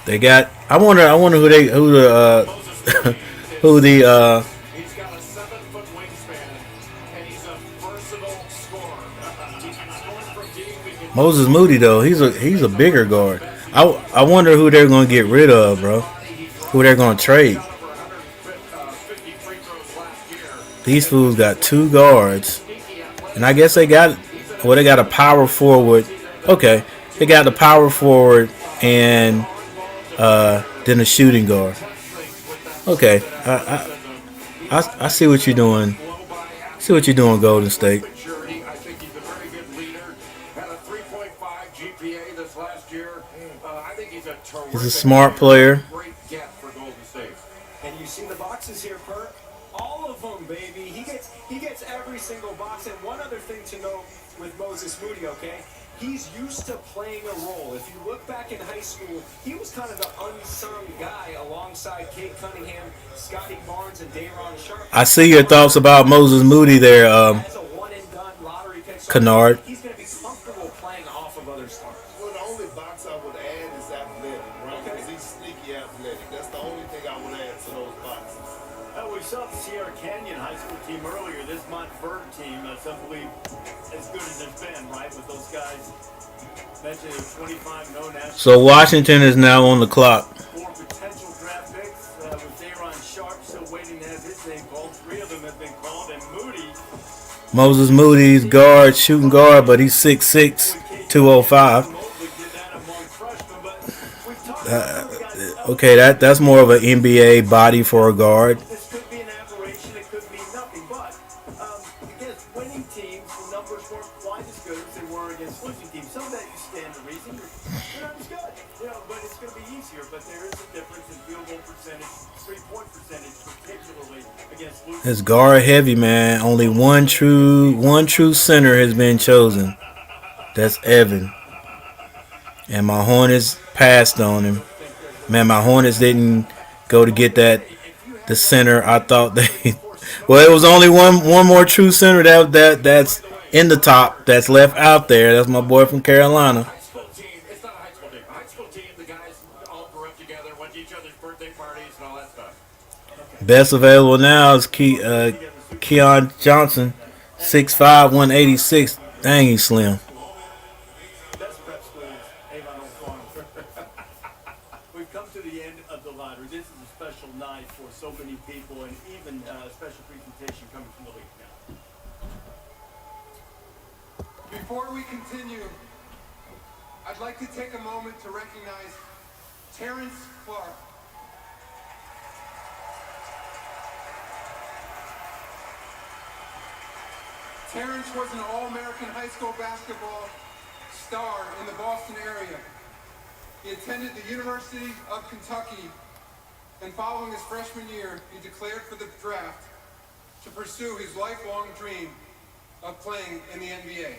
They got. I wonder who the who the
He's got a 7-foot wingspan, and he's a versatile scorer. He's scoring from deep.
Moses Moody though. He's a bigger guard. I wonder who they're gonna get rid of, bro. Who they're gonna trade. These fools got 2 guards, and I guess they got a power forward. Okay, they got the power forward and then a shooting guard. Okay, I see what you're doing. See what you're doing, Golden State.
I think he's a very good leader. Had a 3.5 GPA this last year. I think he's a terrific.
He's a smart player.
Great get for Golden State.
And you see the boxes here, Perk. All of them, baby. He gets every single box. And one other thing to note with Moses Moody, okay? he's used to playing a role. If you look back in high school, he was kind of the unsung guy alongside Kate Cunningham, Scotty Barnes, and Dayron Sharp.
I see your thoughts about Moses Moody there,
As a one-and-done lottery pick, so
Kennard.
he's going to be comfortable playing off of other stars.
Well, the only box I would add is athletic, right? Because he's sneaky athletic. That's the only thing I would add to those boxes.
We saw the Sierra Canyon high school team earlier. This Montverde team, simply as good as it's been, right? With those guys mentioned 25 no national.
So Washington is now on the clock.
4 potential draft picks with Dayron Sharp still waiting to have his name called. 3 of them have been called, and Moody.
Moses Moody's guard, shooting guard, but he's 6'6", 205. Okay, that's more of an NBA body for a guard.
This could be an aberration. It could mean nothing. But against winning teams, the numbers weren't quite as good as they were against losing teams. Some of that you stand to reason. They're not as good, but it's going to be easier. But there is a difference in field goal percentage, 3-point percentage, particularly against losing.
It's guard heavy, man. Only one true center has been chosen. That's Evan. And my Hornets passed on him. Man, my Hornets didn't go to get the center. I thought they. Well, it was only one more true center that's in the top that's left out there. That's my boy from Carolina.
It's not a high school team. A high school team, the guys all grew up together, went to each other's birthday parties and all that stuff.
Best available now is Keon Johnson, 6'5", 186. Dang, he's slim.
We've come to the end of the lottery. This is a special night for so many people, and even a special presentation coming from the league now.
Before we continue, I'd like to take a moment to recognize Terrence Clark. Terrence was an All-American high school basketball star in the Boston area. He attended the University of Kentucky, and following his freshman year, he declared for the draft to pursue his lifelong dream of playing in the NBA.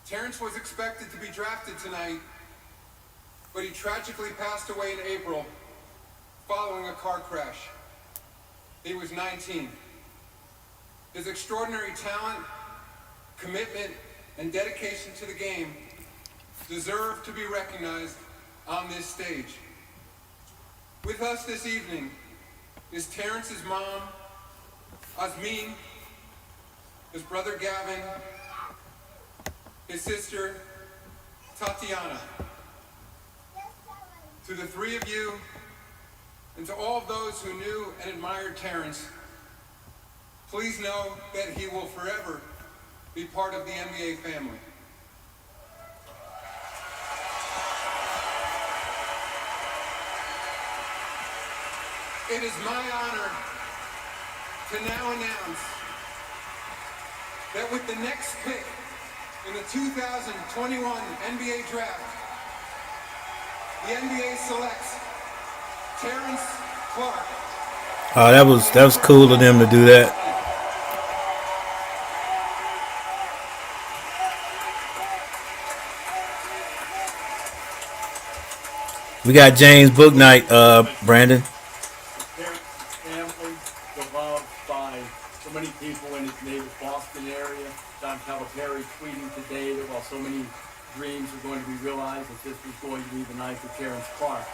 Terrence was expected to be drafted tonight, but he tragically passed away in April following a car crash. He was 19. His extraordinary talent, commitment, and dedication to the game deserve to be recognized on this stage. With us this evening is Terrence's mom, Asmin, his brother Gavin, his sister Tatiana. To the three of you, and to all of those who knew and admired Terrence, please know that he will forever be part of the NBA family. It is my honor to now announce that with the next pick in the 2021 NBA Draft, the NBA selects Terrence Clark.
Oh, that was cool of them to do that. We got James Booknight, Brandon.
Beloved by so many people in his native Boston area. Don Calipari tweeting today that while so many dreams are going to be realized, that this was going to be the night for Terrence Clark.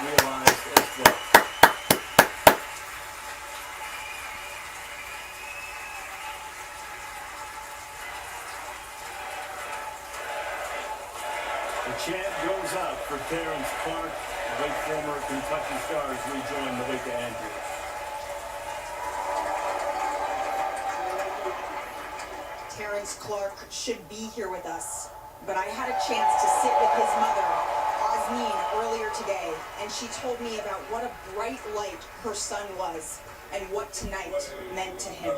Realized as well. The chant goes up for Terrence Clark, the late former Kentucky Stars rejoin Malika Andrews.
Terrence Clark should be here with us, but I had a chance to sit with his mother, Asmin, earlier today, and she told me about what a bright light her son was and what tonight meant to him.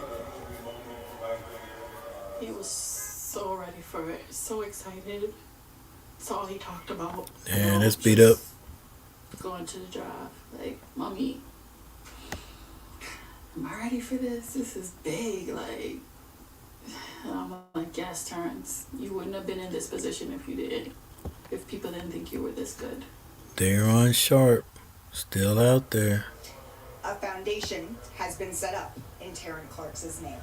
He was so ready for it, so excited. That's all he talked about.
Man, that's beat up.
Going to the draft. Like, Mommy, am I ready for this? This is big. Like, And I'm like, yes, Terrence, you wouldn't have been in this position if you did. If people didn't think you were this good.
Daron Sharp, still out there.
A foundation has been set up in Terrence Clark's name.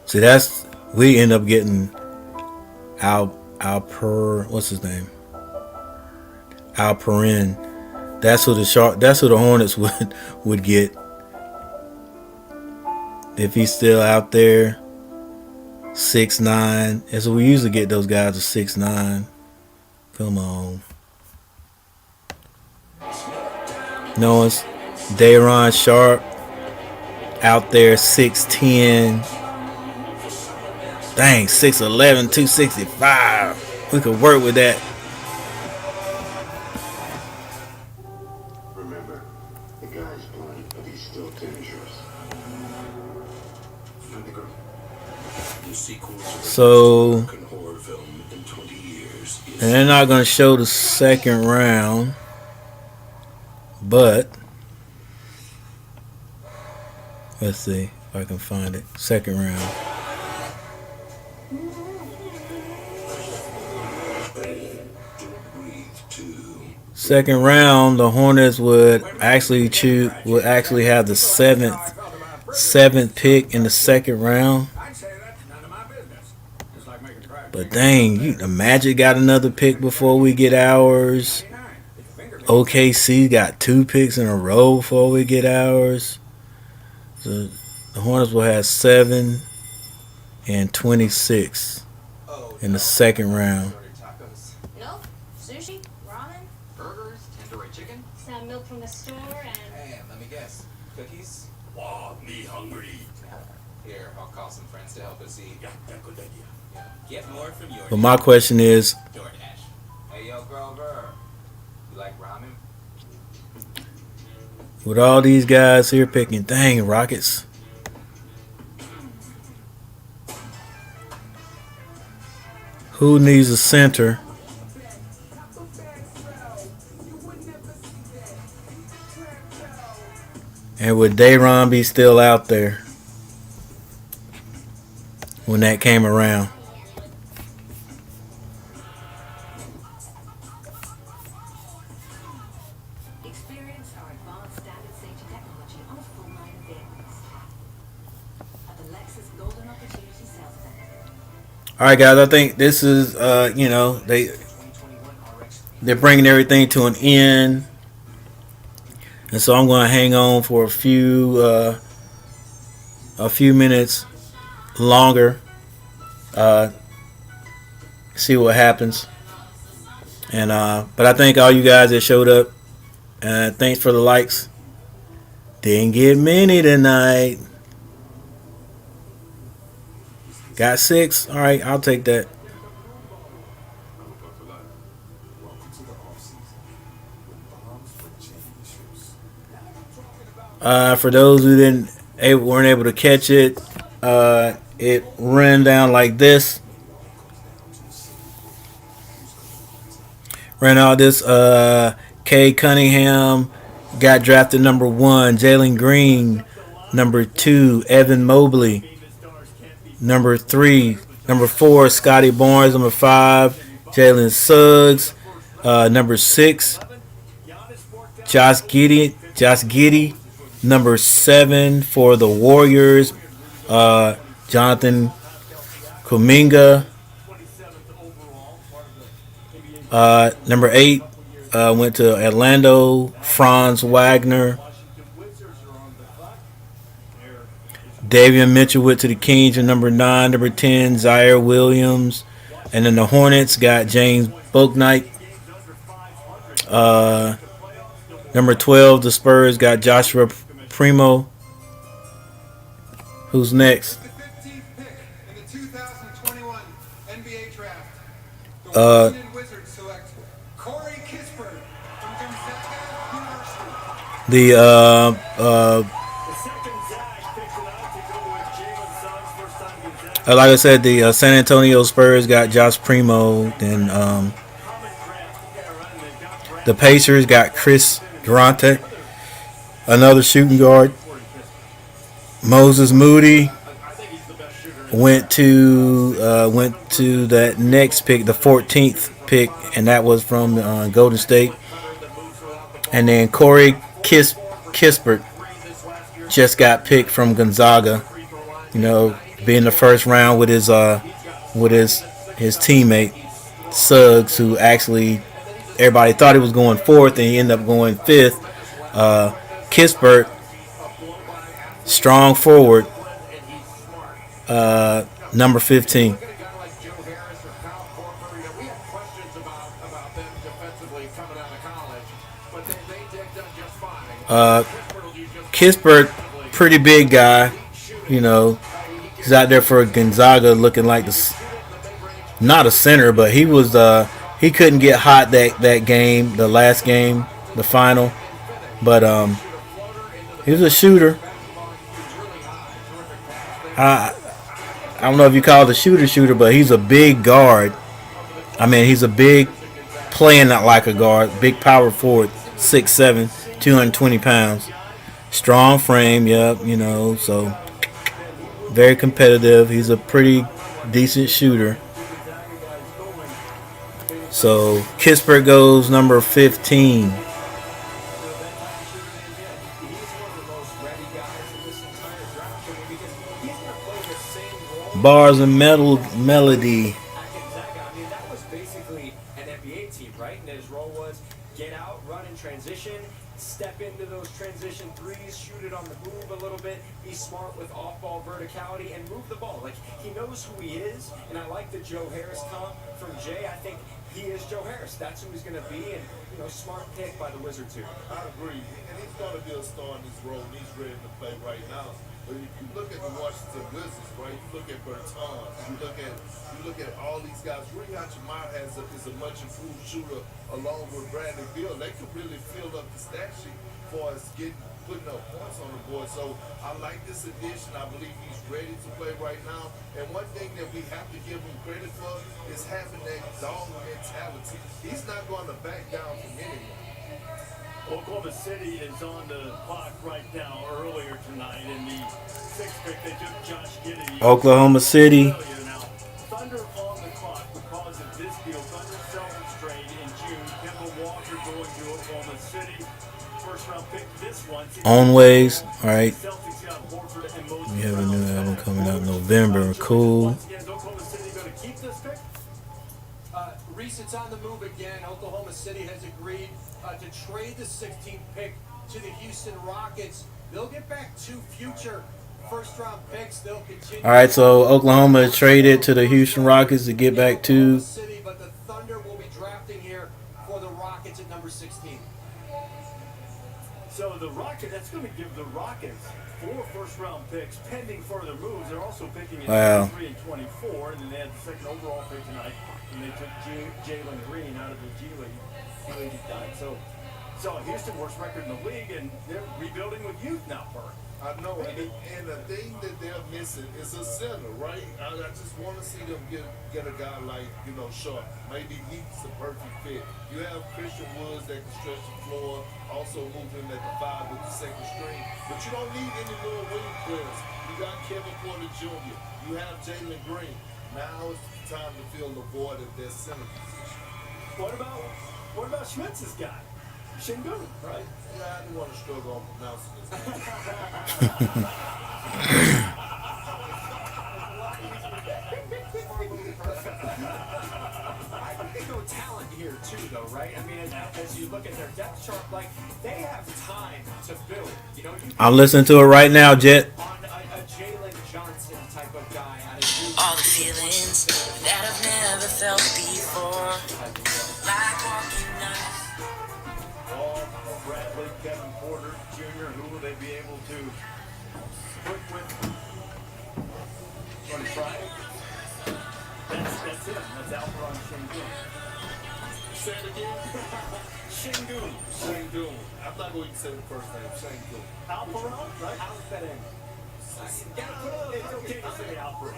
See, we end up getting Alper, what's his name? Alperin. That's who the Hornets would get if he's still out there. 6'9". And so we usually get those guys to 6'9". Come on. No, it's Daron Sharp out there, 6'10". Dang, 6'11", 265. We could work with that.
Remember, the guy's blind, but he's still dangerous. Find the girl. The sequel to the
So,
American horror film in 20 years.
and they're not going to show the second round, but let's see if I can find it. Second round. Second round, the Hornets would actually have the seventh pick in the second round. But dang, the Magic got another pick before we get ours. OKC got 2 picks in a row before we get ours. So the Hornets will have 7 and 26 in the second round.
Nope. Sushi, ramen, burgers, tandoori chicken, some milk from the store, and
Let me guess. Cookies?
Wow, me hungry.
Here, I'll call some friends to help us eat. Yeah, good idea. Yeah. Get more from your
But my question is,
DoorDash. Hey, yo, Grover. You like ramen?
with all these guys here picking, dang, Rockets. Who needs a center? And would Daron be still out there when that came around?
Experience our advanced standard safety technology on a full line of vehicles. At the Lexus Golden Opportunity Sales Event.
All right, guys. I think this is, they're bringing everything to an end, and so I'm going to hang on for a few minutes longer, see what happens. And but I thank all you guys that showed up. Thanks for the likes. Didn't get many tonight. Got 6. All right, I'll take that. For those who weren't able to catch it, it ran down like this. Ran out this. Kay Cunningham got drafted number 1. Jalen Green, number 2. Evan Mobley, number 3. Number 4, Scotty Barnes. Number 5, Jalen Suggs. Number 6, Josh Giddey. Number 7 for the Warriors, Jonathan Kuminga. Number 8 went to Orlando, Franz Wagner. Davion Mitchell went to the Kings at number 9. Number 10, Zaire Williams. And then the Hornets got James Bouknight. Number 12, the Spurs got Joshua Primo. Who's next?
The 15th pick in the 2021 NBA draft. The Washington Wizards select Corey Kispert from Gonzaga University.
Like I said, the San Antonio Spurs got Josh Primo. Then the Pacers got Chris Durante, another shooting guard. Moses Moody went to that next pick, the 14th pick, and that was from Golden State. And then Corey Kispert just got picked from Gonzaga. You know, being the first round with his teammate Suggs, who actually everybody thought he was going fourth, and he ended up going fifth. Kispert, strong forward, number 15. Kispert, pretty big guy. You know, he's out there for Gonzaga, looking like not a center, but he was. He couldn't get hot that game, the last game, the final. But he was a shooter. I don't know if you call it a shooter, but he's a big guard. I mean, he's a big, playing not like a guard, big power forward, 6'7", 220 pounds. Strong frame, yep, you know, so very competitive. He's a pretty decent shooter. So Kispert goes number 15. Bars and melody.
I mean, that was basically an NBA team, right? And his role was get out, run in transition, step into those transition threes, shoot it on the move a little bit, be smart with off-ball verticality, and move the ball. Like, he knows who he is, and I like the Joe Harris comp from Jay. I think he is Joe Harris. That's who he's going to be, and, you know, smart pick by the Wizards here.
I agree. And he's going to be a star in this role, and he's ready to play right now. But if you look at the Washington Wizards, right? You look at Bertans, you look at all these guys. Rui Hachimura is a much improved shooter along with Bradley Beal. They could really fill up the stat sheet for us putting up points on the board. So I like this addition. I believe he's ready to play right now. And one thing that we have to give him credit for is having that dog mentality. He's not going to back down from anyone.
Oklahoma City is on the clock right now. Earlier tonight in the sixth pick, they took Josh Giddey.
Oklahoma City.
Thunder on the clock because of this deal. Thunder Celtics trade in June. Kemba Walker going to Oklahoma City. First round pick this one.
On ways. All right. We have a new album coming out in November. Cool.
Is Oklahoma City going to keep this pick?
Reese, it's on the move again. Oklahoma City has agreed to trade the 16th pick to the Houston Rockets. They'll get back 2 future first-round picks. They'll continue.
All right, so Oklahoma traded to the Houston Rockets to get back 2.
City, but the Thunder will be drafting here for the Rockets at number 16.
So the Rockets, that's going to give the Rockets 4 first-round picks pending further moves. They're also picking in 23 and 24, and then they had the second overall pick tonight, and they took Jalen Green out of the G League. So Houston, worst record in the league, and they're rebuilding with youth now, Perk.
I know, and the thing that they're missing is a center, right? I just want to see them get a guy like, Sharp. Maybe he's the perfect fit. You have Christian Woods that can stretch the floor, also move him at the 5 with the second string. But you don't need any more wing players. You got Kevin Porter Jr. You have Jalen Green. Now it's time to fill the void of their center position.
What about Schmitz's guy? Shingun, right?
Yeah, I didn't want to struggle on pronouncing his name.
I think no talent here too, though, right? I mean, as you look at their depth chart, like they have time to build.
I'm listening to it right now, Jet.
On a Jalen Johnson type of guy out of
all the feelings that I've never felt before, like walking nights.
Bradley, Kevin Porter Jr., who will they be able to put with? Want to try it? That's it. That's Alperon Şengün.
Say it again. Şengün. I'm not going to say the first name. Şengün.
Alperon, right? Alperon. It's okay to say Alperon.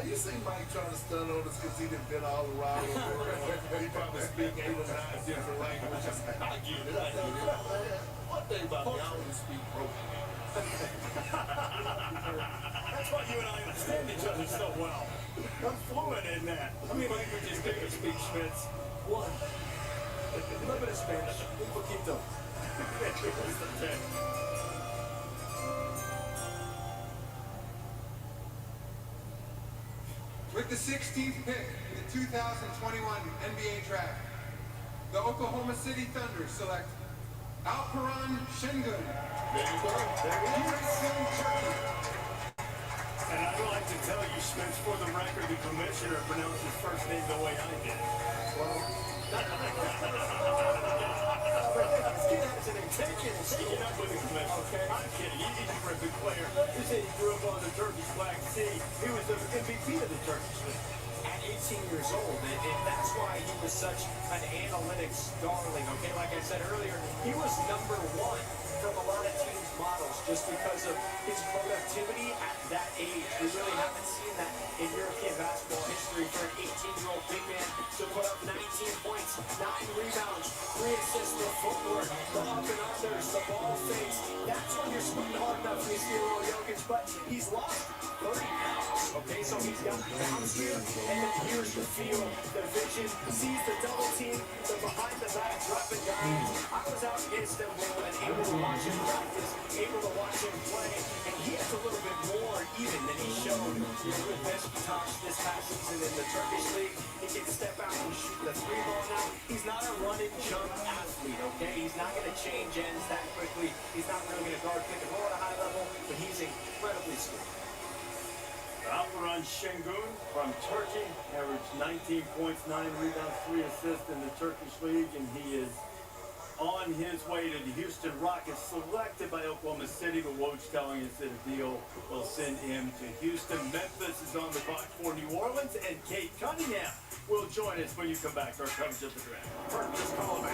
You see Mike trying to stun on us because he done been all around the world. He probably speak 8 or 9 different languages. I get it. One thing about me, I only speak broken.
That's why you and I understand each other so well. I'm fluent in that. How many languages do you speak, Schmitz?
One. A little bit of Spanish. Un poquito.
What's the pick?
With the 16th pick in the 2021 NBA Draft, the Oklahoma City Thunder select Alperen Şengün, Houston, Turkey.
And I'd like to tell you, Schmitz, for the record, the commissioner pronounced his first name the way I did.
Well, this kid has an intention of
Taking up with the commissioner.
Okay.
I'm kidding. He's a terrific player. He said he grew up on the Turkish Black Sea. He was the MVP of the Turkish League.
At 18 years old, and that's why he was such an analytics darling, okay? Like I said earlier, he was number one from a lot of teams' models just because of his productivity at that age. We really haven't seen that in European basketball history for an 18-year-old big man to put up 19 points, 9 rebounds, 3 assists, the footwork, the up and unders, the ball fakes. That's when you're swinging hard enough to see a little Jokic, but he's lost 30 pounds, okay? So he's got bounce here, and then here's the feel, the vision, sees the double team, the behind the back dropping down. I was out in Istanbul and able to watch him practice, able to watch him play, and he has a little bit more even than he showed with Beşiktaş this past season in the Turkish league. He can step out and shoot the 3-ball now. He's not a run and jump athlete, okay? He's not going to change ends that quickly. He's not really going to guard pick and roll at a high level, but he's incredibly skilled.
Alperen Şengün from Turkey averaged 19 points, 9 rebounds, 3 assists in the Turkish league, and he is on his way to the Houston Rockets, selected by Oklahoma City. The Woj telling us that a deal will send him to Houston. Memphis is on the clock for New Orleans, and Kate Cunningham will join us when you come back to our coverage of the draft. Just call him Al.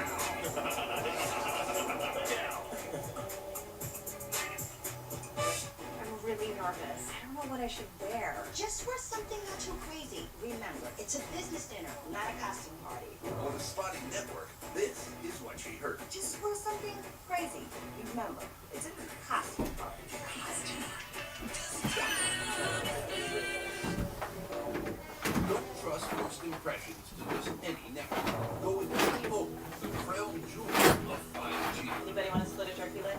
I'm really nervous. I don't know what I should wear.
Just wear something not too crazy. Remember, it's a business dinner, not a costume party.
On the Spotting Network, this is what she heard.
Just wear something crazy. Remember, it's a costume party. Costume
Don't trust first impressions to just any network. Go with T-Mobile, the crown jewel of 5G.
Anybody want to split a turkey leg?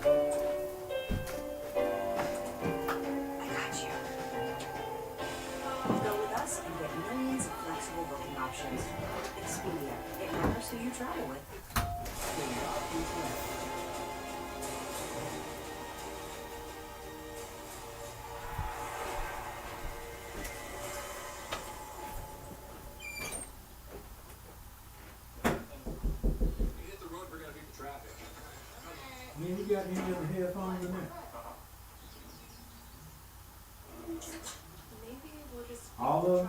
I got you.
Go with us and get millions of flexible booking options. Expedia. It matters who you travel with.
Hit the road, we're gonna beat the traffic.
Man, you got any other headphones in there?
Maybe we'll just
All of them?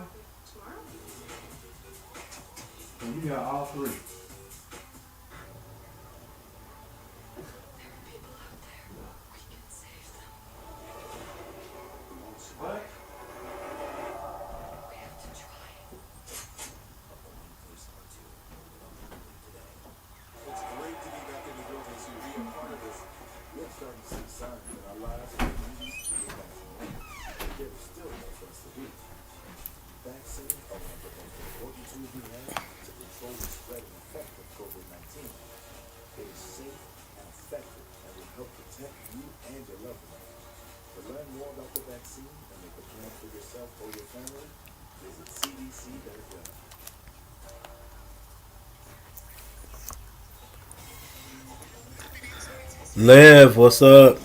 tomorrow.
So you got all 3. What?
It's great to be back in the building to be a part of this. We're starting to see signs in our lives and communities to get vaccinated. But there is still more for us to do. Vaccines are one of the most important tools we have to control the spread and effect of COVID-19. It is safe and effective and will help protect you and your loved ones. To learn more about the vaccine and make a plan for yourself or your family, visit cdc.gov.
Lev, what's up?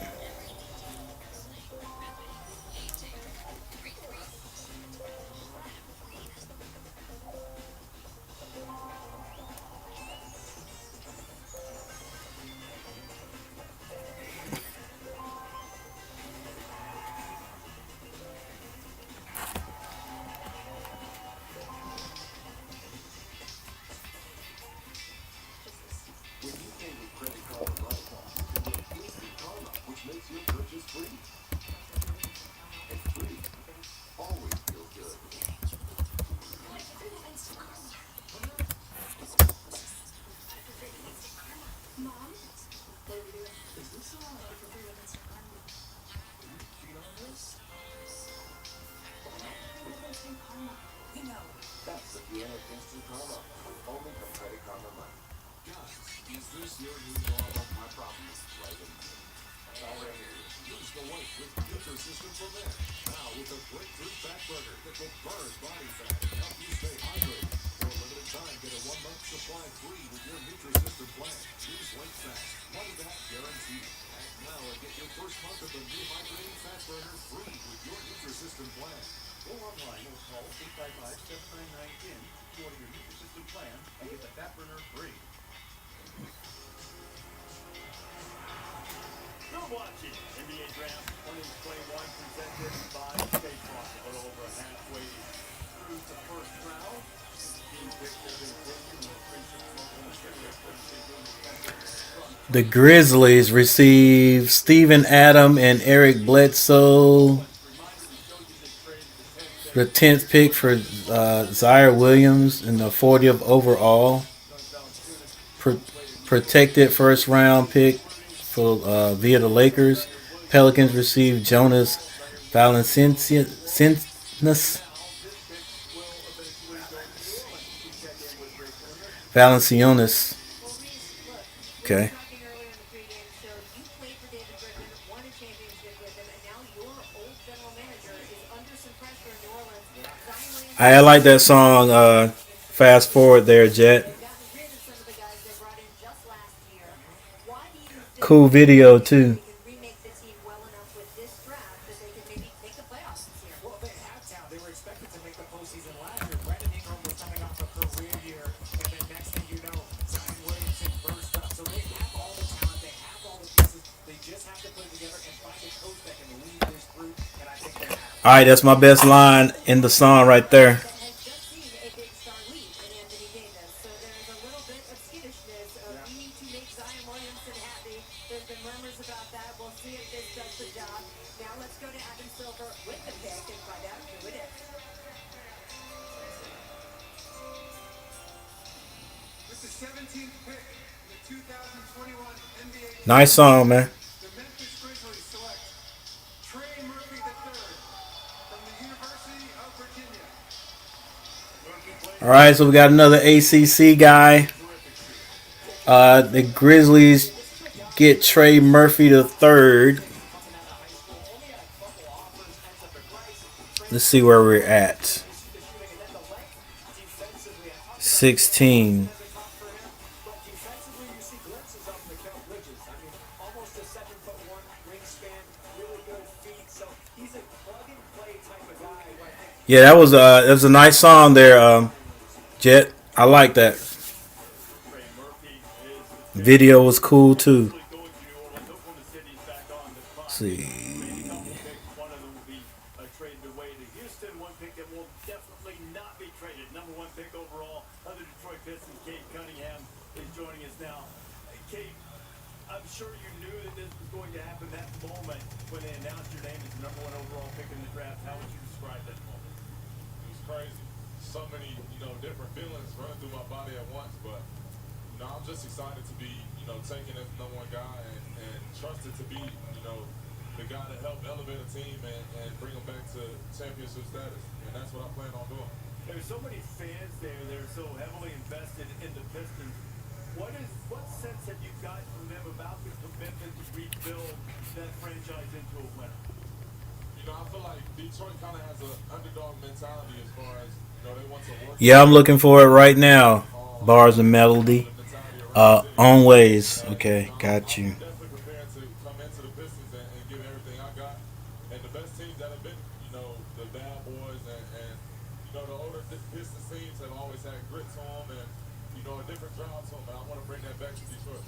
When you pay with credit card or money, you get instant karma, which makes your purchase free. And free always feels good.
your new normal. My problem is right in here.
Lose the weight with Nutrisystem for Men. Now with a breakthrough fat burner that will burn body fat and help you stay hydrated. For a limited time, get a 1-month supply free with your Nutrisystem plan. Lose weight fast, money back guaranteed. Act now and get your first month of the new hydrating fat burner free with your Nutrisystem plan.
Go online or call 855-799-IN to order your Nutrisystem plan and get the fat burner free.
You're watching NBA Draft 2021 presented by State Farm. A little over halfway through the first round. 16 picks have been taken. Most recent Oklahoma City
The Grizzlies receive Steven Adam and Eric Bledsoe. The 10th pick for Zaire Williams and the 40th overall. Protected first round pick for via the Lakers. Pelicans receive Jonas Valanciunas. Okay. I like that song. Fast forward there, Jet. Cool video too. All right, that's my best line in the song right there. Nice song, man. All right, so we got another ACC guy. The Grizzlies get Trey Murphy the third. Let's see where we're at. 16. Yeah, that was a nice song there, Jet. I like that. Video was cool too. Let's see.
I'm sure you knew that this was going to happen that moment when they announced your name as the #1 overall pick in the draft. How would you describe that moment?
It was crazy. So many, different feelings running through my body at once, but, I'm just excited to be, taken as the #1 guy and trusted to be, the guy to help elevate a team and bring them back to championship status. And that's what I plan on doing.
There's so many fans there. They're so heavily invested in the Pistons. What sense have you got from them about the commitment to rebuild that franchise into a winner?
I feel like Detroit kind of has an underdog mentality as far as, they want to work.
Yeah, I'm looking for it right now. Bars and melody. On ways. Okay, got you.
Definitely prepared to come into the Pistons and give everything I got. And the best teams that have been, the bad boys and the older Pistons teams have always had grit to them and, a different drive to them. And I want to bring that back to Detroit.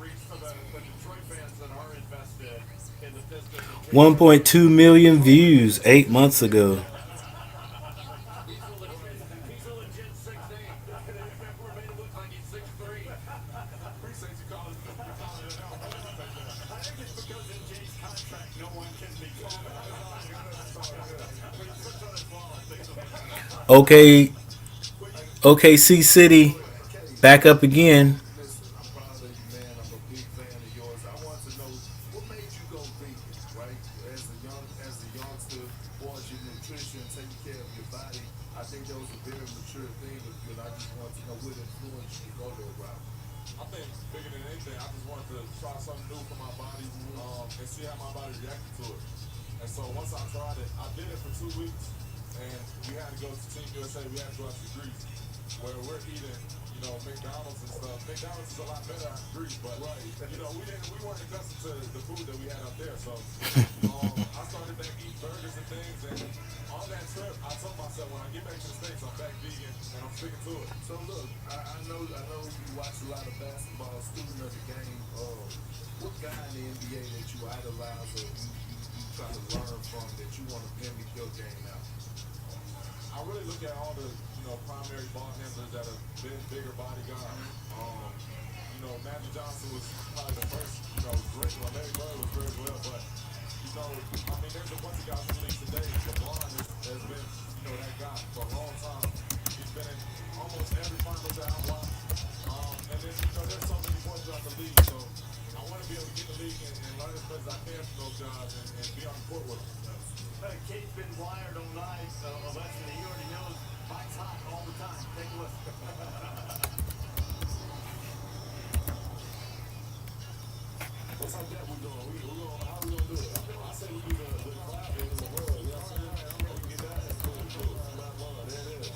Reach for the Detroit fans that are invested in the Pistons.
1.2 million views 8 months ago. Okay, OKC City back up again.
I think bigger than anything, I just wanted to try something new for my body and see how my body reacted to it. And so once I tried it, I did it for 2 weeks, and we had to go to Team USA. We had to go out to Greece, where we're eating, McDonald's and stuff. McDonald's is a lot better out in Greece, but we weren't accustomed to the food that we had up there. So I started back eating burgers and things, and on that trip, I told myself when I get back to the States, I'm back vegan and I'm sticking to it.
So look, I know you watch a lot of basketball, student of the game. What guy in the NBA that you idolize or you try to learn from that you want to mimic your game out?
I really look at all the primary ball handlers that have been bigger body guys. Magic Johnson was probably the first, great one. Larry Bird was very well, but there's a bunch of guys in the league today. LeBron has been, that guy for a long time. He's been in almost every finals that I've watched. And then, there's so many boys throughout the league, so I want to be able to get in the league and learn as much as I can from those guys and be on the court with them.
Kate's been wired all night, so Alexis, he already knows Mike's hot all the time. Take a listen.
What's our bet we doing? How we gonna do it? I say we do the clap in the world. You know what I'm saying? I'm ready to get that. That's cool. There it is.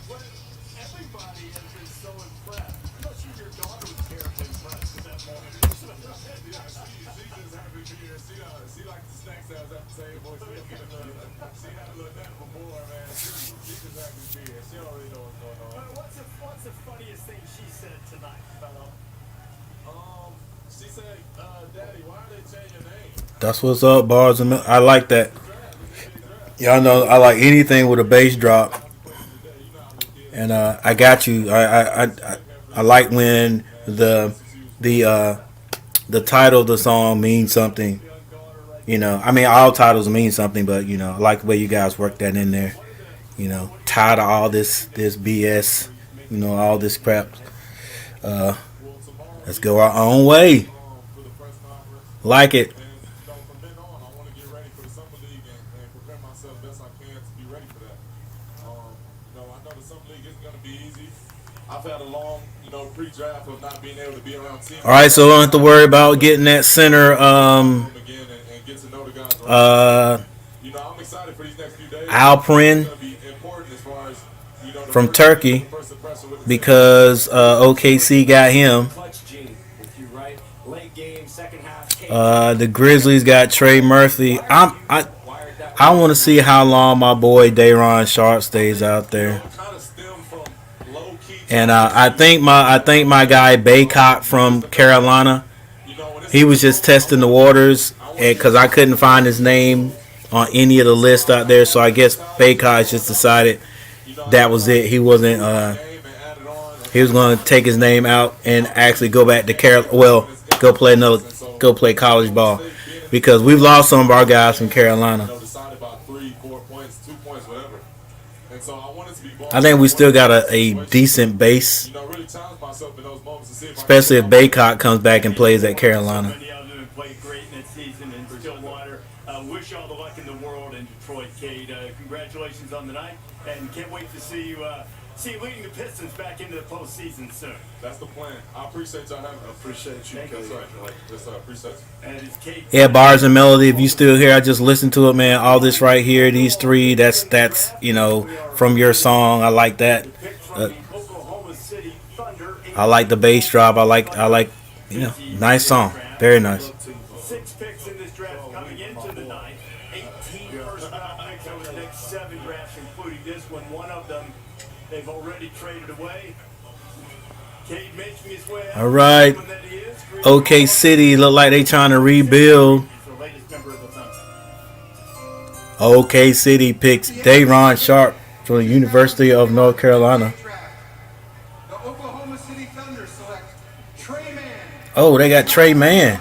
But everybody has been so impressed. I'm sure your daughter was terribly impressed at that moment.
Yeah, she just happy to be here. She likes the snacks that was at the table. She had a little nap before, man. She just happy to be here. She already know what's going on.
What's the funniest thing she said tonight, fellow?
She said, Daddy, why are they changing your name?
That's what's up, bars. I like that. Y'all know I like anything with a bass drop. And I got you. I like when the title of the song means something. All titles mean something, but I like the way you guys work that in there. Tired of all this BS, all this crap. Let's go our own way. Like it.
From then on, I want to get ready for the summer league and prepare myself best I can to be ready for that. I know the summer league isn't going to be easy. I've had a long, pre-draft of not being able to be around teams.
All right, so don't have to worry about getting that center.
Again and get to know the guys. I'm excited for these next few days.
Alprin
It's going to be important as far as
from Turkey because OKC got him. The Grizzlies got Trey Murphy. I want to see how long my boy Day'Ron Sharp stays out there. And I think my guy Baycott from Carolina, he was just testing the waters because I couldn't find his name on any of the lists out there. So I guess Baycott just decided that was it. He wasn't. He was going to take his name out and actually go back to Carolina. Well, go play college ball because we've lost some of our guys from Carolina. I think we still got a decent base, especially if Baycott comes back and plays at Carolina.
Wish you all the luck in the world in Detroit, Cade. Congratulations on the night, and can't wait to see you leading the Pistons back into the postseason soon.
That's the plan. I appreciate y'all having me. I appreciate you. That's right. Yes, I appreciate you.
And it's Cade.
Yeah, Bars and Melody. If you still here, I just listened to it, man. All this right here, these three. That's from your song. I like that. I like the bass drop. I like nice song. Very nice.
6 picks in this draft coming into the night. 18 first-round picks over the next 7 drafts, including this one. One of them they've already traded away. Cade making his way out.
All right. OK City look like they trying to rebuild. OK City picks Day'Ron Sharp from the University of North Carolina.
The Oklahoma City Thunder select Trey Mann.
Oh, they got Trey Mann.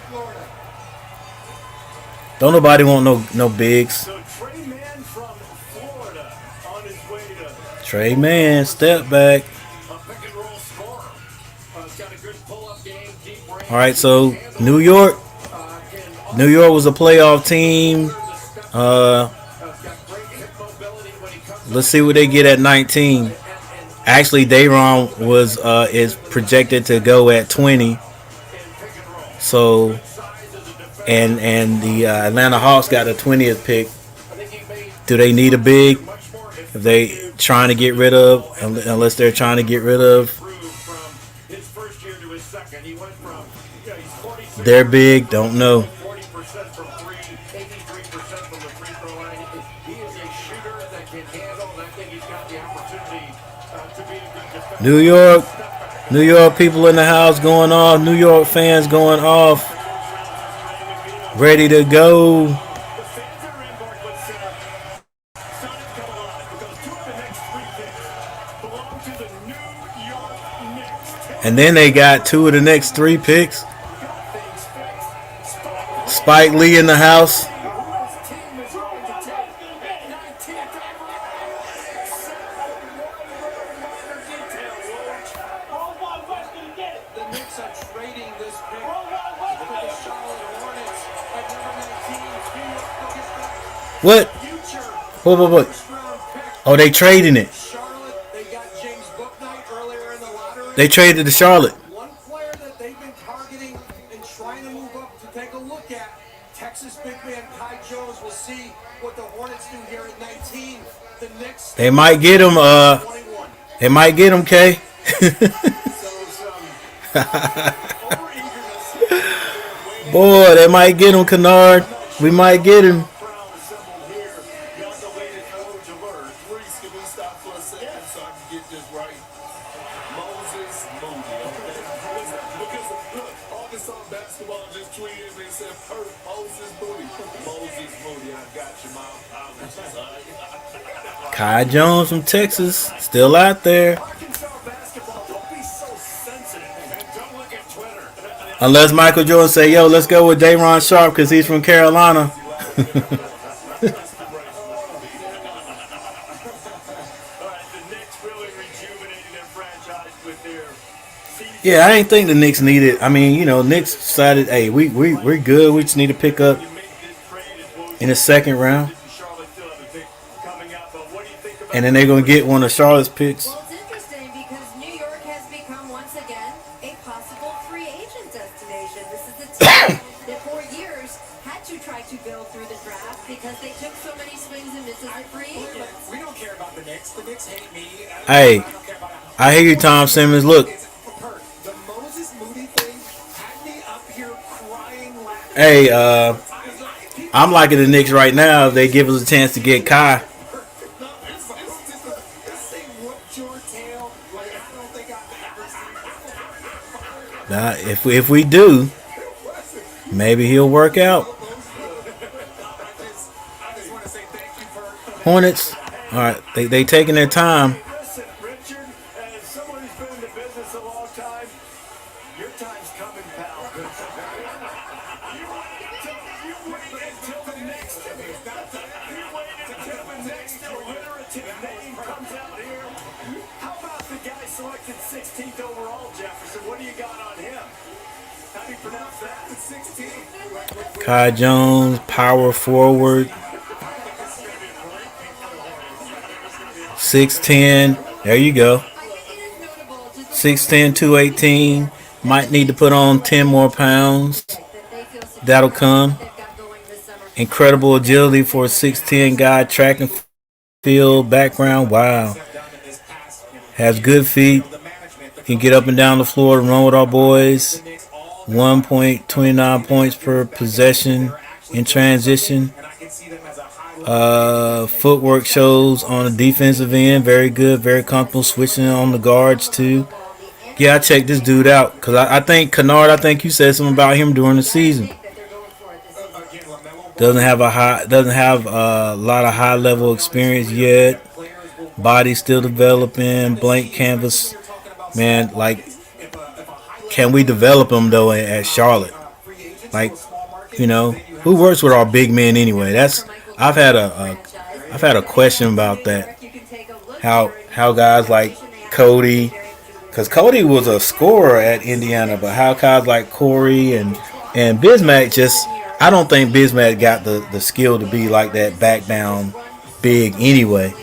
Don't nobody want no bigs.
So Trey Mann from Florida on his way to
Trey Mann, step back.
a pick and roll scorer. He's got a good pull-up game, deep range.
All right, so New York was a playoff team. Let's see what they get at 19. Actually, Dayron is projected to go at 20. So, and the Atlanta Hawks got the 20th pick. Do they need a big? If they trying to get rid of, unless they're trying to get rid of their big, don't know. New York people in the house going off. New York fans going off. Ready to go. And then they got 2 of the next 3 picks. Spike Lee in the house. What? What? Oh, they trading it. They traded to Charlotte.
One player that they've been targeting and trying to move up to take a look at, Texas big man Kai Jones. We'll see what the Hornets do here at 19. The Knicks.
They might get him. They might get him, K. Boy, they might get him, Kennard. We might get him. Kai Jones from Texas, still out there. Unless Michael Jordan say, yo, let's go with Dayron Sharp because he's from Carolina. Yeah, I didn't think the Knicks needed. I mean, you know, Knicks decided, hey, we're good. We just need to pick up in the second round. And then they're going to get one of Charlotte's picks.
Well, it's interesting because New York has become once again a possible free agent destination. This is a team that for years had to try to build through the draft because they took so many swings and misses at free agents.
We don't care about the Knicks. The Knicks hate me.
Hey, I hear you, Tom Simmons. Look.
The Moses Moody thing had me up here crying, laughing.
Hey, I'm liking the Knicks right now if they give us a chance to get Kai. Now, if we do, maybe he'll work out. Hornets, all right, they taking their time.
Listen, Richard, as someone who's been in the business a long time, your time's coming, pal. You wait until the next alliterative name comes out here. How about the guy selected 16th overall, Jefferson? What do you got on him? How do you pronounce that? 16.
Kai Jones, power forward. 6'10". There you go. 6'10", 218. Might need to put on 10 more pounds. That'll come. Incredible agility for a 6'10" guy. Track and field background. Wow. Has good feet. Can get up and down the floor and run with our boys. 1.29 points per possession in transition. Footwork shows on the defensive end. Very good. Very comfortable switching on the guards too. Yeah, I checked this dude out because I think Kennard. I think you said something about him during the season. Doesn't have a lot of high level experience yet. Body still developing. Blank canvas. Man, like, can we develop him though at Charlotte? Like, you know, Who works with our big men anyway? That's I've had a question about that. How guys like Cody, because Cody was a scorer at Indiana, but how guys like Corey and Bismack just, I don't think Bismack got the skill to be like that back down big anyway.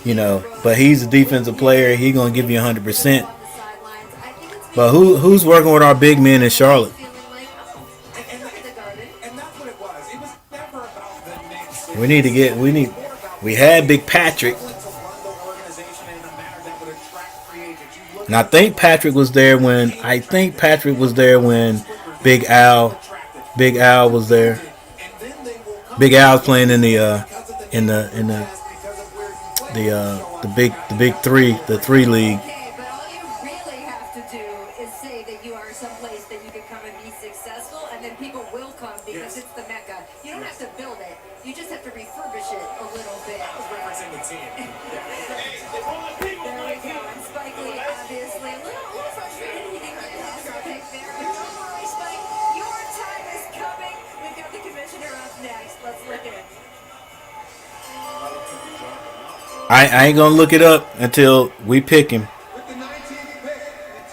But he's a defensive player. He's gonna give you 100%. But who's working with our big men in Charlotte? We had Big Patrick. And I think Patrick was there when Big Al was there. Big Al's playing in the big three, the 3 league. I ain't gonna look it up until we pick him.
With the 19th pick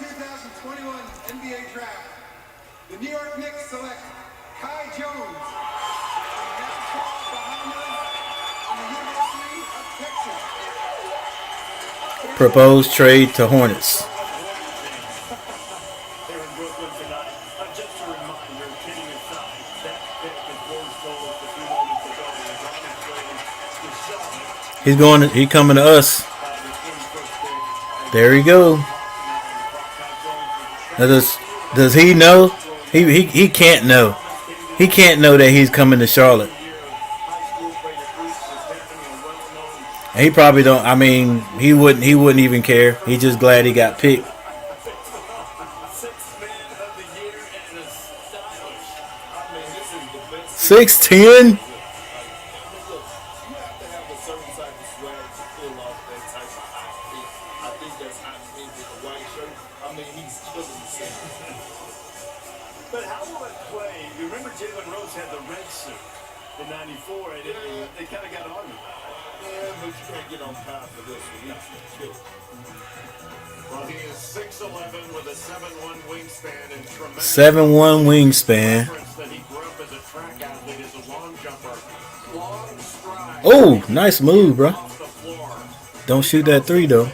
in the 2021 NBA Draft, the New York Knicks select Kai Jones from the University of Texas.
Proposed trade to Hornets. He coming to us. There you go. Now does he know? He can't know. He can't know that he's coming to Charlotte. And he probably don't. I mean, he wouldn't even care. He's just glad he got picked. 6'10".
But how will it play? You remember Jalen Rose had the red suit in '94, and they kind of got on with that.
Yeah, but you can't get on top of this one.
Well, he is 6'11" with a 7'1" wingspan and tremendous
7'1" wingspan.
that he grew up as a track athlete, as a long jumper. Long stride.
Oh, nice move, bro. Don't shoot that 3 though.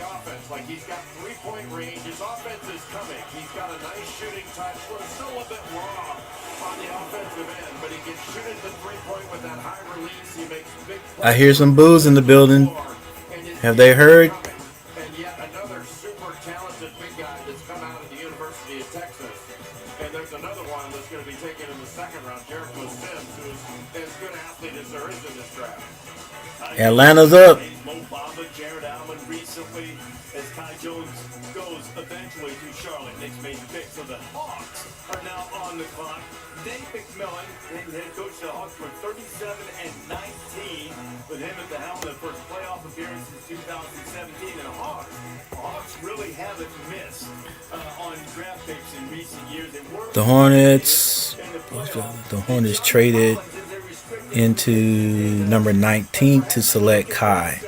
Like he's got three-point range. His offense is coming. He's got a nice shooting touch. We're still a bit raw on the offensive end, but he can shoot at the three-point with that high release. He makes big plays.
I hear some boos in the building. Have they heard?
And yet another super talented big guy that's come out of the University of Texas. And there's another one that's going to be taken in the second round, Jericho Sims, who's as good an athlete as there is in this draft.
Atlanta's up.
Mo Bamba, Jared Allen recently, as Kai Jones goes eventually to Charlotte. Knicks made the pick, so the Hawks are now on the clock. Dave McMillan, head coach of the Hawks, for 37-19, with him at the helm of the first playoff appearance in 2017. And the Hawks really haven't missed on draft picks in recent years.
The Hornets traded into number 19 to select Kai.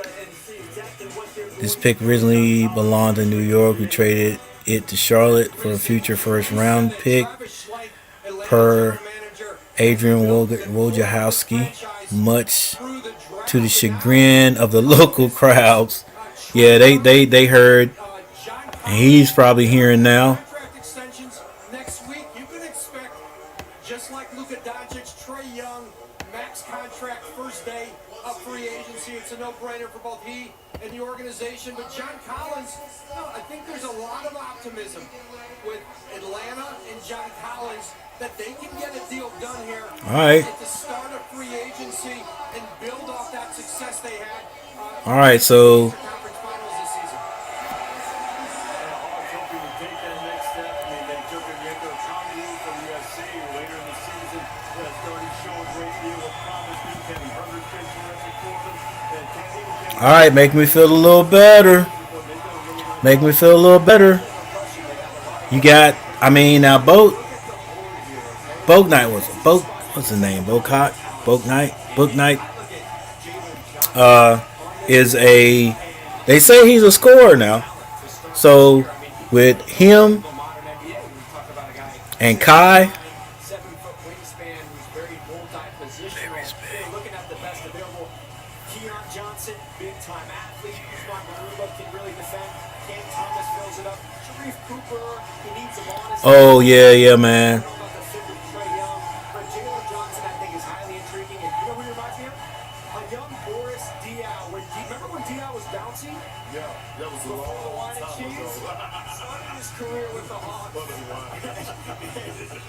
This pick originally belonged to New York. We traded it to Charlotte for a future first round pick per Adrian Wojciechowski, much to the chagrin of the local crowds. Yeah, they heard, and he's probably hearing now.
Next week, you can expect, just like Luka Doncic, Trae Young, max contract first day of free agency. It's a no-brainer for both he and the organization. But John Collins, I think there's a lot of optimism with Atlanta and John Collins that they can get a deal done here.
All right.
At the start of free agency and build off that success they had.
All right, so all right, make me feel a little better. Make me feel a little better. You got, I mean, now boat night was what's his name? Book Knight. Is a. They say he's a scorer now. So with him and Kai,
7-foot wingspan, who's very multi-positional. They're looking at the best available. Keon Johnson, big-time athlete. Usman Garuba can really defend. Cam Thomas fills it up. Sharif Cooper, he needs him on his
oh yeah, man.
Trey Young. But Jalen Johnson, I think, is highly intriguing. And you know who he reminds me of? A young Boris Diaw. Remember when Diaw was bouncy?
Yeah, that was a
Before the
long
wine and
time
cheese?
ago.
Started his career with the Hawks.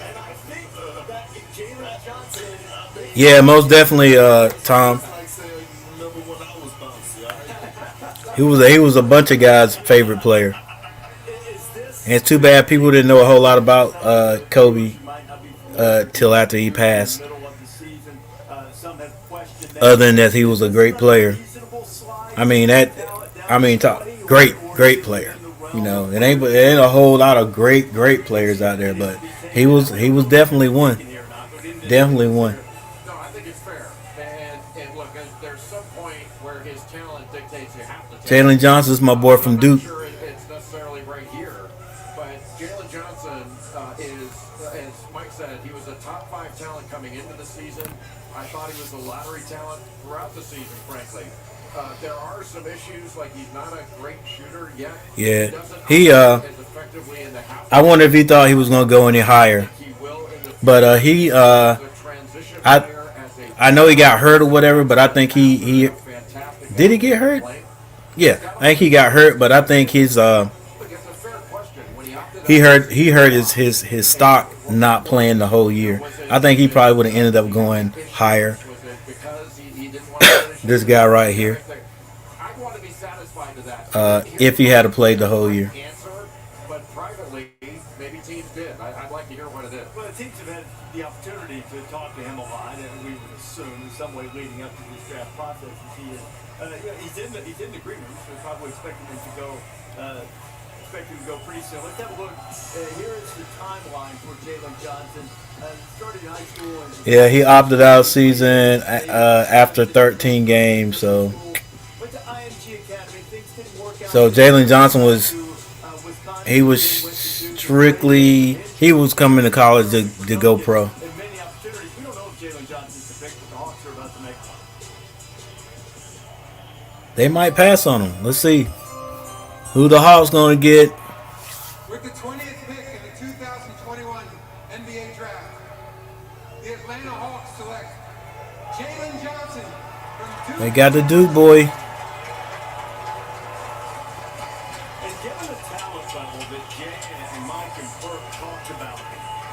And I think that Jalen Johnson...
Yeah, most definitely, Tom. He was a bunch of guys' favorite player. And it's too bad people didn't know a whole lot about Kobe till after he passed. Other than that, he was a great player. Great player. You know, it ain't a whole lot of great players out there, but he was definitely one. Definitely one.
No, I think it's fair. And look, there's some point where his talent dictates you have to take
Jalen Johnson's my boy from Duke.
I'm not sure it's necessarily right here, but Jalen Johnson is, as Mike said, he was a top 5 talent coming into the season. I thought he was a lottery talent throughout the season, frankly. There are some issues, like he's not a great shooter yet.
Yeah,
As effectively in the half.
I wonder if he thought he was gonna go any higher, but I know he got hurt or whatever, but I think he did he get hurt? Yeah, I think he got hurt, but I think his he hurt his stock not playing the whole year. I think he probably would have ended up going higher. This guy right here, if he had played the whole year.
But privately, maybe teams did. I'd like to hear what it is.
Well, the teams have had the opportunity to talk to him a lot, and we would assume in some way leading up to this draft process, he's in agreement, so we're probably expecting him to go pretty soon. Let's have a look. Here is the timeline for Jalen Johnson. Started in high school.
Yeah, he opted out season after 13 games, so Jalen Johnson was coming to college to go pro. They might pass on him. Let's see who the Hawks going to get.
With the 20th pick in the 2021 NBA Draft, the Atlanta Hawks select Jalen Johnson from Duke.
They got the Duke boy.
And given the talent level that Jay and Mike and Burke talked about,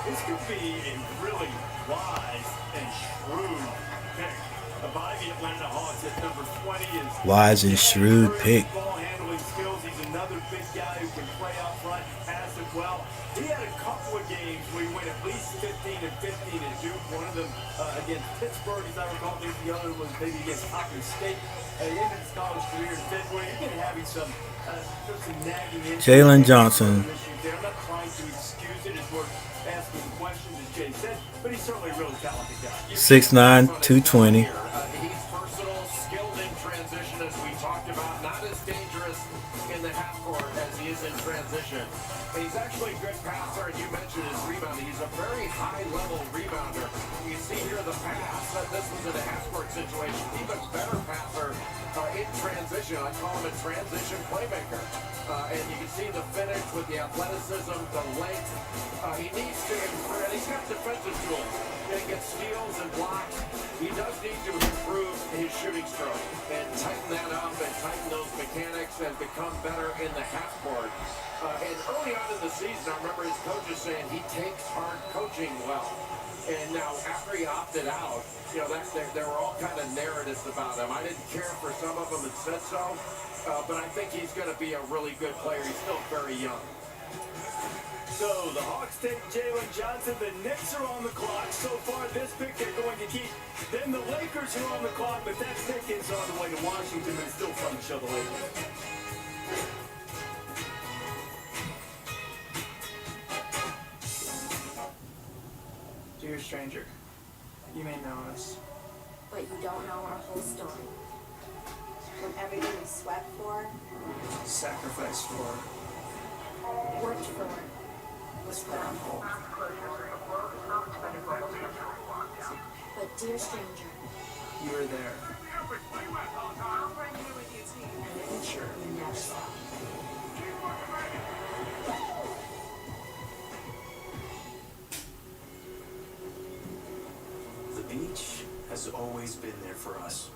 this could be a really wise and shrewd pick by the Atlanta Hawks at number 20.
Wise and shrewd pick.
Ball handling skills. He's another big guy who can play out front, pass it well. He had a couple of games where he went at least 15 and 15 at Duke. One of them against Pittsburgh, as I recall. I think the other was maybe against Ohio State. He ended his college career in February. He's been having some nagging issues.
Jalen Johnson.
I'm not trying to excuse it. It's worth asking questions, as Jay said, but he's certainly a really talented guy.
6'9", 220.
He's versatile, skilled in transition, as we talked about. Not as dangerous in the half court as he is in transition. And he's actually a good passer, and you mentioned his rebounding. He's a very high-level rebounder. You see here the pass. This was in a half-court situation. Even better passer in transition. I call him a transition playmaker. And you can see the finish with the athleticism, the length. He needs to improve. And he's got defensive tools. He gets steals and blocks. He does need to improve his shooting stroke and tighten that up and tighten those mechanics and become better in the half court. And early on in the season, I remember his coaches saying he takes hard coaching well. And now, after he opted out, you know, there were all kind of narratives about him. I didn't care for some of them that said so, but I think he's going to be a really good player. He's still very young.
So the Hawks take Jalen Johnson. The Knicks are on the clock. So far, this pick they're going to keep. Then the Lakers are on the clock, but that pick is on the way to Washington and still trying to show the Lakers.
Dear stranger, You may know us.
But you don't know our whole story. When everything we sweat for,
Sacrifice for.
worked for, was put on hold. But dear stranger,
You were there.
I'll bring you with you too. And the future you never saw.
The beach has always been there for us.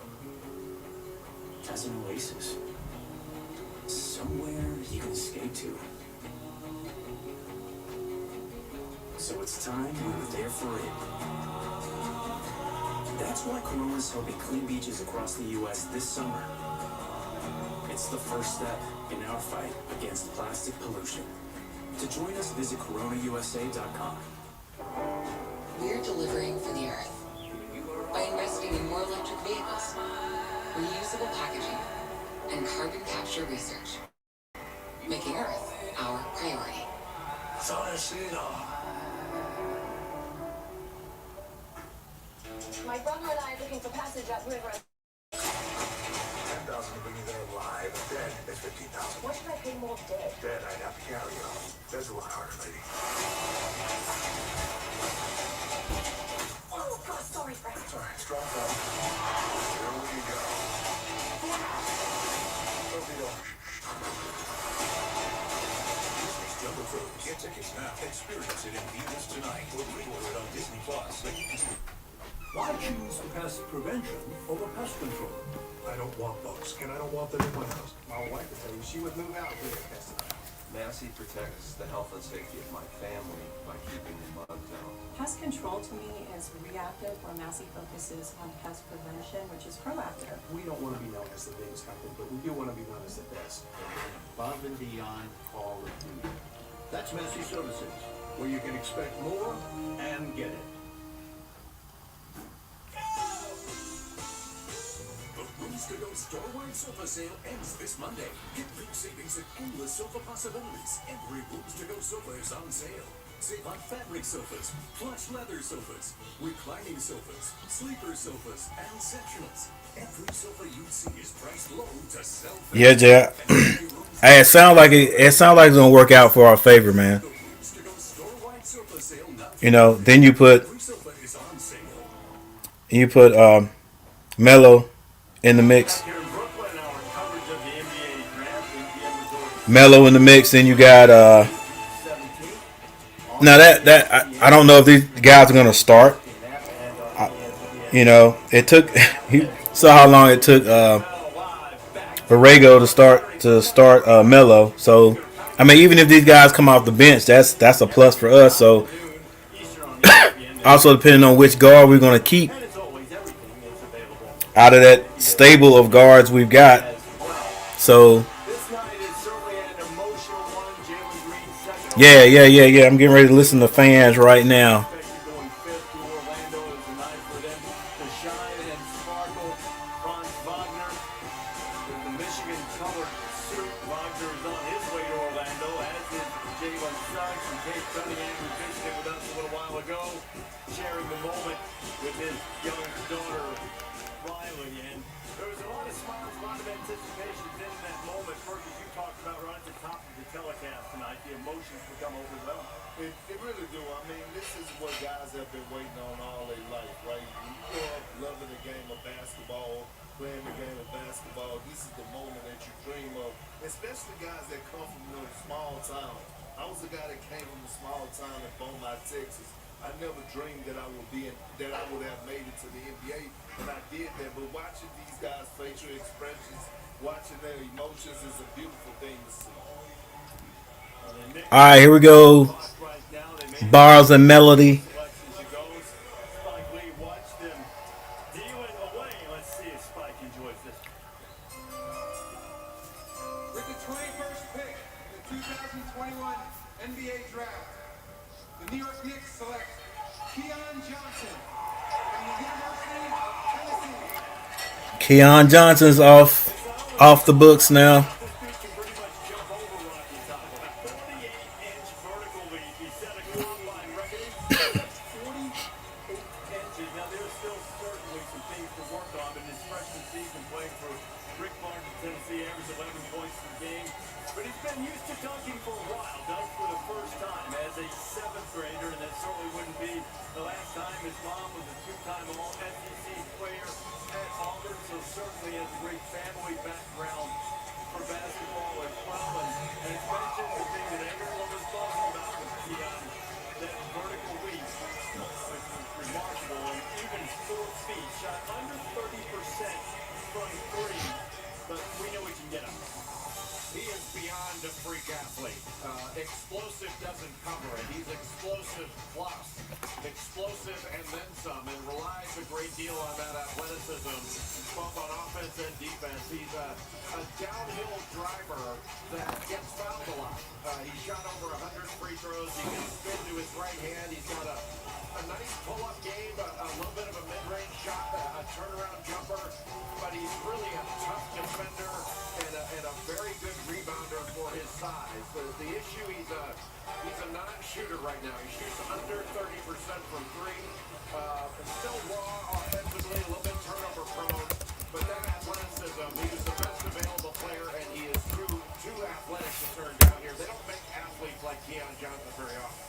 As an oasis. Somewhere you can escape to. So it's time we were there for it. That's why Corona's helping clean beaches across the U.S. this summer. It's the first step in our fight against plastic pollution. To join us, visit coronausa.com.
We're delivering for the Earth by investing in more electric vehicles, reusable packaging, and carbon capture research, making Earth our priority.
My brother and I are looking for passage upriver.
10,000 to bring you there alive. Dead is 15,000.
What should I pay more dead?
Dead, I'd have to carry you. That's a lot harder, lady.
Oh, God, sorry, Frank.
Sorry, strong up. Here we go. Torpedo.
Disney's Jungle Cruise. Get tickets now. Experience it in theaters tonight. Or pre-order it on Disney Plus.
Why choose pest prevention over pest control?
I don't want bugs, and I don't want them in my house.
My wife would tell you she would move out if we had pests in the house.
Massey protects the health and safety of my family by keeping the bugs out.
Pest control to me is reactive, where Massey focuses on pest prevention, which is proactive.
We don't want to be known as the biggest company, but we do want to be known as the best.
Above and beyond call of duty. That's Massey Services, where you can expect more and get it.
The Rooms to Go store-wide sofa sale ends this Monday. Get big savings and endless sofa possibilities. Every Rooms to Go sofa is on sale. Save on fabric sofas, plush leather sofas, reclining sofas, sleeper sofas, and sectionals. Every sofa you see is priced low to sell fast.
Yeah, Jack. Hey, it sounds like it's gonna work out for our favor, man. You know, then you put Melo in the mix. Melo in the mix, then you got now that I don't know if these guys are gonna start. You know, it took you saw how long it took Borrego to start Melo. So I mean, even if these guys come off the bench, that's a plus for us. So also depending on which guard we're gonna keep out of that stable of guards we've got. So yeah. I'm getting ready to listen to fans right now.
It really do. I mean, this is what guys have been waiting on all their life, right? When you grow up loving the game of basketball, playing the game of basketball, this is the moment that you dream of, especially guys that come from small towns. I was a guy that came from a small town in Beaumont, Texas. I never dreamed that I would have made it to the NBA, and I did that. But watching these guys' facial expressions, watching their emotions is a beautiful thing to see.
All right, here we go. Bars and melody.
With the 21st pick in the 2021 NBA Draft, the New York Knicks select Keon Johnson from the University of Tennessee.
Keon Johnson's off the books now.
Tennessee averaged 11 points per game. But he's been used to dunking for a while. Dunked for the first time as a seventh grader, and that certainly wouldn't be the last time. His mom was a two-time All-SEC player at Auburn, so certainly has a great family background for basketball as well. And it's mentioned the thing that everyone was talking about with Keon, that vertical leap, which was remarkable, and even 4 feet, shot under 30% from three, but we know we can get him.
He is beyond a freak athlete. Explosive doesn't cover it. He's explosive plus. Explosive and then some, and relies a great deal on that athleticism, both on offense and defense. He's a downhill driver that gets fouled a lot. He shot over 100 free throws. He can spin to his right hand. He's got a nice pull-up game, a little bit of a mid-range shot, a turnaround jumper, but he's really a tough defender and a very good rebounder for his size. The issue, he's a non-shooter right now. He shoots under 30% from three. Still raw offensively, a little bit turnover prone, but that athleticism, he was the best available player, and he is too athletic to turn down here. They don't make athletes like Keon Johnson very often.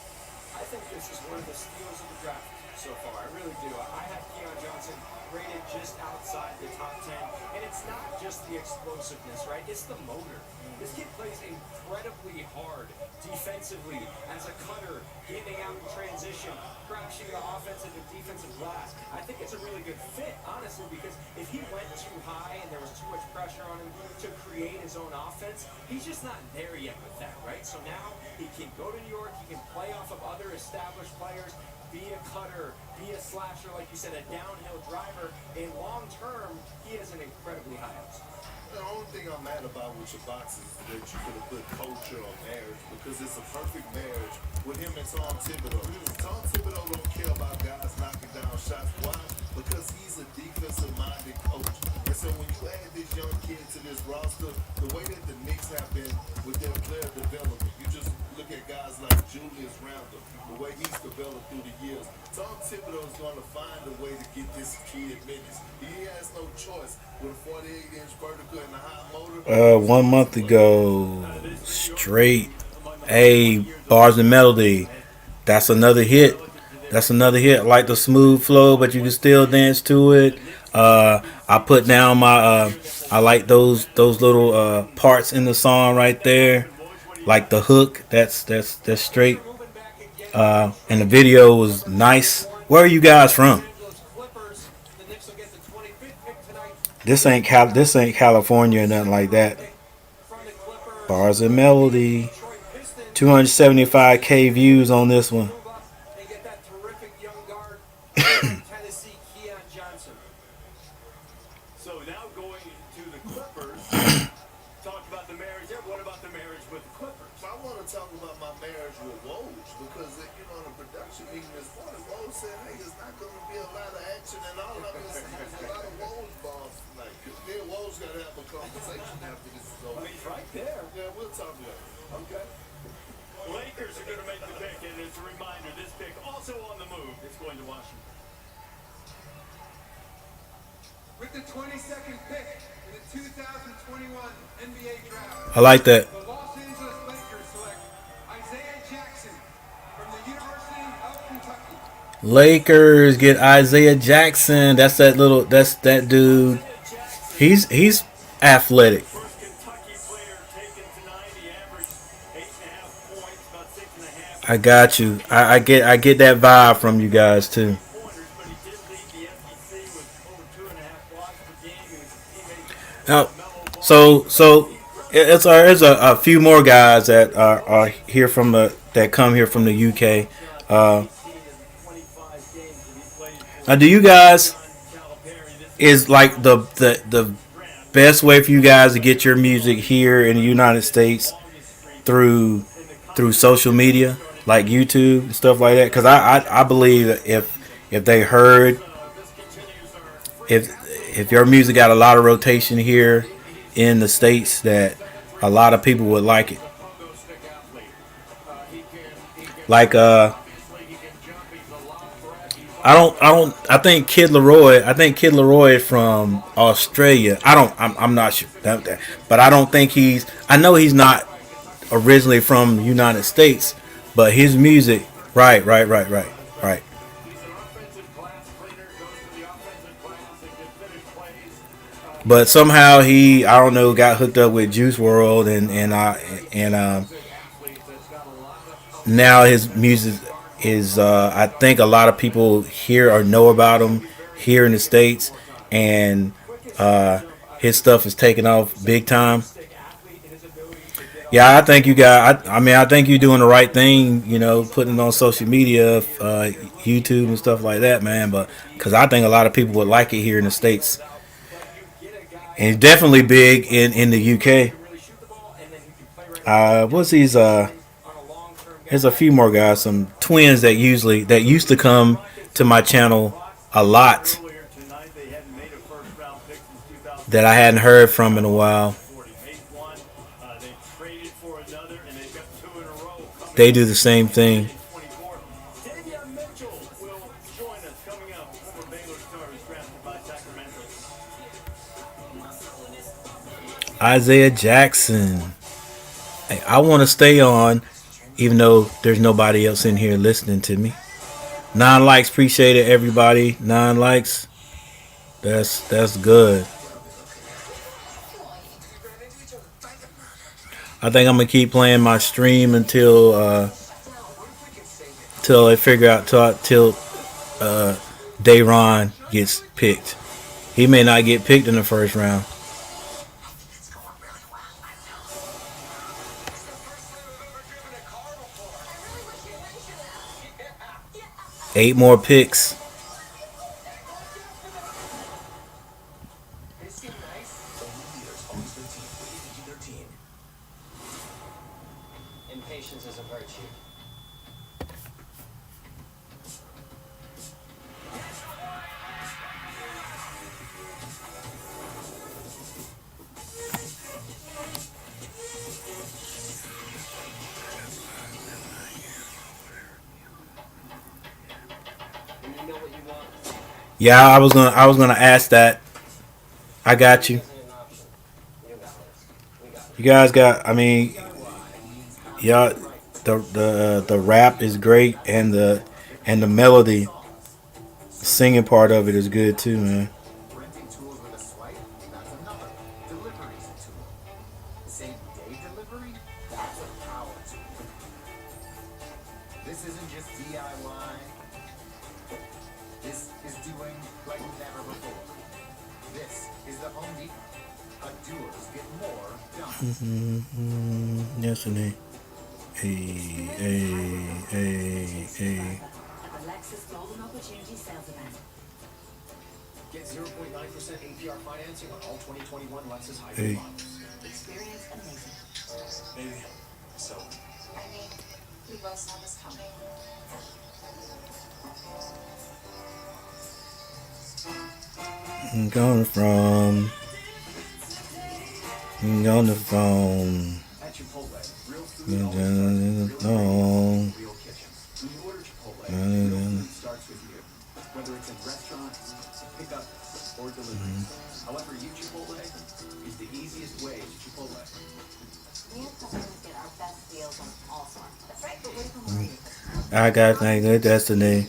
I think this is one of the steals of the draft so far. I really do. I have Keon Johnson rated just outside the top 10. And it's not just the explosiveness, right? It's the motor. This kid plays incredibly hard defensively as a cutter, getting out in transition, crashing the offensive and defensive glass. I think it's a really good fit, honestly, because if he went too high and there was too much pressure on him to create his own offense, he's just not there yet with that, right? So now he can go to New York, he can play off of other established players, be a cutter, be a slasher, like you said, a downhill driver, and long term, he has an incredibly high upside.
The only thing I'm mad about with your box is that you could have put culture or marriage, because it's a perfect marriage with him and Tom Thibodeau. Tom Thibodeau don't care about guys knocking down shots. Why? Because he's a defensive-minded coach. And so when you add this young kid to this roster, the way that the Knicks have been with their player development, you just look at guys like Julius Randle, the way he's developed through the years. Tom Thibodeau is going to find a way to get this kid minutes. He has no choice with a 48-inch vertical and a high motor.
1 month ago, straight A, Bars and Melody. That's another hit. That's another hit. Like the smooth flow, but you can still dance to it. I put down my I like those little parts in the song right there, like the hook. That's straight. And the video was nice. Where are you guys from? This ain't California or nothing like that. Bars and Melody. 275K views on this one.
Tennessee, Keon Johnson.
So now going to the Clippers. Talk about the marriage there. What about the marriage with the Clippers?
I want to talk about my marriage with Woj, because the production meeting this morning, Woj said, hey, there's not going to be a lot of action, and all of us there's a lot of Woj bombs tonight. Me and Woj got to have a conversation after this is over.
He's right there.
Yeah, we'll talk about it.
Okay. Lakers are going to make the pick, and it's a reminder, this pick also on the move. It's going to Washington.
With the 22nd pick in the 2021 NBA draft,
I like that.
the Los Angeles Lakers select Isaiah Jackson from the University of Kentucky.
Lakers get Isaiah Jackson. That's that dude. He's athletic. I got you. I get that vibe from you guys too. Now, so there's a few more guys that are here that come here from the UK. Now, do you guys is like the best way for you guys to get your music here in the United States through social media, like YouTube and stuff like that? Because I believe that if they heard, if your music got a lot of rotation here in the States, that a lot of people would like it. Like I think Kid Leroy. I think Kid Leroy is from Australia. I'm not sure about that, but I don't think he's. I know he's not originally from the United States, but his music. Right. Right. But somehow he, I don't know, got hooked up with Juice World, and now his music is. I think a lot of people hear or know about him here in the states, and his stuff is taking off big time. Yeah, I think you got. I think you're doing the right thing. Putting it on social media, YouTube and stuff like that, man. But because I think a lot of people would like it here in the states. And definitely big in the UK. What's these? There's a few more guys, some twins that used to come to my channel a lot that I hadn't heard from in a while. They do the same thing. Isaiah Jackson. Hey, I want to stay on, even though there's nobody else in here listening to me. 9 likes, appreciate it, everybody. 9 likes. That's good. I think I'm gonna keep playing my stream until I figure out till Dayron gets picked. He may not get picked in the first round. Eight more picks.
Impatience is a virtue.
Yeah, I was gonna ask that. I got you. You guys got. I mean, yeah, the rap is great, and the melody, singing part of it is good too, man.
Renting tools with a swipe, that's another. Delivery's a tool. Same day delivery, that's a power tool. This isn't just DIY. This is doing like never before. This is the Home Depot. Doers get more done.
Yes, indeed. Hey.
Alexis Golden Opportunity Sales Event.
Get 0.9% APR financing on all 2021 Lexus hybrid
Hey.
models.
Experience amazing.
Maybe. So.
I mean, we both saw this coming.
Going from. On the phone.
At Chipotle, real food
Real
kitchens. When you order Chipotle, real food starts with you. Whether it's in restaurants, pickup, or delivery. However, you Chipotle is the easiest way to Chipotle.
New customers get our best deals on all sorts. That's right, but what if I'm already?
I got thank good destiny.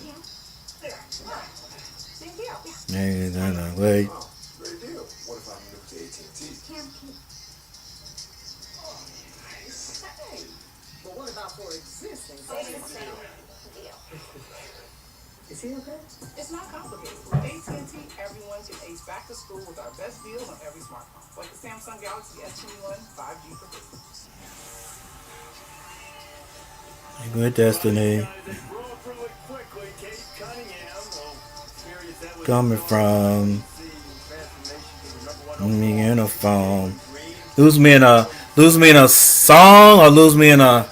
Same deal.
Hey, no, wait.
Great deal. What if I move to AT&T?
Hey, but what about for existing? Same deal.
Is he okay?
It's not complicated. With AT&T, everyone can ace back to school with our best deals on every smartphone, like the Samsung Galaxy S21 5G for business.
Good destiny. Coming from me in a phone. Lose me in a song or lose me in a.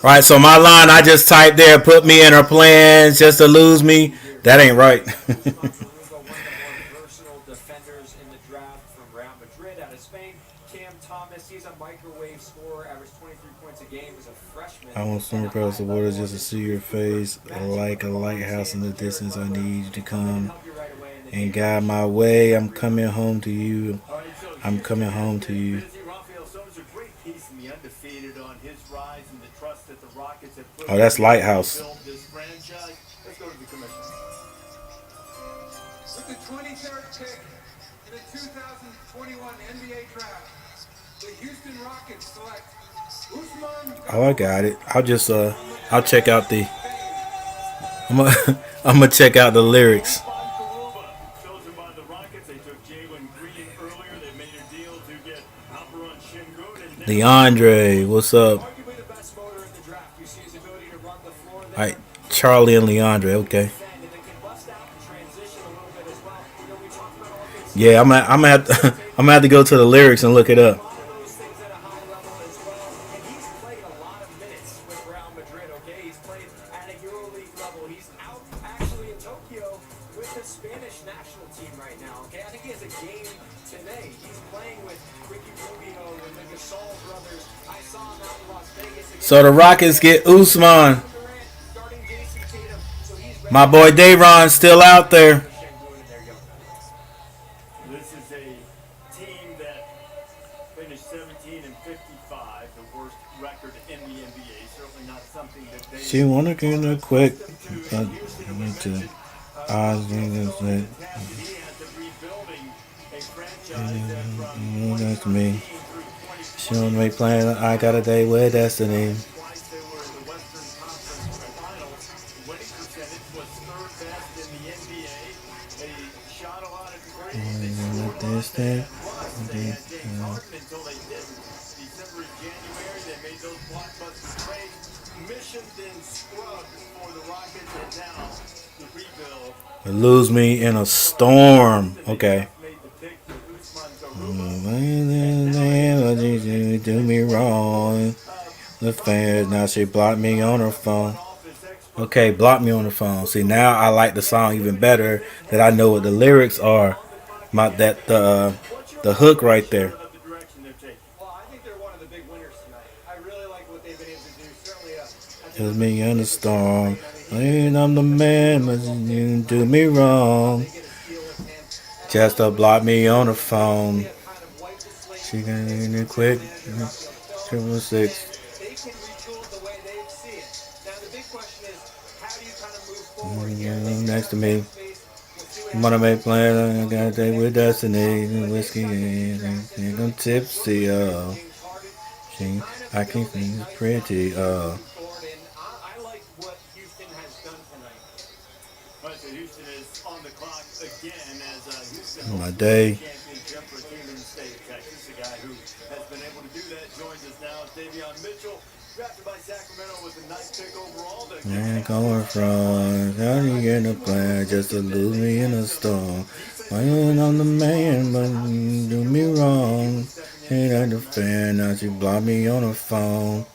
Right, so my line I just typed there, put me in her plans just to lose me. That ain't right.
points a game as a freshman.
I want swim across the water just to see your face, like a lighthouse in the distance. I need you to come and guide my way. I'm coming home to you. I'm coming home to you. Oh, that's Lighthouse.
With the 23rd pick in the 2021 NBA draft, the Houston Rockets select Usman.
Oh, I got it. I'll check out the. I'm gonna check out the lyrics. DeAndre, what's up? Alright, Charlie and Leandre, okay. Yeah, I'm gonna have to go to the lyrics and look it up. So the Rockets get Usman. My boy Dayron's still out there.
This is a team that finished 17-55, the worst record in the NBA. Certainly not something that they.
She wanna get her quick. But me too. That's me. She wanna make plans. I got a day with destiny. Lose me in a storm. Okay. Do me wrong. The fans now she blocked me on her phone. Okay, block me on the phone. See, now I like the song even better that I know what the lyrics are. The hook right there. Just me in the storm. I'm the man, but you do me wrong. Just to block me on the phone. She got in it quick. 666. Next to me. I'm gonna make plans. I got a day with destiny. Whiskey and I'm tipsy. I can think it's pretty. My day. Man, going from how do you get a plan just to lose me in a storm? I'm the man, but you do me wrong. Ain't at the fan, now she blocked me on the phone.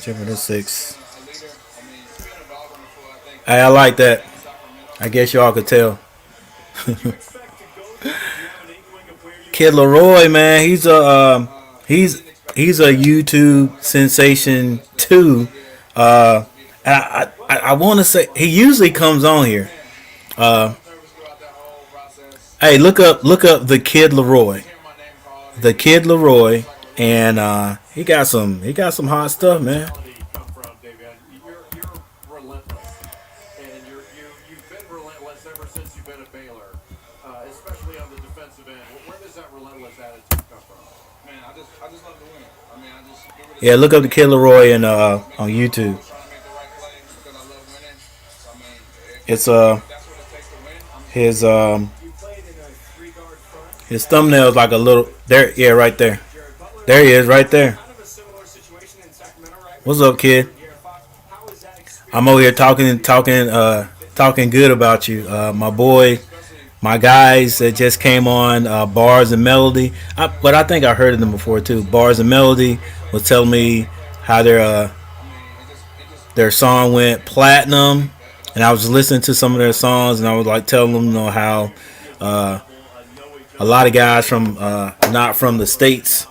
Triple to 6. Hey, I like that. I guess y'all could tell. Kid Leroy, man, he's a YouTube sensation too. And I want to say he usually comes on here. Hey, look up the Kid Leroy. The Kid Leroy, and he got some hot stuff, man. Yeah, look up the Kid Leroy and on YouTube. It's his thumbnail's like a little there. Yeah, right there. There he is, right there. What's up, kid? I'm over here talking good about you, my boy. My guys that just came on, Bars and Melody. But I think I heard of them before too. Bars and Melody was telling me how their song went platinum, and I was listening to some of their songs, and I was like telling them, how a lot of guys from not from the States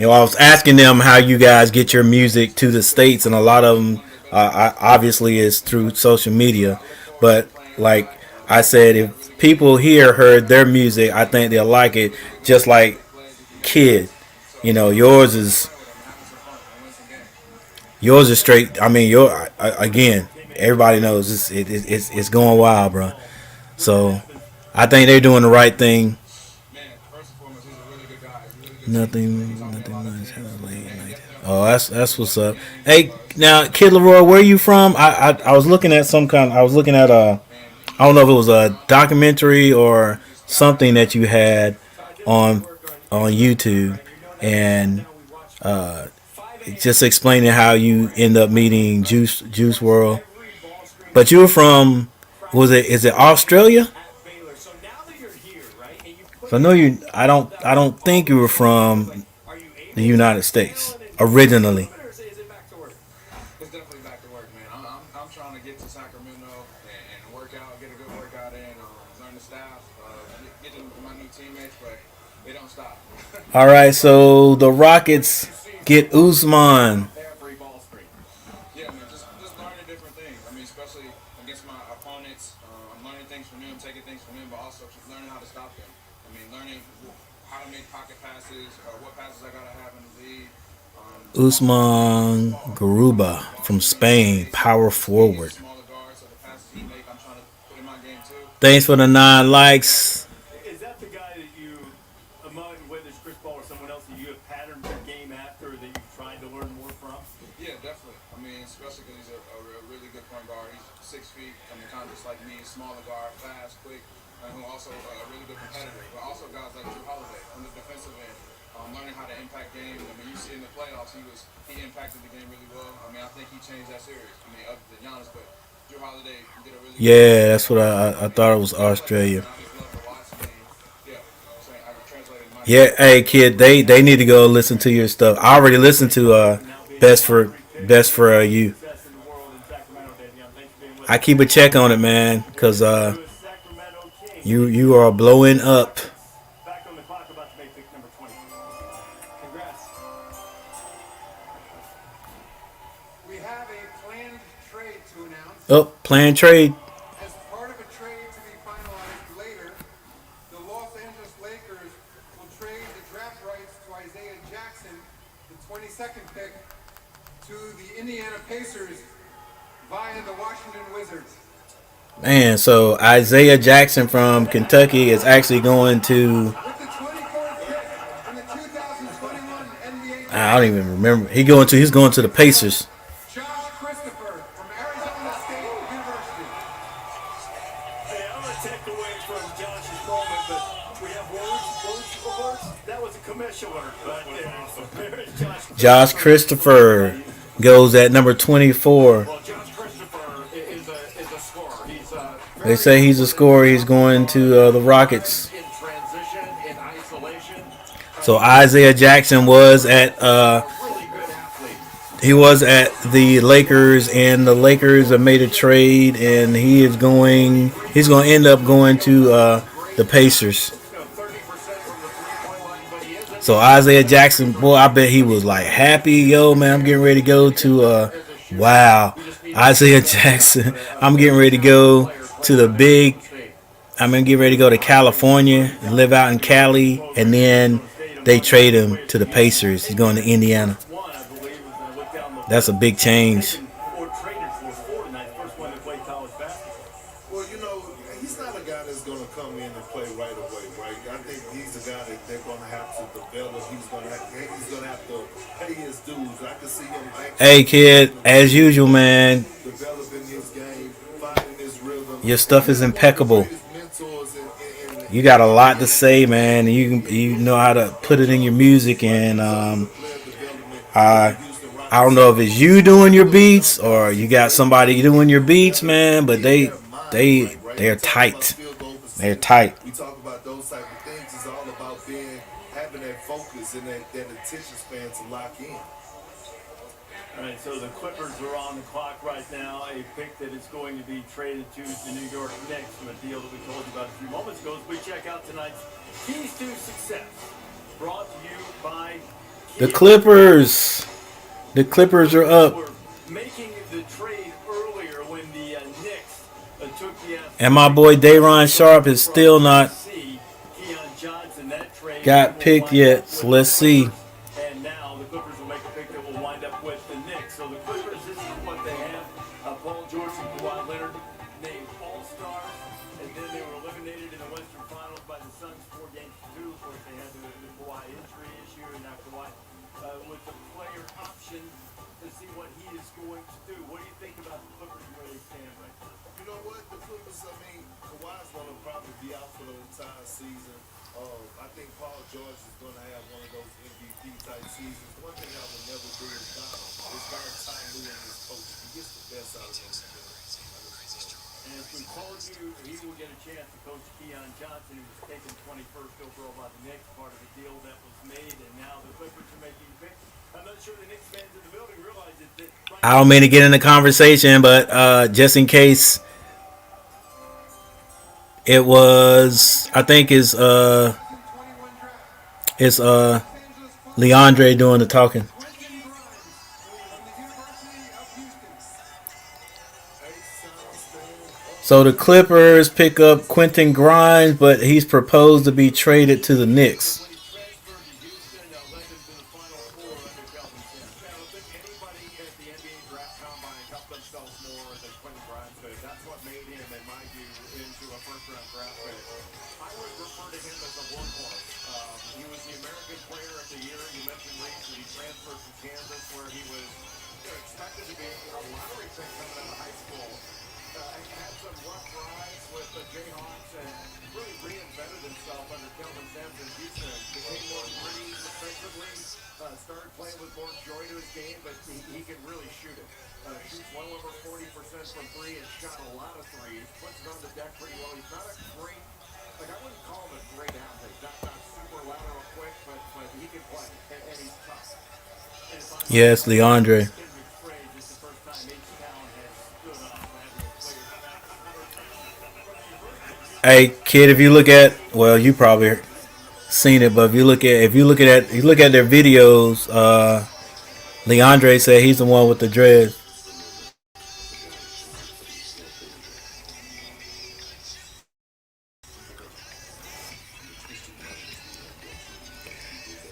I was asking them how you guys get your music to the States, and a lot of them obviously is through social media. But like I said, if people here heard their music, I think they'll like it. Just like Kid, yours is straight. I mean, again, everybody knows it's going wild, bro. So I think they're doing the right thing. Nothing much. Oh, that's what's up. Hey, now, Kid Leroy, where are you from? I was looking at I was looking at I don't know if it was a documentary or something that you had on YouTube, and just explaining how you end up meeting Juice World. But you were from, is it Australia? So I know you. I don't think you were from the United States originally.
It's definitely back to work, man. I'm trying to get to Sacramento and work out, get a good workout in, learn the staff, get to my new teammates, but they don't stop.
All right, so the Rockets get Usman.
Yeah, man, just learning different things. I mean, especially against my opponents, I'm learning things from them, taking things from them, but also just learning how to stop them. I mean, learning how to make pocket passes, what passes I gotta have in the league.
Usman Garuba from Spain, power forward. Thanks for the 9 likes.
Is that the guy that you, among whether it's Chris Paul or someone else, that you have patterned your game after, that you've tried to learn more from?
Yeah, definitely. I mean, especially because he's a really good point guard. He's 6 feet, I mean, kind of just like me, smaller guard, fast, quick, and who also a really good competitor. But also guys like Drew Holiday on the defensive end, learning how to impact games. I mean, you see in the playoffs, he impacted the game really well. I mean, I think he changed that series. I mean, other than Giannis, but Drew Holiday did a really
Yeah, that's what I thought it was Australia. Yeah, hey kid, they need to go listen to your stuff. I already listened to Best for You. I keep a check on it, man, because you are blowing up. Oh, planned trade.
As part of a trade to be finalized later, the Los Angeles Lakers will trade the draft rights to Isaiah Jackson, the 22nd pick, to the Indiana Pacers via the Washington Wizards.
Man, so Isaiah Jackson from Kentucky is actually going to. I don't even remember. He's going to the Pacers. Josh Christopher goes at number 24. They say he's a scorer. He's going to the Rockets. So Isaiah Jackson was at the Lakers, and the Lakers have made a trade, and he's going to end up going to the Pacers. So Isaiah Jackson, boy, I bet he was like happy. Yo, man, I'm getting ready to go to wow. Isaiah Jackson, I'm getting ready to go to the big. I'm going to get ready to go to California and live out in Cali, and then they trade him to the Pacers. He's going to Indiana. That's a big change.
Well, you know, he's not a guy that's going to come in and play right away, right? I think he's a guy that they're going to have to develop. He's going to have to pay his dues. I can see him.
Hey, kid, as usual, man.
Developing his game, finding his rhythm.
Your stuff is impeccable. You got a lot to say, man. You know how to put it in your music, and I don't know if it's you doing your beats or you got somebody doing your beats, man. But they're tight. They're tight.
We talk about those type of things. It's all about having that focus and that attention span to lock in.
All right, so the Clippers are on the clock right now. A pick that is going to be traded to the New York Knicks from a deal that we told you about a few moments ago. As we check out tonight's Keys to Success, brought to you by
The Clippers. The Clippers are up.
Making the trade earlier when the Knicks took the
And my boy Day'Ron Sharp is still not got picked yet. So let's see.
And now the Clippers will make a pick that will wind up with the Knicks. So the Clippers, this is what they have. Paul George and Kawhi Leonard named All-Stars. And then they were eliminated in the Western Finals by the Suns 4-2. Of course, they had the Kawhi injury issue. And now Kawhi with the player option to see what he is going to do. What do you think about the Clippers where they stand right now?
You know what? The Clippers, I mean, Kawhi's going to probably be out for the entire season. I think Paul George is going to have one of those MVP type seasons. One thing I would never do is Ty Lue and his coach. He gets the best out of him.
And as we told you, he will get a chance to coach Keon Johnson, who was taken 21st overall by the Knicks, part of the deal that was made, and now the Clippers are making picks. I'm not sure the Knicks fans in the building realize that.
I don't mean to get in the conversation, but just in case, it was, I think it's Leandre doing the talking. So the Clippers pick up Quentin Grimes, but he's proposed to be traded to the Knicks.
Started playing with more joy to his game, but he can really shoot it. Shoots well over 40% from three and shot a lot of threes. Puts it on the deck pretty well. He's not a great, I wouldn't call him a great athlete. Not super lateral quick, but he can play, and he's tough.
Yes, Leandre. Hey kid, if you look at, well, you probably seen it, but if you look at their videos, Leandre said he's the one with the dreads.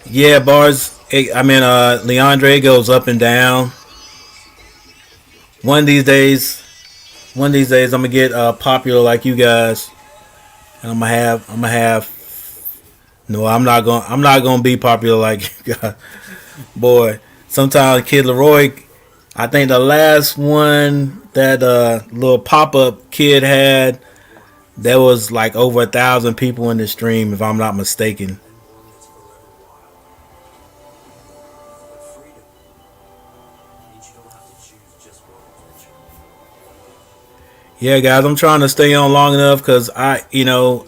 Yeah, bars. Leandre goes up and down. One of these days, I'm gonna get popular like you guys, and I'm gonna have. No, I'm not gonna be popular like you guys. Boy, sometimes Kid Leroy, I think the last one that little pop-up kid had, there was like over 1,000 people in the stream, if I'm not mistaken. Yeah, guys, I'm trying to stay on long enough because I'm a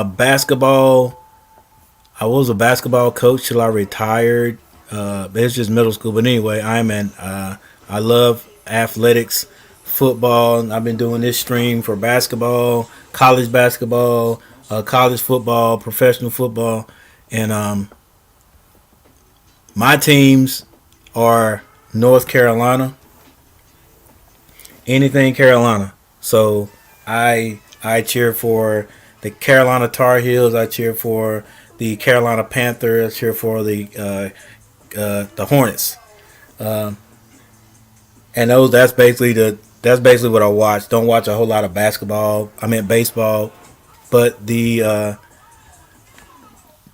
basketball. I was a basketball coach till I retired. It's just middle school, but anyway, I love athletics, football. I've been doing this stream for basketball, college football, professional football, and my teams are North Carolina, anything Carolina. So I cheer for the Carolina Tar Heels. I cheer for the Carolina Panthers. I cheer for the Hornets. And that's basically what I watch. Don't watch a whole lot of basketball. I mean baseball, but the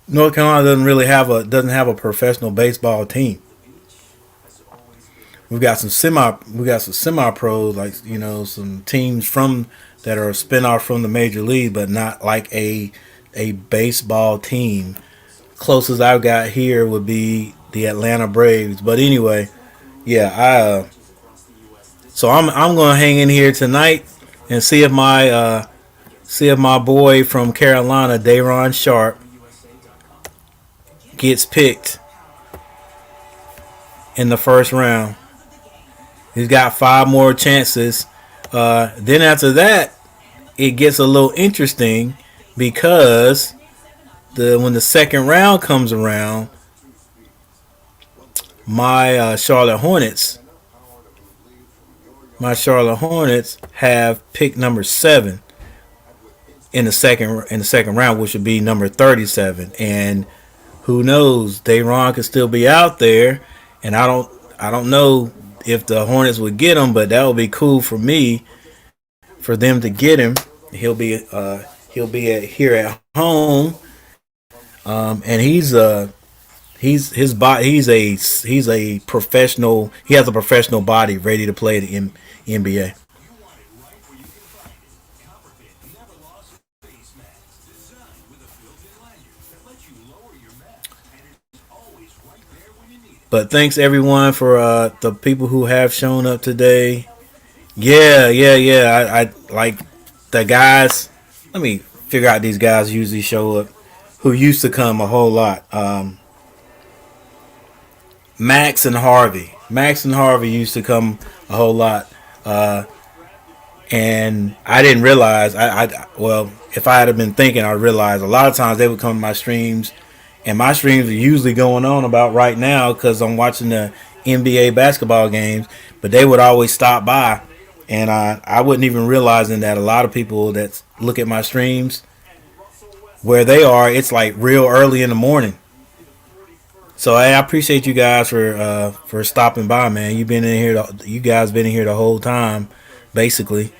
North Carolina doesn't have a professional baseball team. We got some semi pros, like some teams that are a spinoff from the major league, but not like a baseball team. Closest I've got here would be the Atlanta Braves. But anyway, yeah, so I'm gonna hang in here tonight and see if my boy from Carolina, Day'Ron Sharp, gets picked in the first round. He's got 5 more chances. Then after that, it gets a little interesting because when the second round comes around, my Charlotte Hornets have pick number 7 in the second round, which would be number 37. And who knows? Dayron could still be out there, and I don't know if the Hornets would get him, but that would be cool for me for them to get him. Here at home, and he's a professional. He has a professional body, ready to play the NBA. But thanks everyone for the people who have shown up today. Yeah. I like the guys. Let me figure out these guys usually show up who used to come a whole lot. Max and Harvey. Max and Harvey used to come a whole lot. And I didn't realize. Well, if I had been thinking, I realized a lot of times they would come to my streams, and my streams are usually going on about right now because I'm watching the NBA basketball games. But they would always stop by, and I wasn't even realizing that a lot of people that look at my streams, where they are, it's like real early in the morning. So I appreciate you guys for stopping by, man. You've been in here. You guys been in here the whole time, basically.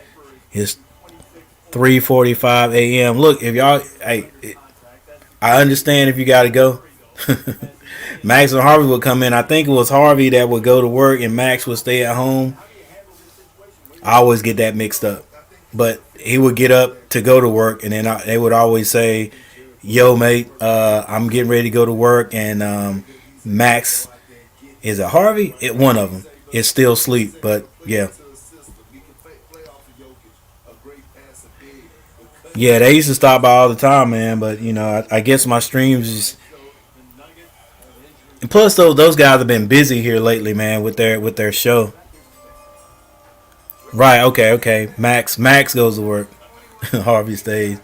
It's 3:45 a.m. Look, if y'all, hey, I understand if you got to go. Max and Harvey would come in. I think it was Harvey that would go to work and Max would stay at home. I always get that mixed up, but he would get up to go to work, and then they would always say, "Yo, mate, I'm getting ready to go to work," and Max, is it Harvey? One of them is still asleep, but yeah. Yeah, they used to stop by all the time, man. But I guess my streams just, and plus those guys have been busy here lately, man, with their show. Right? Okay. Max goes to work. Harvey stays.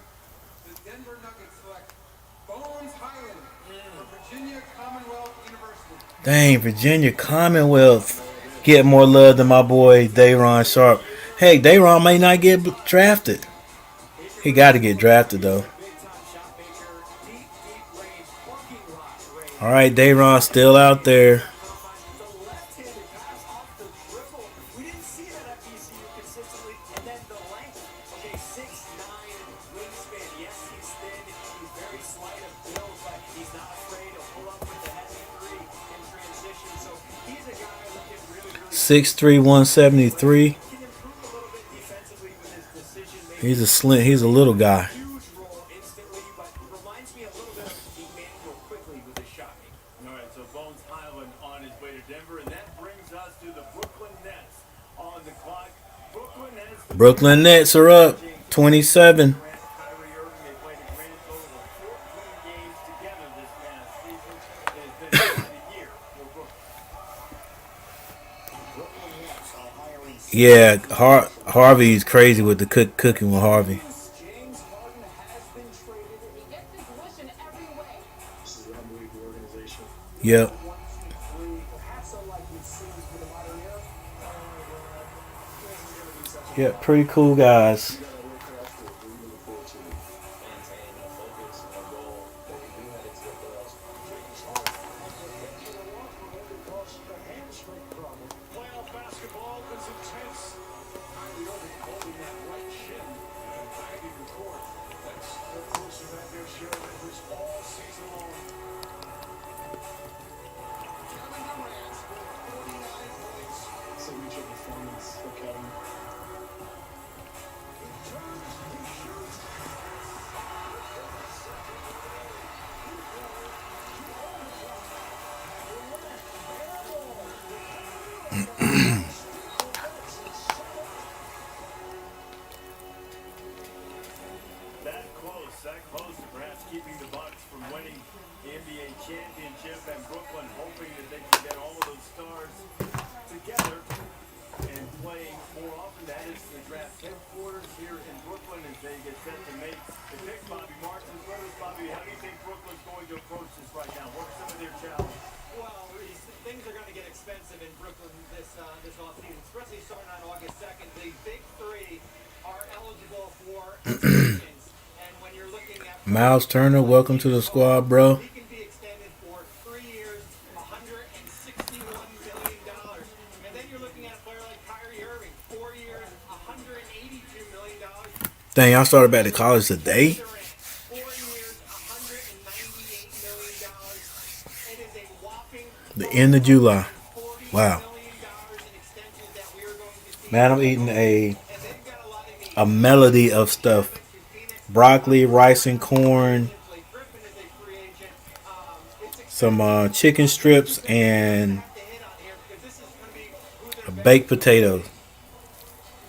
Dang, Virginia Commonwealth get more love than my boy Dayron Sharp. Hey, Dayron may not get drafted. He got to get drafted though. All right, Dayron still out there. Six three 173. He's a little guy.
All right, so Bones Highland on his way to Denver, and that brings us to the Brooklyn Nets on the clock.
Brooklyn Nets are up 27. Yeah, Harvey's crazy with the cooking with Harvey. Yep. Yeah, pretty cool guys.
That close to perhaps keeping the Bucks from winning the NBA championship, and Brooklyn hoping that they can get all of those stars together and play more often. That is the draft headquarters here in Brooklyn as they get set to make the pick. Bobby Martin's brothers. Bobby, how do you think Brooklyn's going to approach this right now? What are some of their challenges?
Well, things are going to get expensive in Brooklyn this offseason, especially starting on August 2nd. The big three are eligible for extensions, and when you're looking at
Miles Turner, welcome to the squad, bro.
he can be extended for 3 years, $161 million. And then you're looking at a player like Kyrie Irving, 4 years, $182 million.
Dang, y'all started back to college today?
4 years, $198 million. It is a whopping
The end of July. Wow. Man, I'm eating a melody of stuff. Broccoli, rice and corn, some chicken strips, and baked potatoes.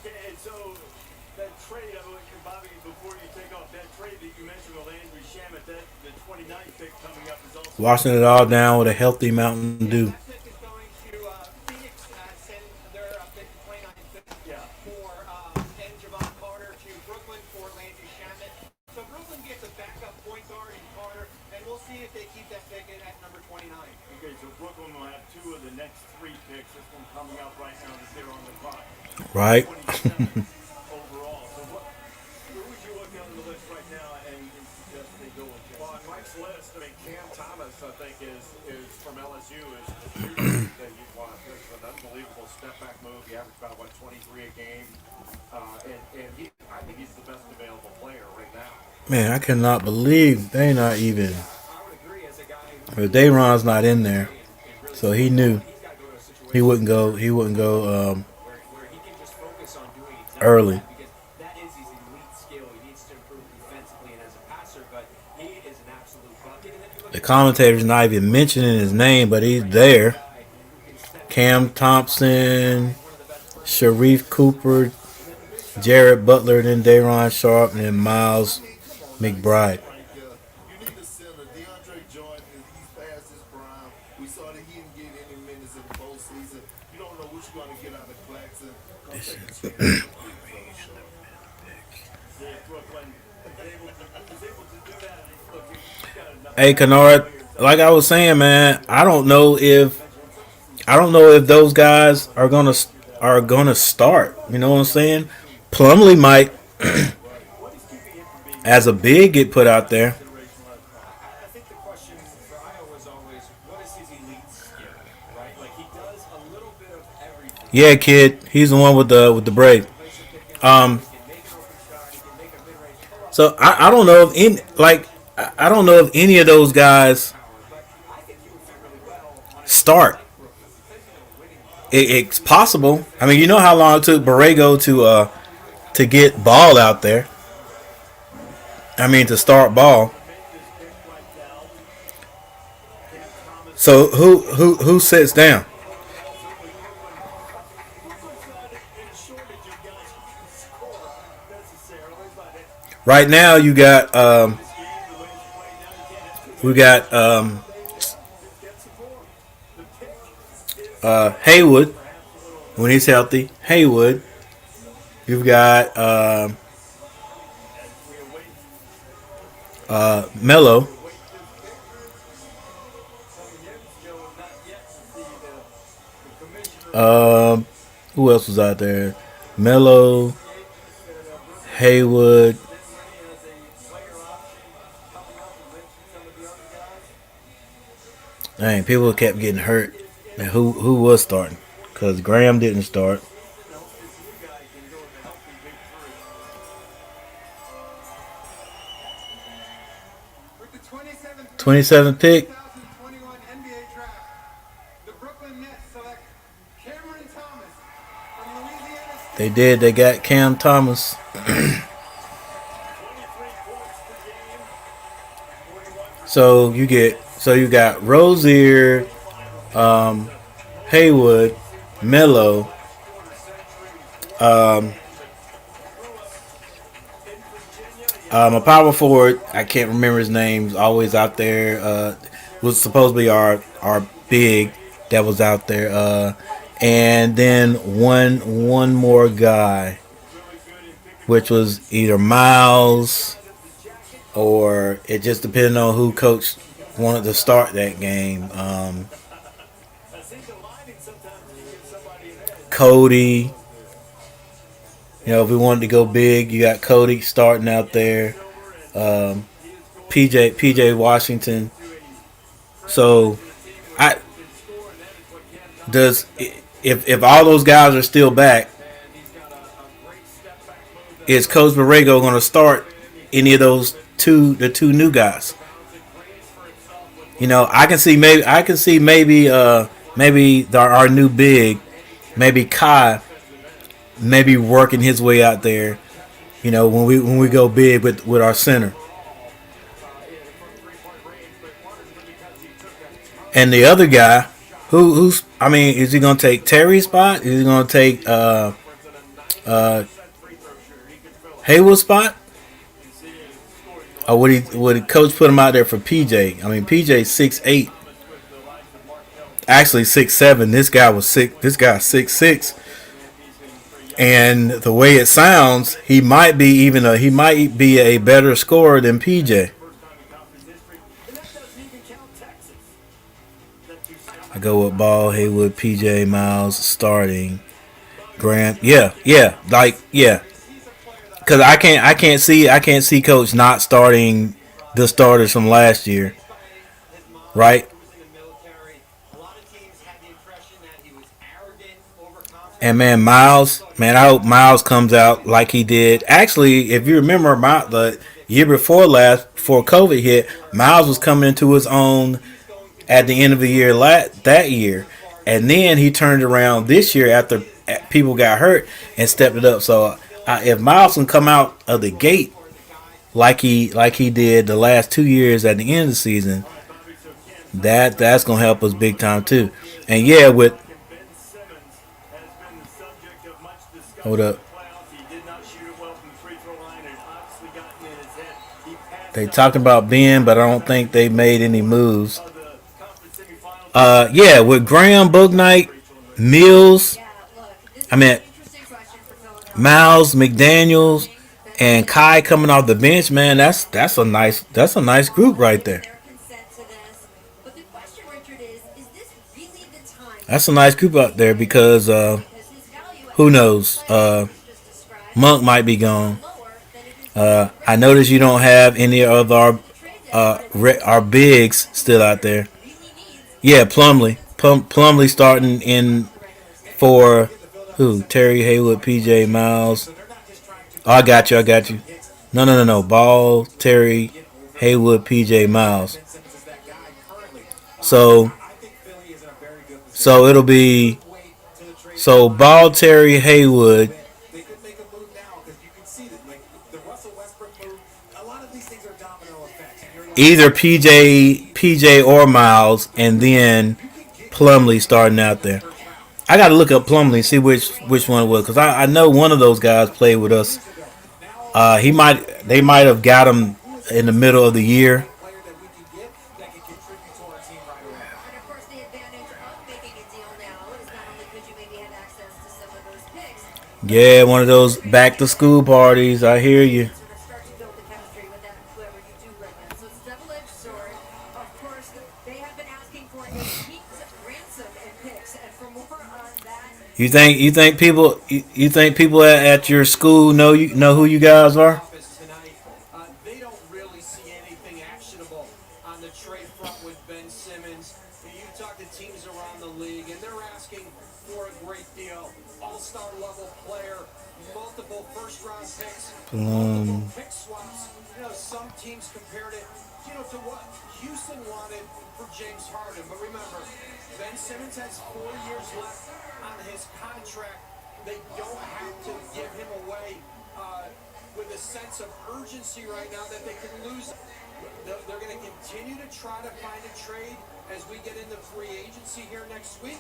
And so that trade, Bobby, before you take off, that trade that you mentioned with Landry Shamet, that the 29th pick coming up is also
Washing it all down with a healthy Mountain Dew.
So Brooklyn gets a backup point guard in Carter, and we'll see if they keep that pick at number 29.
Okay, so Brooklyn will have 2 of the next 3 picks. This one coming up right now that they're on the clock.
Right.
Overall. So who would you look down the list right now and suggest they go with?
Well, on Mike's list, I mean, Cam Thomas, I think, is from LSU is shooting that you want. It's an unbelievable step back move. He averaged about 23 a game, and I think he's the best available player right now.
Man, I cannot believe they not even. But Dayron's not in there, so he knew he wouldn't go. He wouldn't go early.
That is his elite skill. He needs to improve defensively and as a passer, but he is an absolute bucket.
The commentator's not even mentioning his name, but he's there. Cam Thompson, Sharif Cooper, Jared Butler, then Dayron Sharp, and then Miles McBride.
You need a center. DeAndre Jordan, he's past his prime. We saw that he didn't get any minutes in the postseason. You don't know what you're going to get out of Claxton. Come take a chance.
Hey, Kennard, like I was saying, man, I don't know if those guys are gonna start. You know what I'm saying? Plumlee might, as a big, get put out there.
I think the question for Iowa was always, what is his elite skill, right? Like, he does a little bit of everything.
Yeah, kid, he's the one with the braid. So I don't know if I don't know if any of those guys start. It's possible. I mean, you know how long it took Borrego to get Ball out there. I mean, to start Ball. So who sits down? Right now, you got Haywood when he's healthy. Haywood. You've got Melo. Who else was out there? Melo, Haywood. Dang, people kept getting hurt. And who was starting? Because Graham didn't start.
With the 27th
27th pick.
2021 NBA draft, the Brooklyn Nets select Cameron Thomas from Louisiana State.
They did. They got Cam Thomas. So you got Rozier, Haywood, Melo, a power forward. I can't remember his name. Always out there. Was supposed to be our big that was out there. and then one more guy, which was either Miles or it just depended on who coach wanted to start that game. Cody. If we wanted to go big, you got Cody starting out there. PJ Washington. So, if all those guys are still back, is Coach Borrego going to start any of those the two new guys? I can see maybe our new big, maybe Kai, maybe working his way out there. When we go big with our center. And the other guy, is he going to take Terry's spot? Is he going to take Haywood's spot? Or would coach put him out there for PJ? PJ's 6'8", actually 6'7". This guy's 6'6". And the way it sounds, he might be a better scorer than PJ. I go with Ball, Haywood, PJ, Miles starting. Grant, yeah. Because I can't see Coach not starting the starters from last year, right? And Miles, I hope Miles comes out like he did. Actually, if you remember the year before COVID hit, Miles was coming into his own at the end of the year that year, and then he turned around this year after people got hurt and stepped it up. So if Miles can come out of the gate like he did the last 2 years at the end of the season, that's gonna help us big time too. And hold up. They talked about Ben, but I don't think they made any moves. With Graham, Bouknight, Mills, Miles, McDaniels, and Kai coming off the bench, man, that's a nice group right there. That's a nice group out there because who knows? Monk might be gone. I noticed you don't have any of our bigs still out there. Yeah, Plumlee. Plumlee starting in for who? Terry, Haywood, PJ, Miles. Oh, I got you. No. Ball, Terry, Haywood, PJ, Miles. So it'll be Ball, Terry, Haywood. Either PJ or Miles, and then Plumlee starting out there. I got to look up Plumlee and see which one it was, because I know one of those guys played with us. They might have got him in the middle of the year. Yeah, one of those back to school parties. I hear you. You think people at your school know who you guys are?
They don't really see anything actionable on the trade front with Ben Simmons. You talk to teams around the league, and they're asking for a great deal. All-star level player, multiple first-round picks, multiple pick swaps. Some teams compared it, to what Houston wanted for James Harden. But remember, Ben Simmons has 4 years left on his contract. They don't have to give him away with a sense of urgency right now that they can lose. They're going to continue to try to find a trade as we get into free agency here next week.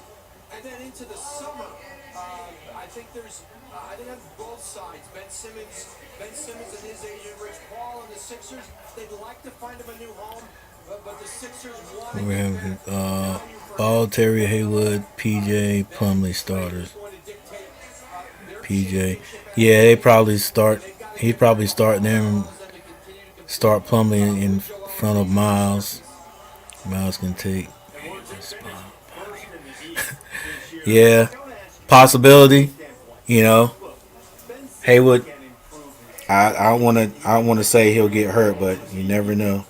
And then into the summer, I think on both sides, Ben Simmons and his agent, Rich Paul, and the Sixers, they'd like to find him a new home, but the Sixers want to get
Ball, Terry, Haywood, PJ, Plumlee starters. PJ. Yeah, they probably start. He'd probably start them. Start Plumlee in front of Miles. Miles can take. Yeah, possibility. You know, Haywood. I don't want to. I don't want to say he'll get hurt, but you never know.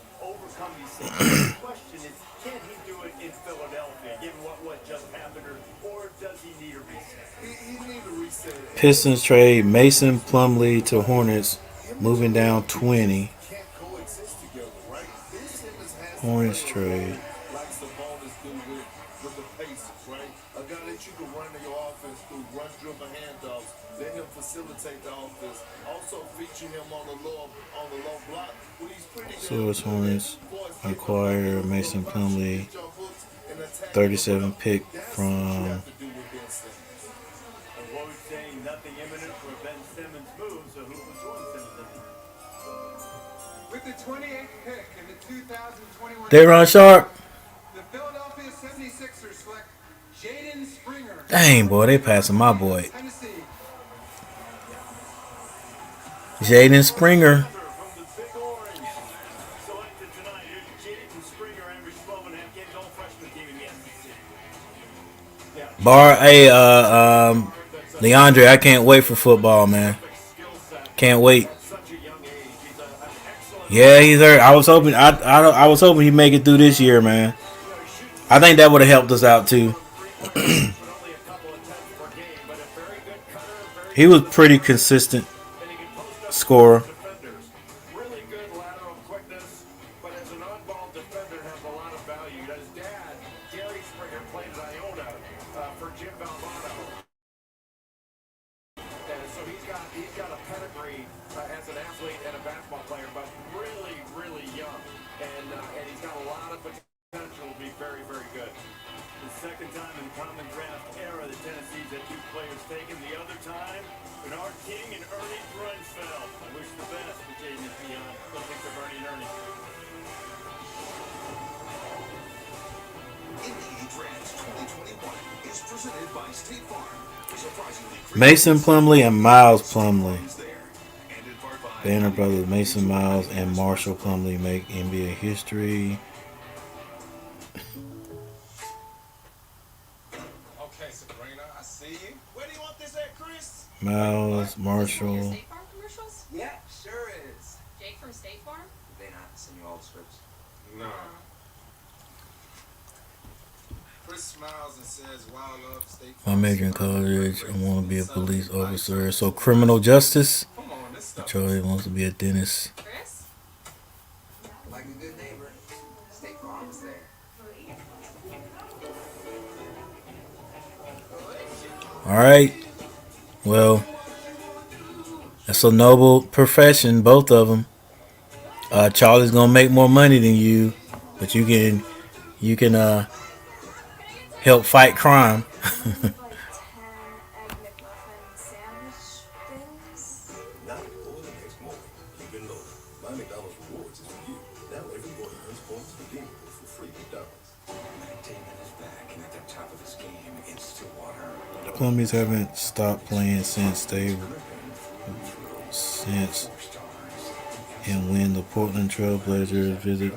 Pistons trade Mason Plumlee to Hornets, moving down 20. Hornets trade.
Like Sabonis do with the Pacers, right? A guy that you can run your offense through, run dribble handoffs, let him facilitate the offense. Also feature him on the low block. When he's pretty
Source Hornets acquire Mason Plumlee, 37 pick from.
Nothing imminent for a Ben Simmons move, so who was Jordan Simmons?
With the 28th pick in the 2021
Day'Ron Sharp.
the Philadelphia 76ers select Jaden Springer.
Dang, boy, they passing my boy.
Tennessee.
Jaden Springer. Leandre, I can't wait for football, man. Can't wait. Yeah, he's hurt. I was hoping I was hoping he'd make it through this year, man. I think that would have helped us out too. He was pretty consistent scorer. Mason Plumlee and Miles Plumlee. Banner brothers Mason Miles and Marshall Plumlee make NBA history.
Okay, Sabrina, I see you. Where do you want this at, Chris?
Miles, Marshall.
State Farm commercials?
Yeah, sure is.
Jake from State Farm?
Did they not send you all the scripts?
No. Chris smiles and says, "Wow, love, State
My
Farm."
major in college, I want to be a police officer. So criminal justice. Charlie wants to be a dentist.
Chris?
Like a good neighbor, State Farm's there.
All right. Well, that's a noble profession, both of them. Charlie's gonna make more money than you, but you can help fight crime. The Plumlees haven't stopped playing since and when the Portland Trail Blazers visit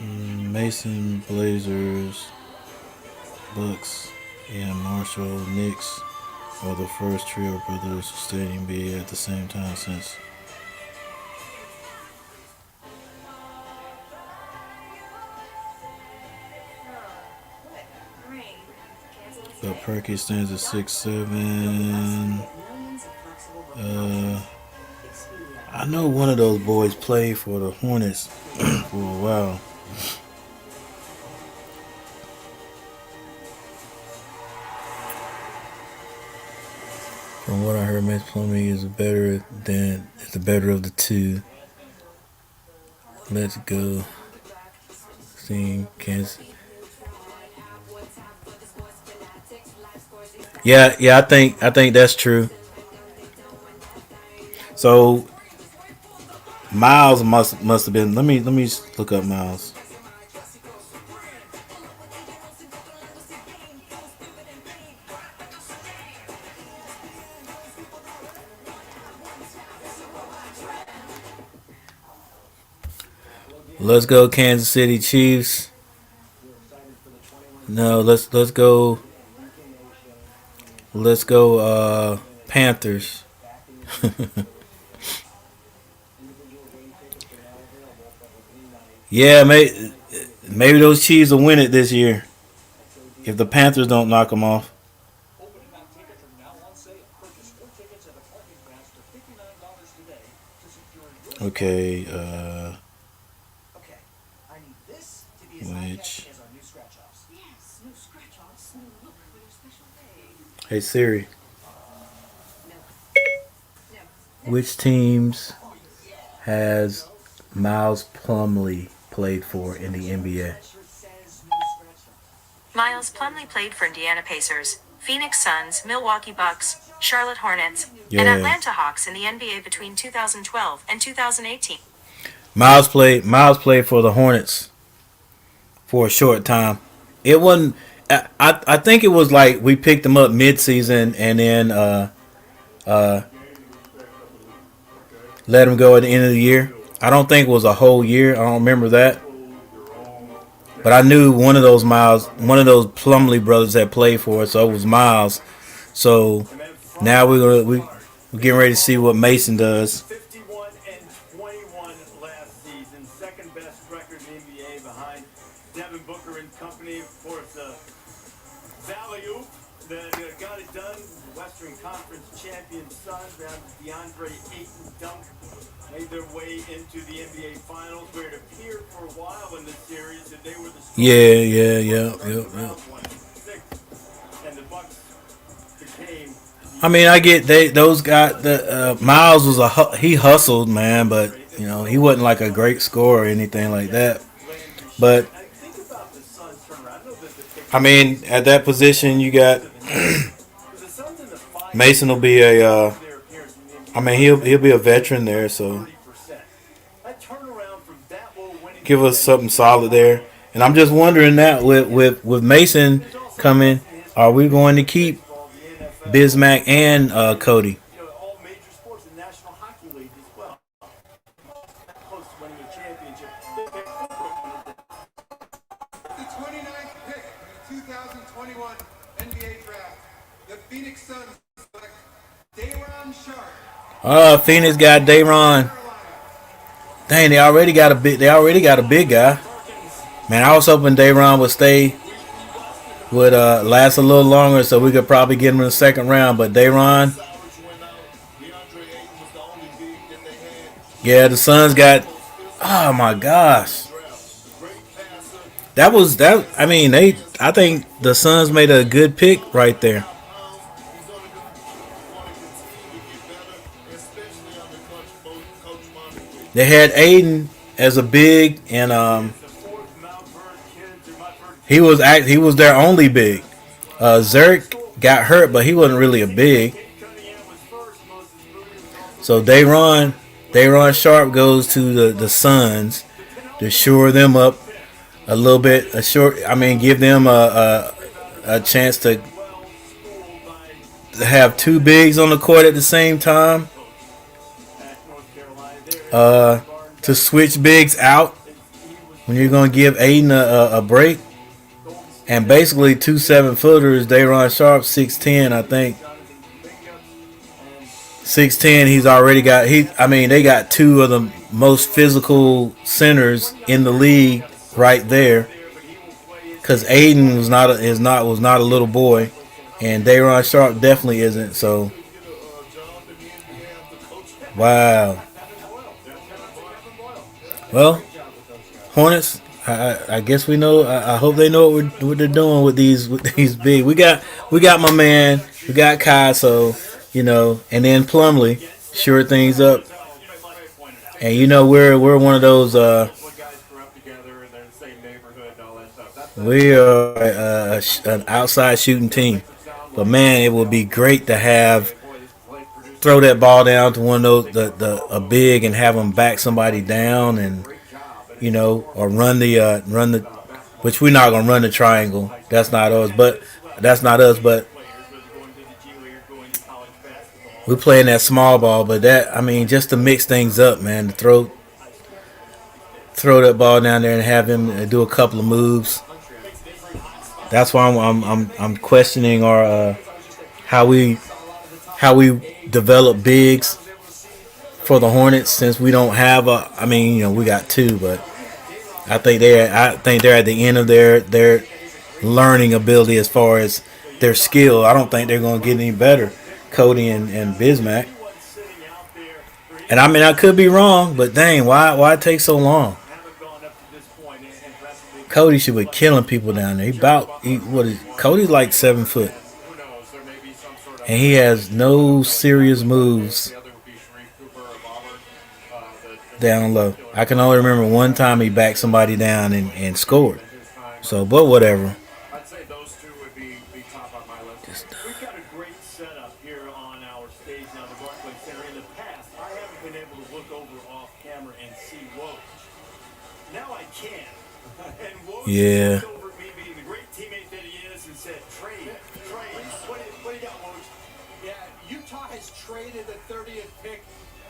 Mason Blazers, Bucks, and Marshall Knicks are the first trio brothers to stay in the NBA at the same time since. But Perky stands at 6'7". I know one of those boys played for the Hornets for a while. From what I heard, Mason Plumlee is the better of the two. Let's go. Team Kansas. Yeah, I think that's true. So Miles must have been. Let me look up Miles. Let's go Kansas City Chiefs. No, let's go. Let's go Panthers. Yeah, maybe those Chiefs will win it this year if the Panthers don't knock them off. Okay, which? Hey Siri, which teams has Miles Plumlee played for in the NBA?
Miles Plumlee played for Indiana Pacers, Phoenix Suns, Milwaukee Bucks, Charlotte Hornets, and Atlanta Hawks in the NBA between 2012 and 2018.
Miles played for the Hornets for a short time. It wasn't. I think it was like we picked him up mid-season and then let him go at the end of the year. I don't think it was a whole year. I don't remember that. But I knew one of those Plumlee brothers that played for us, so it was Miles. So now we're getting ready to see what Mason does.
51-21 last season, second best record in the NBA behind Devin Booker and company. Of course, Valley-Oop that got it done. Western Conference champion Suns down to DeAndre Ayton dunk. Made their way into the NBA Finals, where it appeared for a while in this series that they were the
Yeah.
And the Bucks became.
I mean, I get those guys. The Miles was he hustled, man, but he wasn't like a great scorer or anything like that. But I mean, at that position, you got Mason will be a. I mean, he'll be a veteran there, so give us something solid there. And I'm just wondering that with Mason coming, are we going to keep Bismack and Cody?
All major sports and National Hockey League as well. Close to winning a championship.
The 29th pick in the 2021 NBA draft, the Phoenix Suns select Day'Ron Sharpe.
Phoenix got Day'Ron. Dang, they already got a big guy. Man, I was hoping Day'Ron would last a little longer, so we could probably get him in the second round. But Day'Ron, yeah, the Suns got. Oh my gosh, that. I mean, I think the Suns made a good pick right there. They had Aiden as a big, and he was their only big. Zerk got hurt, but he wasn't really a big. So Day'Ron Sharpe goes to the Suns to shore them up a little bit. Give them a chance to have two bigs on the court at the same time. To switch bigs out when you're going to give Aiden a break. And basically 2 7-footers, Day'Ron Sharpe, 6'10", I think. 6'10", he's already got they got two of the most physical centers in the league right there. Cuz Aiden was not a little boy, and Day'Ron Sharpe definitely isn't, so wow. Well, Hornets, I guess we know. I hope they know what they're doing with these big. We got my man. We got Kai, so and then Plumlee sure things up. And we're one of those. We are an outside shooting team, but man, it would be great to have throw that ball down to one of those a big and have them back somebody down, and or run the which we're not gonna run the triangle. That's not us, but we're playing that small ball. But just to mix things up, man, to throw that ball down there and have him do a couple of moves. That's why I'm questioning our how we develop bigs for the Hornets, since we don't have we got two, but I think they're at the end of their learning ability as far as their skill. I don't think they're going to get any better, Cody and Bismack. And I could be wrong, but dang, why it take so long? Cody should be killing people down there. Cody's like 7 foot, and he has no serious moves down low. I can only remember one time he backed somebody down and scored. So, but whatever.
I'd say those two would be top on my list. We've got a great setup here on our stage now, the Barclays Center. In the past, I haven't been able to look over off camera and see Woj. Now I can. And Woj looked over at me being the great teammate that he is and said, trade. What do you got, Woj?
Yeah, Utah has traded the 30th pick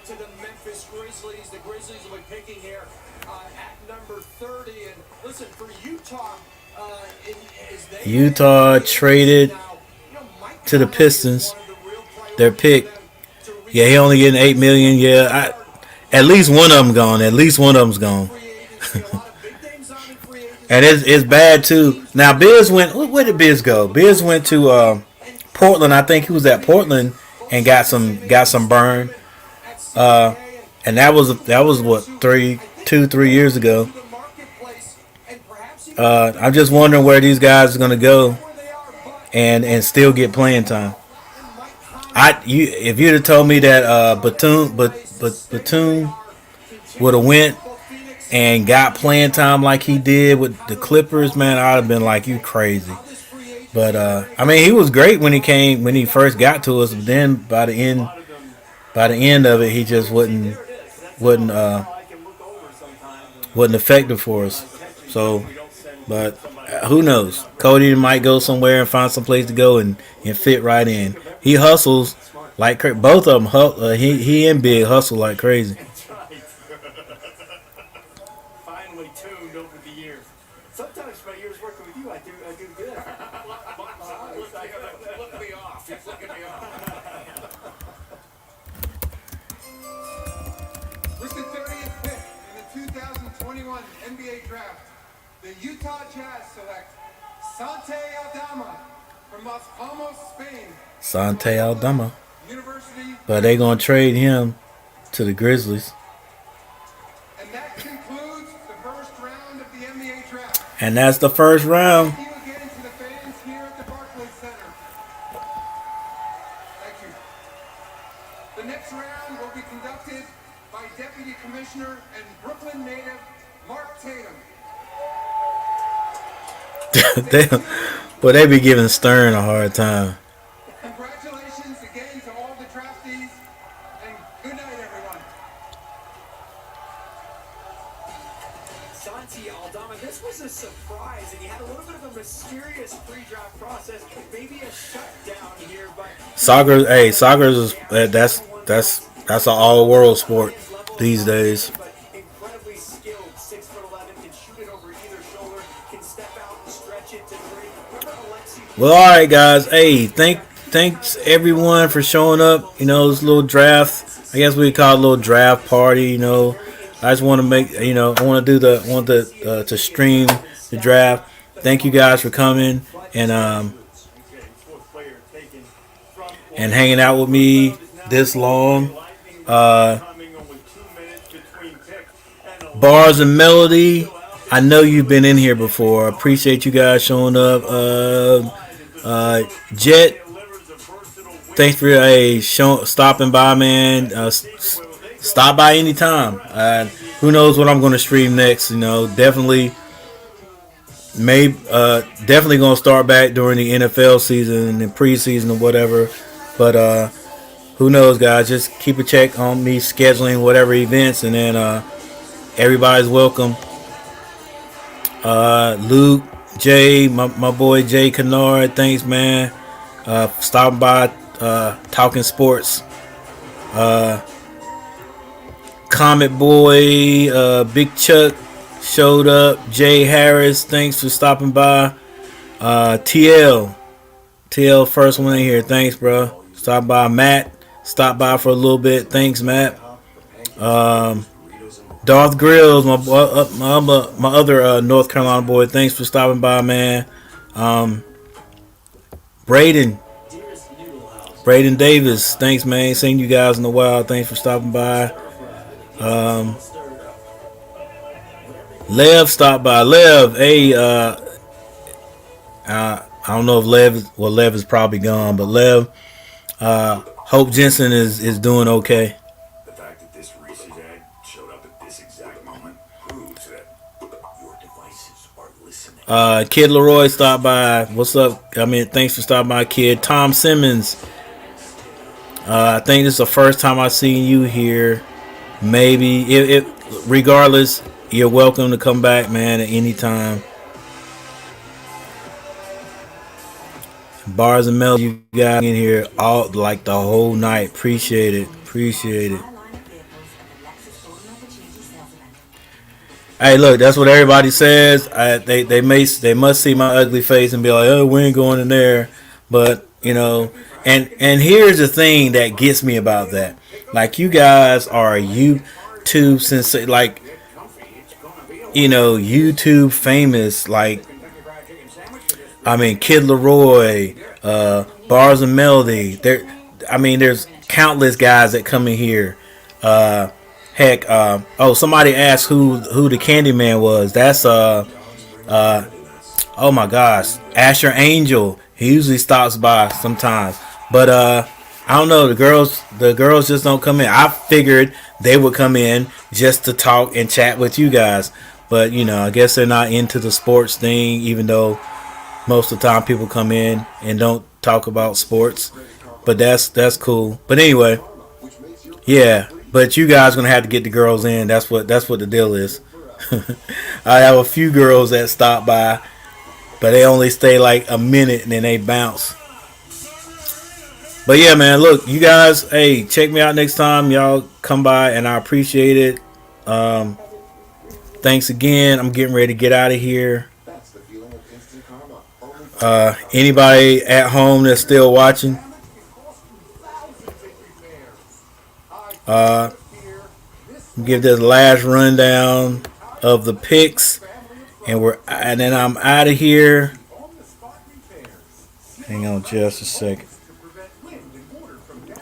to the Memphis Grizzlies. The Grizzlies will be picking here at number 30. And listen, for
Utah traded to the Pistons. Their pick. Yeah, he only getting $8 million. Yeah, at least one of them gone. At least one of them's gone. And it's bad too. Now Biz went. Where did Biz go? Biz went to Portland. I think he was at Portland and got some burn. And that was what 3 years ago. I'm just wondering where these guys are gonna go and still get playing time. If you'd have told me that Batum would have went and got playing time like he did with the Clippers, man, I'd have been like, you crazy. But he was great when he first got to us, but then by the end of it, he just wasn't effective for us. So, but who knows? Cody might go somewhere and find some place to go and fit right in. He hustles like crazy. Both of them, he and Big hustle like crazy.
Finally tuned over the years. Sometimes my years working with you, I do good. Look me off. He's looking me off.
With the 30th pick in the 2021 NBA draft, the Utah Jazz select Sante Aldama from Las Palmas, Spain.
Sante Aldama. But they're going to trade him to the Grizzlies.
And that concludes the first round of the NBA draft.
And that's the first round.
Thank you again to the fans here at the Barclays Center. Thank you. The next round will be conducted by Deputy Commissioner and Brooklyn native Mark Tatum.
They be giving Stern a hard time.
Congratulations again to all the draftees, and good night, everyone.
Santi Aldama, this was a surprise, and you had a little bit of a mysterious pre-draft process, maybe a shutdown here, but
Soccer is that's an all-world sport these days.
incredibly skilled, 6'11", can shoot it over either shoulder, can step out and stretch it to three.
Well, all right, guys. Hey, thanks everyone for showing up. This little draft. I guess we call it a little draft party. I just want to make. I want to stream the draft. Thank you guys for coming and hanging out with me this long. Bars and Melody. I know you've been in here before. I appreciate you guys showing up. Jet, thanks for stopping by, man. Stop by anytime. Who knows what I'm going to stream next? Definitely gonna start back during the NFL season and preseason or whatever. But who knows, guys? Just keep a check on me scheduling whatever events, and then everybody's welcome. Luke, Jay, my boy Jay Kennard, thanks, man. Stopping by, talking sports. Comet Boy, Big Chuck showed up. Jay Harris, thanks for stopping by. TL first one in here, thanks, bro. Stop by. Matt, stop by for a little bit, thanks, Matt. Darth Grills, my other North Carolina boy, thanks for stopping by, man. Braden Davis, thanks, man. Ain't seen you guys in a while, thanks for stopping by. Lev stopped by. Lev, hey, I don't know if Lev is probably gone, but Lev, hope Jensen is doing okay.
The fact that this recent ad showed up at this exact moment proves that your devices are listening.
Kid Leroy stopped by. What's up? Thanks for stopping by, kid. Tom Simmons. I think this is the first time I've seen you here. Maybe regardless, you're welcome to come back, man, at any time. Bars and Mel, you got in here all like the whole night. Appreciate it. Hey, look, that's what everybody says. They must see my ugly face and be like, oh, we ain't going in there. But and here's the thing that gets me about that. Like, you guys are YouTube YouTube famous. Like, Kid Leroy, Bars and Melody. There's countless guys that come in here. Somebody asked who the Candyman was. That's oh my gosh, Asher Angel. He usually stops by sometimes, but I don't know. The girls just don't come in. I figured they would come in just to talk and chat with you guys, but I guess they're not into the sports thing, even though most of the time people come in and don't talk about sports. But that's cool. But anyway, yeah. But you guys gonna have to get the girls in. That's what the deal is. I have a few girls that stop by, but they only stay like a minute and then they bounce. But yeah, man, look, you guys, hey, check me out next time. Y'all come by, and I appreciate it. Thanks again. I'm getting ready to get out of here. Anybody at home that's still watching, give this last rundown of the picks, and then I'm out of here. Hang on just a second.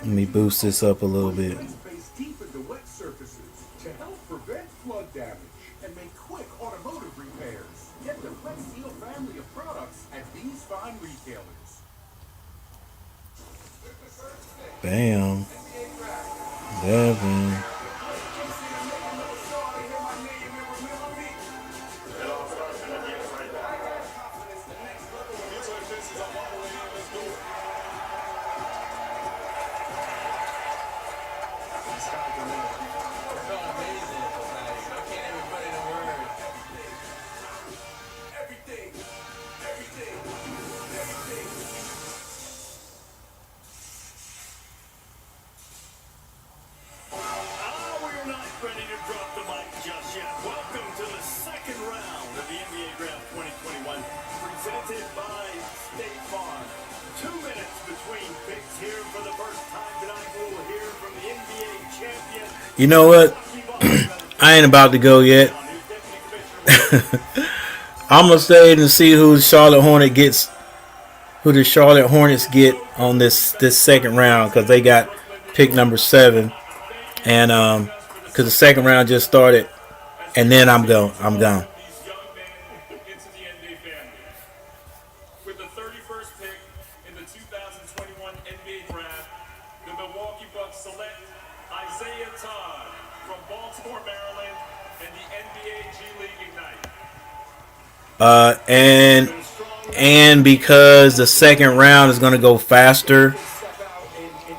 Let me boost this up a little bit. Bam. Devin. You know what? I ain't about to go yet. I'm gonna stay and see who the Charlotte Hornets get on this second round, because they got pick number 7, and because the second round just started, and then I'm gone.
With the 31st pick in the 2021 NBA Draft, the Milwaukee Bucks select Isaiah Todd from Baltimore, Maryland, and the NBA G League Ignite.
And because the second round is going to go faster,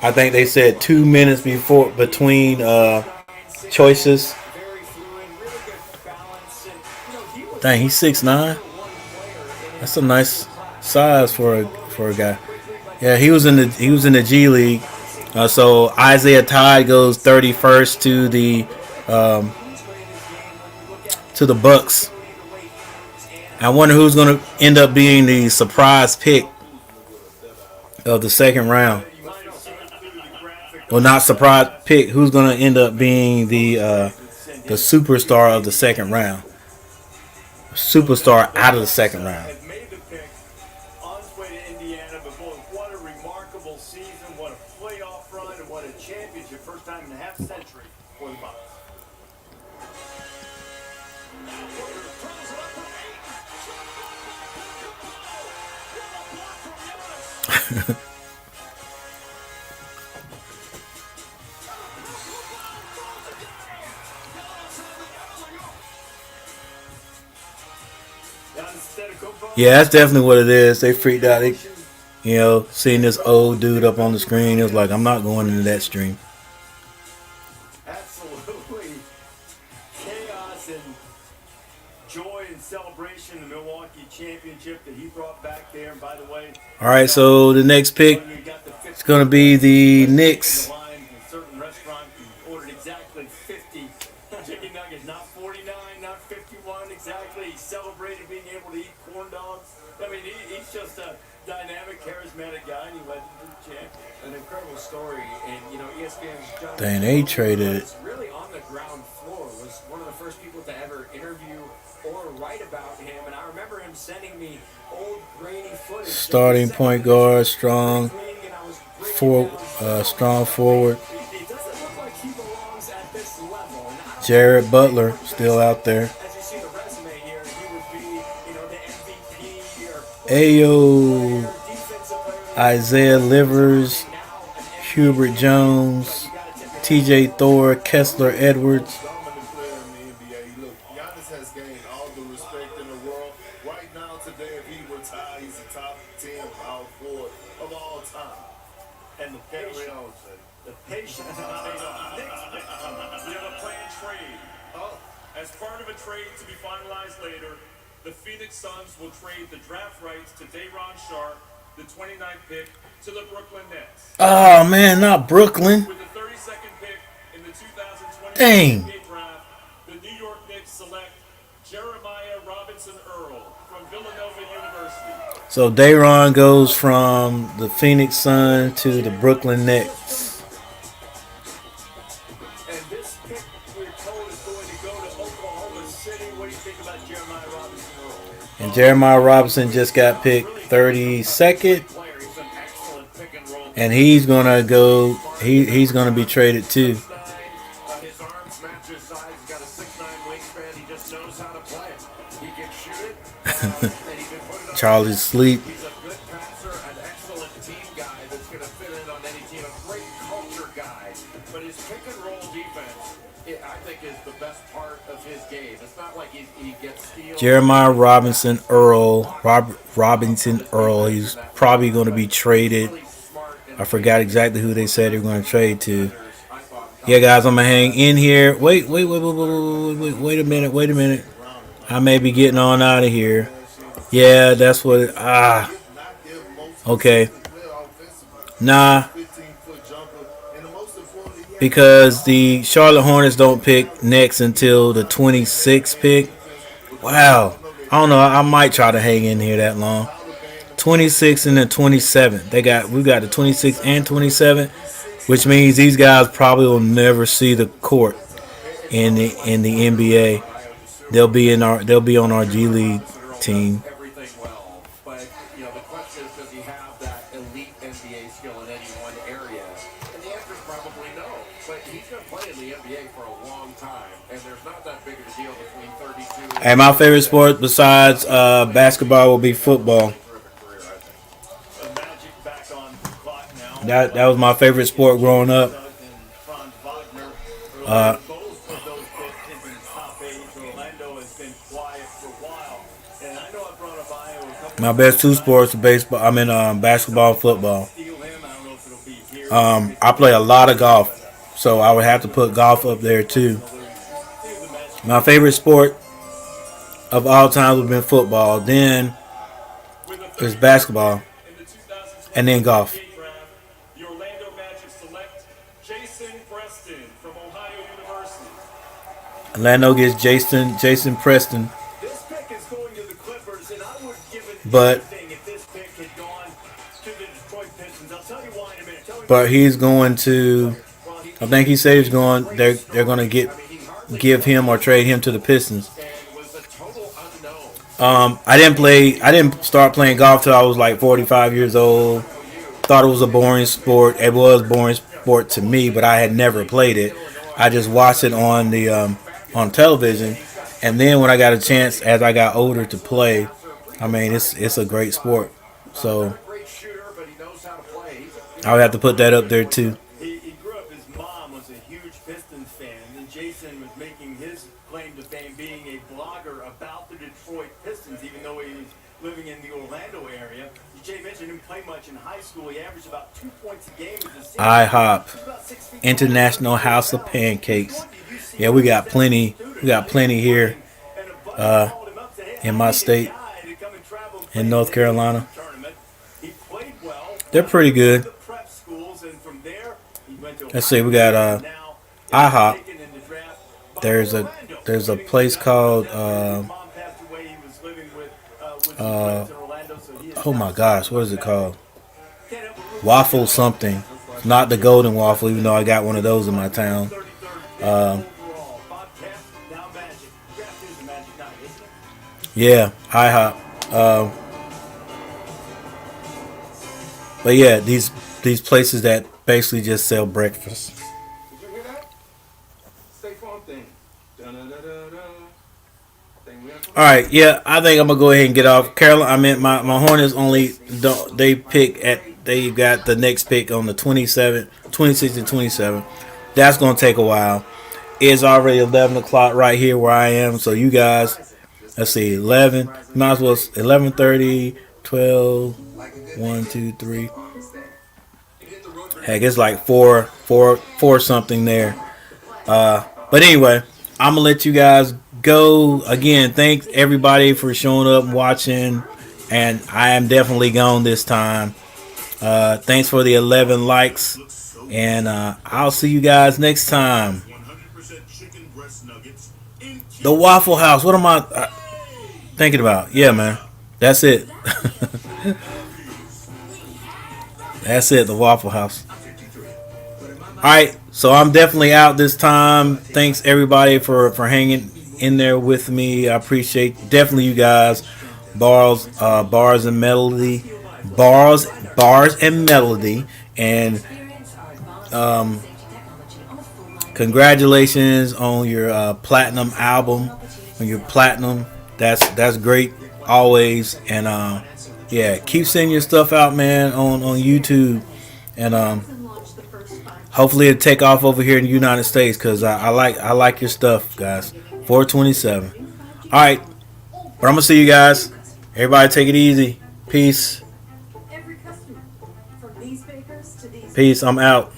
I think they said 2 minutes before between choices. Dang, he's 6'9". That's a nice size for a guy. Yeah, he was in the G League. So Isaiah Todd goes 31st to the Bucks. I wonder who's going to end up being the surprise pick of the second round. Well, not surprise pick. Who's going to end up being the superstar of the second round? Superstar out of the second round. Yeah, that's definitely what it is. They freaked out. Seeing this old dude up on the screen, it was like, I'm not going into that stream.
Absolutely. Chaos and joy and celebration, the Milwaukee championship that he brought back there. And by the way,
all right, so the next pick is going to be the Knicks.
Certain restaurant ordered exactly 50 chicken nuggets, not 49, not 51 exactly. He celebrated being able to eat corn dogs. I mean, he's just a dynamic, charismatic guy, and he led them to the champ.
An incredible story, and ESPN's John.
Dang, they traded it.
Really on the ground floor, was one of the first people to ever interview or write about him, and I remember him sending me old grainy footage.
Starting point guard, strong forward. Jared Butler still out there. Ayo, Isaiah Livers, Hubert Jones, T.J. Thor, Kessler Edwards.
Giannis has gained all the respect in the world. Right now, today, if he retired, he's a top 10 power forward of all time.
And the patience not paid off.
We have a planned trade. As part of a trade to be finalized later, the Phoenix Suns will trade the draft rights to Day'Ron Sharpe, the 29th pick, to the Brooklyn Nets.
Oh, man, not Brooklyn.
With the 32nd pick in the 2020 NBA draft, the New York Knicks select Jeremiah Robinson Earl from Villanova University.
So Day'Ron goes from the Phoenix Suns to the Brooklyn Nets.
And this pick, we're told, is going to go to Oklahoma City. What do you think about Jeremiah Robinson Earl?
And Jeremiah Robinson just got picked 32nd. And he's gonna go. He's gonna be traded too.
His arms match his size. He's got a 6'9" wingspan. He just knows how to play it. He can shoot it. And he can put it on.
Charlie's sleep.
He's a good passer, an excellent team guy that's going to fit in on any team. A great culture guy. But his pick and roll defense, I think, is the best part of his game. It's not like he gets steals.
Jeremiah Robinson Earl. Robinson Earl. He's probably going to be traded. I forgot exactly who they said they were going to trade to. Yeah, guys, I'm going to hang in here. Wait a minute. I may be getting on out of here. Yeah, that's what okay. Nah. Because the Charlotte Hornets don't pick next until the 26th pick. Wow. I don't know. I might try to hang in here that long. 26 and the 27th. We've got the 26th and 27th, which means these guys probably will never see the court in the NBA. They'll be on our G League team.
Everything well, but the question is, does he have that elite NBA skill in any one area? And the answer is probably no. But he's going to play in the NBA for a long time, and there's not that big of a deal between 32.
Hey, my favorite sport besides basketball will be football. That was my favorite sport growing up. My best two sports are basketball and football. I play a lot of golf, so I would have to put golf up there too. My favorite sport of all time would have been football. Then it's basketball, and then golf.
The Orlando Magic select Jason Preston from Ohio University.
Orlando gets Jason Preston,
This pick is going to the Clippers, and I would give it
but
anything if this pick had gone to the Detroit Pistons. I'll tell you why in a minute.
but he's going to. I think he said he's going. They're going to give him or trade him to the Pistons. I didn't start playing golf till I was like 45 years old. Thought it was a boring sport. It was a boring sport to me, but I had never played it. I just watched it on the on television, and then when I got a chance as I got older to play, I mean it's a great sport. So I would have to put that up there too.
He grew up, his mom was a huge Pistons fan, and Jason was making his claim to fame being a blogger about the Detroit Pistons, even though he was living in the Orlando area. Jay mentioned didn't play much in high school. He averaged about 2 points a game as a senior.
IHOP, International House of Pancakes. Yeah, we got plenty. We got plenty here in my state, in North Carolina. They're pretty good. Let's see. We got IHOP. There's a place called oh my gosh, what is it called? Waffle something. Not the golden waffle, even though I got one of those in my town. Yeah, IHOP. But yeah, these places that basically just sell breakfast.
Did you hear that? State Farm thing.
All right, yeah, I think I'm gonna go ahead and get off. Carolina, I mean my Hornets only don't. They got the next pick on the 26 and 27. That's gonna take a while. It's already 11 o'clock right here where I am. So you guys, let's see, 11. Might as well 11:30, 12, 1, 2, 3. Heck, it's like four something there. But anyway, I'm gonna let you guys go. Again, thanks everybody for showing up and watching, and I am definitely gone this time. Thanks for the 11 likes, and I'll see you guys next time. The Waffle House, what am I thinking about? Yeah, man, that's it. That's it, the Waffle House. Alright, so I'm definitely out this time. Thanks everybody for hanging in there with me. I appreciate definitely you guys. Bars and melody. Bars and melody. And congratulations on your platinum album. On your platinum. That's great always. And yeah, keep sending your stuff out, man, on YouTube. And hopefully it'll take off over here in the United States, because I like your stuff, guys. 427. Alright. But I'm gonna see you guys. Everybody take it easy. Peace. Peace. I'm out.